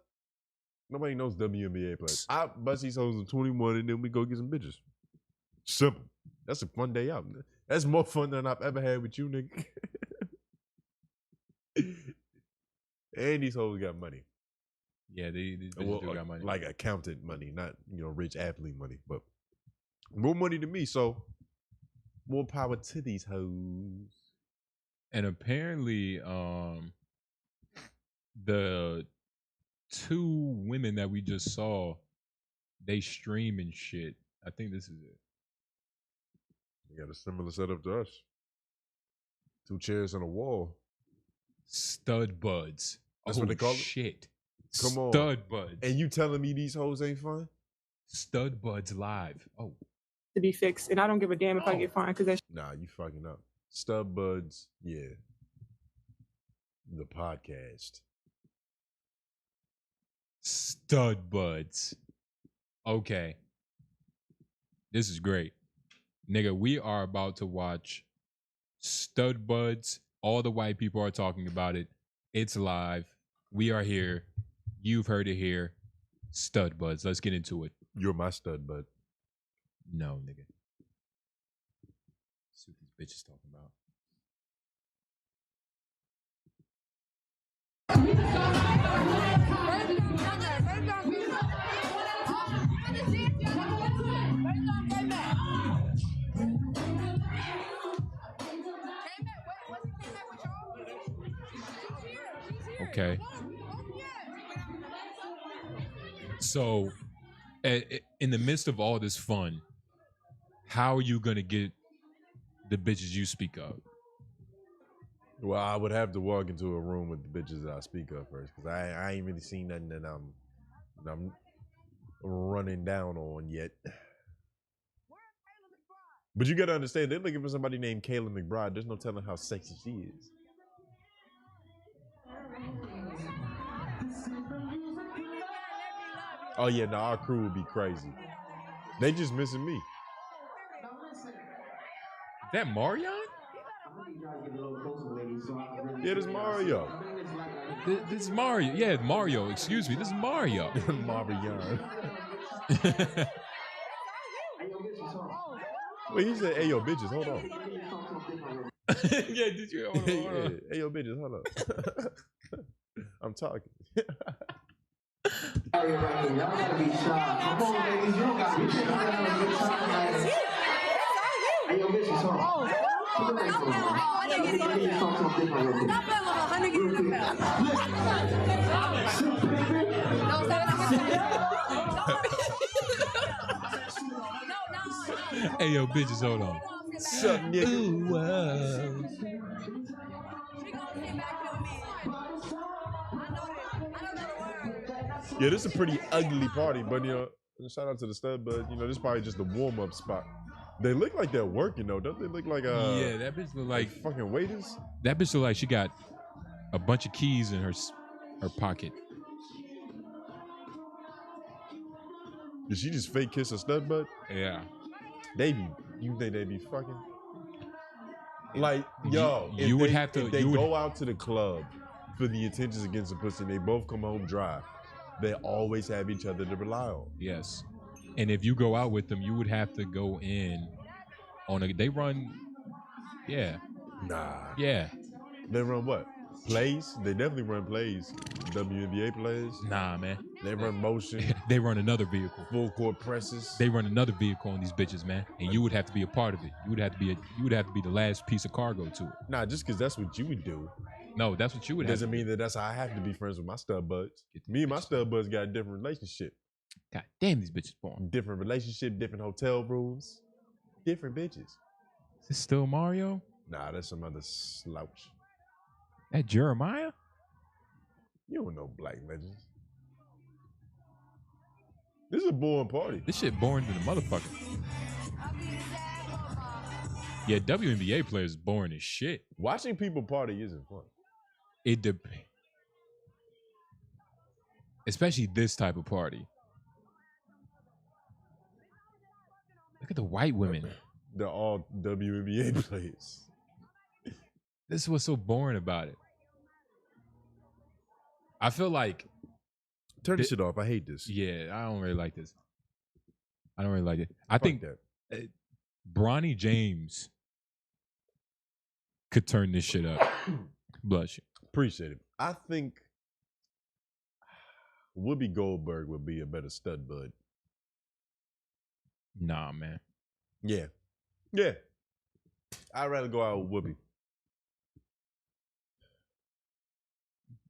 Nobody knows WNBA players. I bust these hoes in 21 and then we go get some bitches. Simple. That's a fun day out. That's more fun than I've ever had with you, nigga. And these hoes got money. Yeah, these bitches do got money. Like accountant money, not rich athlete money, but more money to me. So more power to these hoes. And apparently, the two women that we just saw, they stream and shit. I think this is it. They got a similar setup to us. 2 chairs and a wall. Stud buds. That's what they call it? Shit. Come on. Stud buds. And you telling me these hoes ain't fun? Stud buds live. Oh. To be fixed, and I don't give a damn if I get fined because that's Nah, you fucking up. Stub buds, yeah. The podcast. Stud buds. Okay. This is great. Nigga, we are about to watch Stud Buds. All the white people are talking about it. It's live. We are here. You've heard it here. Stud Buds. Let's get into it. You're my stud bud. No, nigga. See what these bitches talking about. Okay. So, in the midst of all this fun, how are you gonna get the bitches you speak of? Well, I would have to walk into a room with the bitches that I speak of first, because I ain't really seen nothing that I'm running down on yet. But you gotta understand, they're looking for somebody named Kayla McBride. There's no telling how sexy she is. Oh yeah, no, our crew would be crazy. They just missing me. Is that Marion? Yeah, this Mario. This is Mario. Yeah, Mario. Excuse me. This is Mario. Mario. Wait, he said, "Hey yo, bitches, hold on." Yeah, did you? Hold on. Hey yo, bitches, hold on. I'm talking. Hey yo, bitches, hold on. Sup, nigga? Yeah, this is a pretty ugly party, but shout out to the stud, but this is probably just a warm-up spot. They look like they're working though, don't they? Look like yeah, that bitch look like fucking waiters. That bitch look like she got a bunch of keys in her pocket. Did she just fake kiss a stud butt? Yeah. You think they be fucking? Like, yo, you would have to. If they go out to the club for the intentions against the pussy, and they both come home dry, they always have each other to rely on. Yes. And if you go out with them, you would have to go in on a. They run. Yeah. Nah. Yeah. They run what? Plays? They definitely run plays. WNBA plays? Nah, man. They run motion. They run another vehicle. Full court presses. They run another vehicle on these bitches, man. And you would have to be a part of it. You would have to be the last piece of cargo to it. Nah, just because that's what you would do. No, that's what you would. Doesn't mean that's how I have to be friends with my stud buds. Me and my stud buds got a different relationship. God damn, these bitches born. Different relationship, different hotel rooms, different bitches. Is this still Mario? Nah, that's some other slouch. That Jeremiah? You don't know black legends. This is a boring party. This shit boring than a motherfucker. Yeah, WNBA players boring as shit. Watching people party isn't fun. It depends. Especially this type of party. Look at the white women. They're all WNBA players. This is what's so boring about it. I feel like turn this shit off. I hate this. Yeah, I don't really like this. I don't really like it. I think that Bronny James could turn this shit up. Bless you. Appreciate it. I think Whoopi Goldberg would be a better stud bud. Nah, man. Yeah. Yeah. I'd rather go out with Whoopi.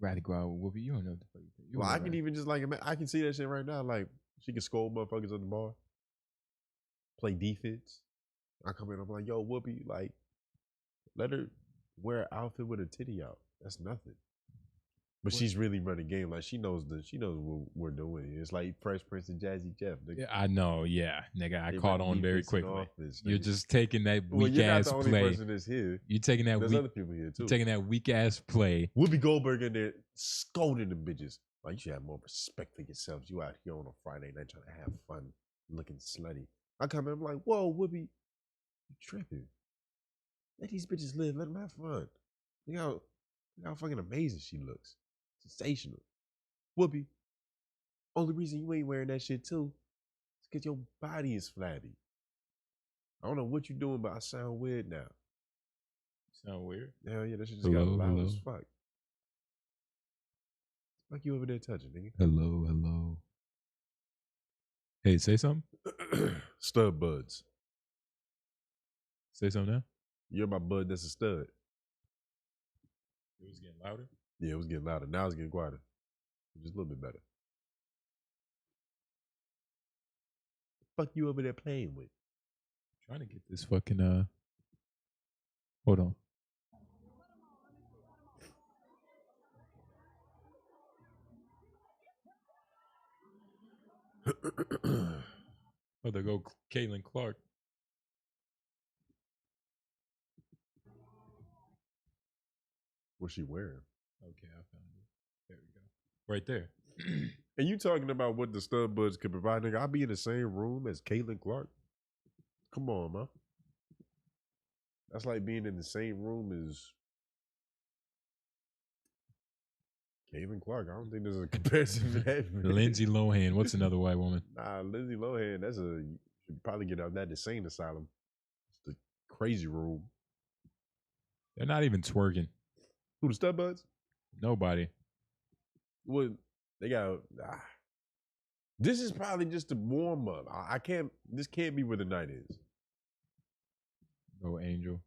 Rather go out with Whoopi. You don't know what the fuck you think. Well, I can even just I can see that shit right now. Like, she can scold motherfuckers at the bar, play defense. I come in, I'm like, yo, Whoopi, like, let her wear an outfit with her titty out. That's nothing. But she's really running game. Like, she knows what we're doing. It's like Fresh Prince and Jazzy Jeff. Yeah, I know. Yeah, nigga, I caught on very quickly. You're just taking that weak you're ass not the play. only person that's here. You're taking that. There's other people here too. You're taking that weak ass play. Whoopi Goldberg in there scolding the bitches. Like, you should have more respect for yourselves. You out here on a Friday night trying to have fun, looking slutty. I come in, I'm like, whoa, Whoopi, you tripping? Let these bitches live. Let them have fun. Look how fucking amazing she looks. Sensational. Whoopi, only reason you ain't wearing that shit too is because your body is flabby. I don't know what you're doing, but I sound weird now. Sound weird? Hell yeah, that shit just got loud as fuck. Like you over there touching, nigga. Hello. Hey, say something. Stud buds. Say something now. You're my bud that's a stud. It was getting louder? Yeah, it was getting louder. Now it's getting quieter. Just a little bit better. Fuck you over there playing with? Trying to get this fucking hold on. Oh, there go Caitlin Clark. What's she wearing? Okay, I found it. There we go. Right there. And you talking about what the stud buds could provide, nigga? I'll be in the same room as Caitlin Clark. Come on, man. That's like being in the same room as Caitlin Clark. I don't think there's a comparison for that. Man. Lindsay Lohan. What's another white woman? Nah, Lindsay Lohan. You should probably get out that insane asylum. It's the crazy room. They're not even twerking. Who, the stud buds? Nobody. Well, they got. This is probably just a warm up. I can't. This can't be where the night is. No Angel.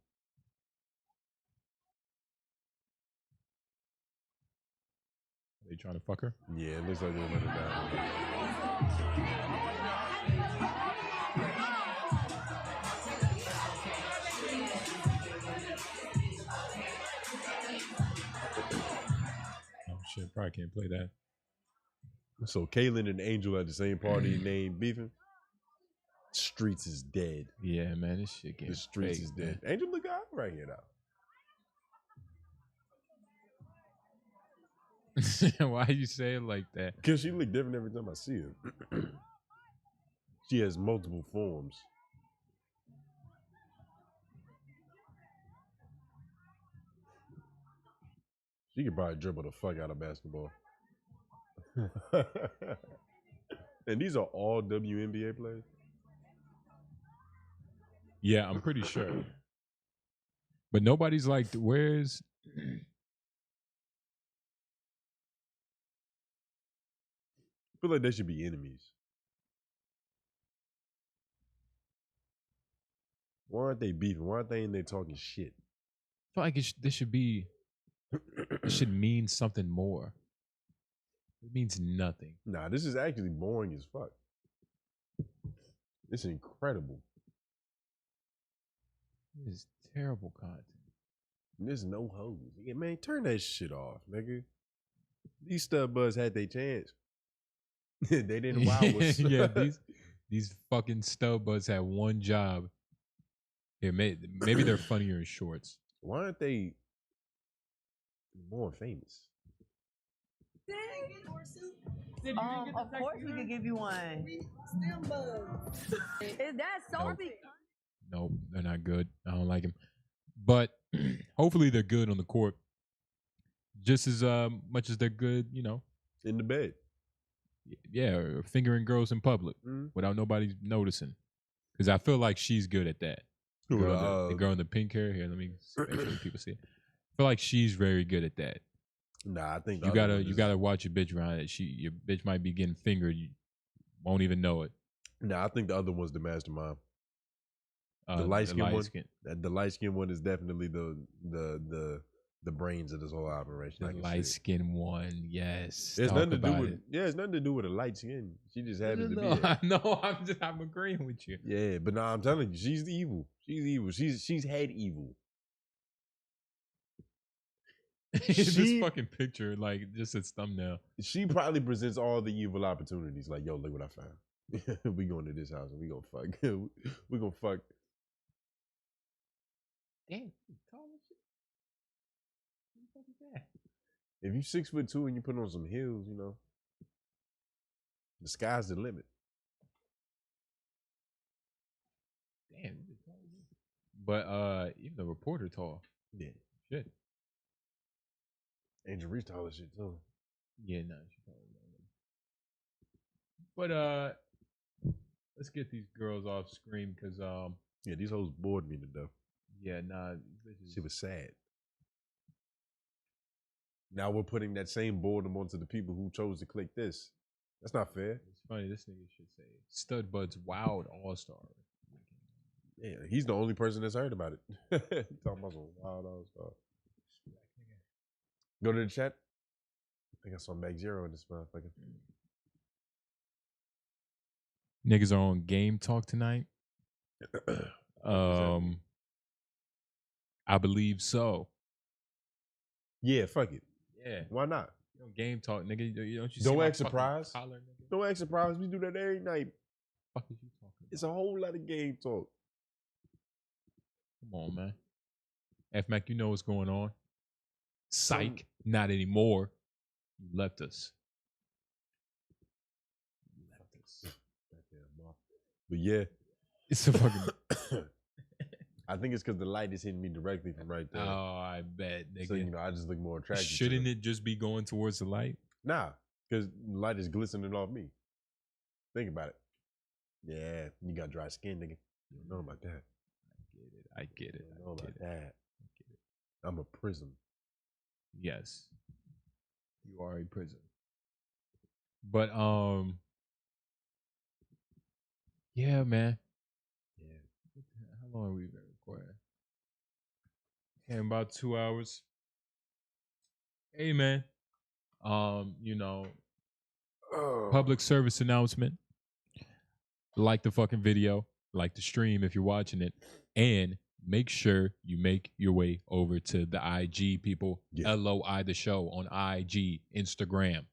Are they trying to fuck her? Yeah, it looks like they're letting her down. Oh shit, probably can't play that. So Kaylin and Angel at the same party named beefing. Streets is dead. Yeah, man, this shit getting The streets fake, is dead. Angel look out right here though. Why you say it like that? Because she look different every time I see her. She has multiple forms. She could probably dribble the fuck out of basketball. And these are all WNBA players? Yeah, I'm pretty sure. But nobody's like, where's... I feel like they should be enemies. Why aren't they beefing? Why aren't they in there talking shit? I feel like this should be... It should mean something more. It means nothing. Nah, this is actually boring as fuck. It's incredible. This is terrible content. There's no hoes. Yeah, man, turn that shit off, nigga. These stud buds had their chance. They didn't wow us. Yeah, these fucking stub buds had one job. Yeah, maybe they're funnier in shorts. Why aren't they more famous? Of course we could give you one. Is that salty? Nope, they're not good. I don't like them. But hopefully they're good on the court. Just as much as they're good, you know. In the bed. Yeah, or fingering girls in public without nobody noticing. Because I feel like she's good at that. The girl in the pink hair. Here, let me make sure people see it. I feel like she's very good at that. Nah, I think you gotta watch your bitch around it. Your bitch might be getting fingered. You won't even know it. Nah, I think the other one's the mastermind. The light skin one. The light skin one is definitely the brains of this whole operation. The light skin one, yes. There's nothing to do with it's nothing to do with a light skin. She just happens to be. No, I'm agreeing with you. Yeah, but nah, I'm telling you, she's evil. She's evil. She's head evil. This fucking picture, like just its thumbnail. She probably presents all the evil opportunities. Like, yo, look what I found. We going to this house and we gonna fuck. We gonna fuck. Damn, tall as shit. What the fuck is that? If you 6'2" and you put on some heels, you know, the sky's the limit. Damn, but even the reporter tall. Yeah, shit. Angel Reese tall as shit too. Yeah, no, she's taller than them. But let's get these girls off screen because yeah, these hoes bored me to death. Yeah, nah, she was sad. Now we're putting that same boredom onto the people who chose to click this. That's not fair. It's funny. This nigga should say Stud Bud's Wild All Star. Yeah, he's the only person that's heard about it. Talking about some Wild All Star. Go to the chat. I think I saw Mag Zero in this motherfucker. Niggas are on Game Talk tonight. I believe so. Yeah, fuck it. Yeah. Why not? Game Talk, nigga. Don't act surprised. Don't act surprised. We do that every night. What the fuck is you talking about? It's a whole lot of Game Talk. Come on, man. F-Mac, you know what's going on. Psych. Not anymore. You left us. But yeah. It's a fucking... I think it's because the light is hitting me directly from right there. Oh, I bet, nigga. So, you know, I just look more attractive. Shouldn't it just be going towards the light? Nah, because the light is glistening off me. Think about it. Yeah, you got dry skin, nigga. You don't know about that. I get it. You don't know about that. I'm a prism. Yes. You are a prism. But yeah, man. Yeah. How long have we been recording? Okay, about 2 hours. Hey, man. You know, public service announcement. Like the fucking video, like the stream if you're watching it, and make sure you make your way over to the IG, people. Yeah. LOI The Show on IG, Instagram.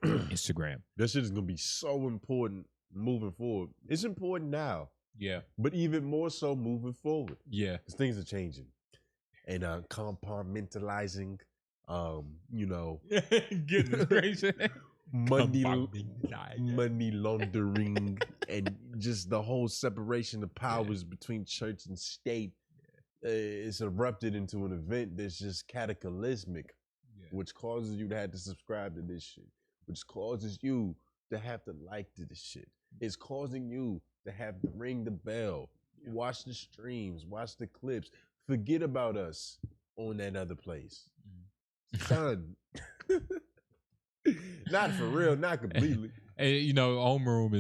Instagram. That shit is gonna be so important moving forward. It's important now. Yeah. But even more so moving forward. Yeah. Because things are changing. And compartmentalizing, you know, Goodness gracious. money laundering and just the whole separation of powers between church and state is erupted into an event that's just cataclysmic, which causes you to have to subscribe to this shit, which causes you to have to like to this shit. It's causing you to have to ring the bell, watch the streams, watch the clips, forget about us on that other place. Son. Not for real, not completely. And you know, homeroom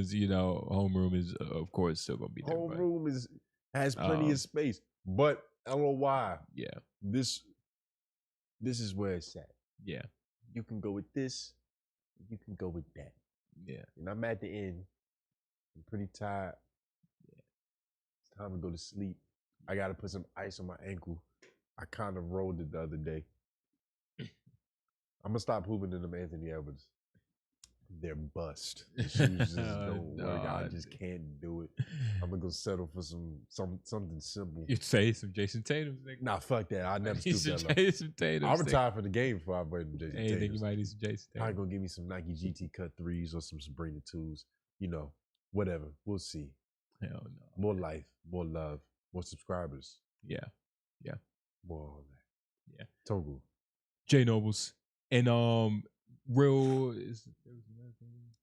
is of course still gonna be there. Homeroom has plenty of space, but LOI. Yeah, this is where it's at. Yeah, you can go with this, you can go with that. Yeah, and I'm at the end. I'm pretty tired. Yeah, it's time to go to sleep. I gotta put some ice on my ankle. I kind of rolled it the other day. I'm gonna stop hooping in them Anthony Edwards. They're bust. The shoes just don't work. I just can't do it. I'm gonna go settle for something simple. You'd say some Jason Tatum. Nah, fuck that. I never need stoop some that low. Jason Tatum. I'll retire for the game before I play them Jason Hey, Tatum. think you might need some Jason Tatum. Probably gonna give me some Nike GT Cut 3s or some Sabrina 2s. You know, whatever. We'll see. Hell no. More life, more love, more subscribers. Yeah. Yeah. More all that. Yeah. Togu. J Nobles. And real is there was another thing.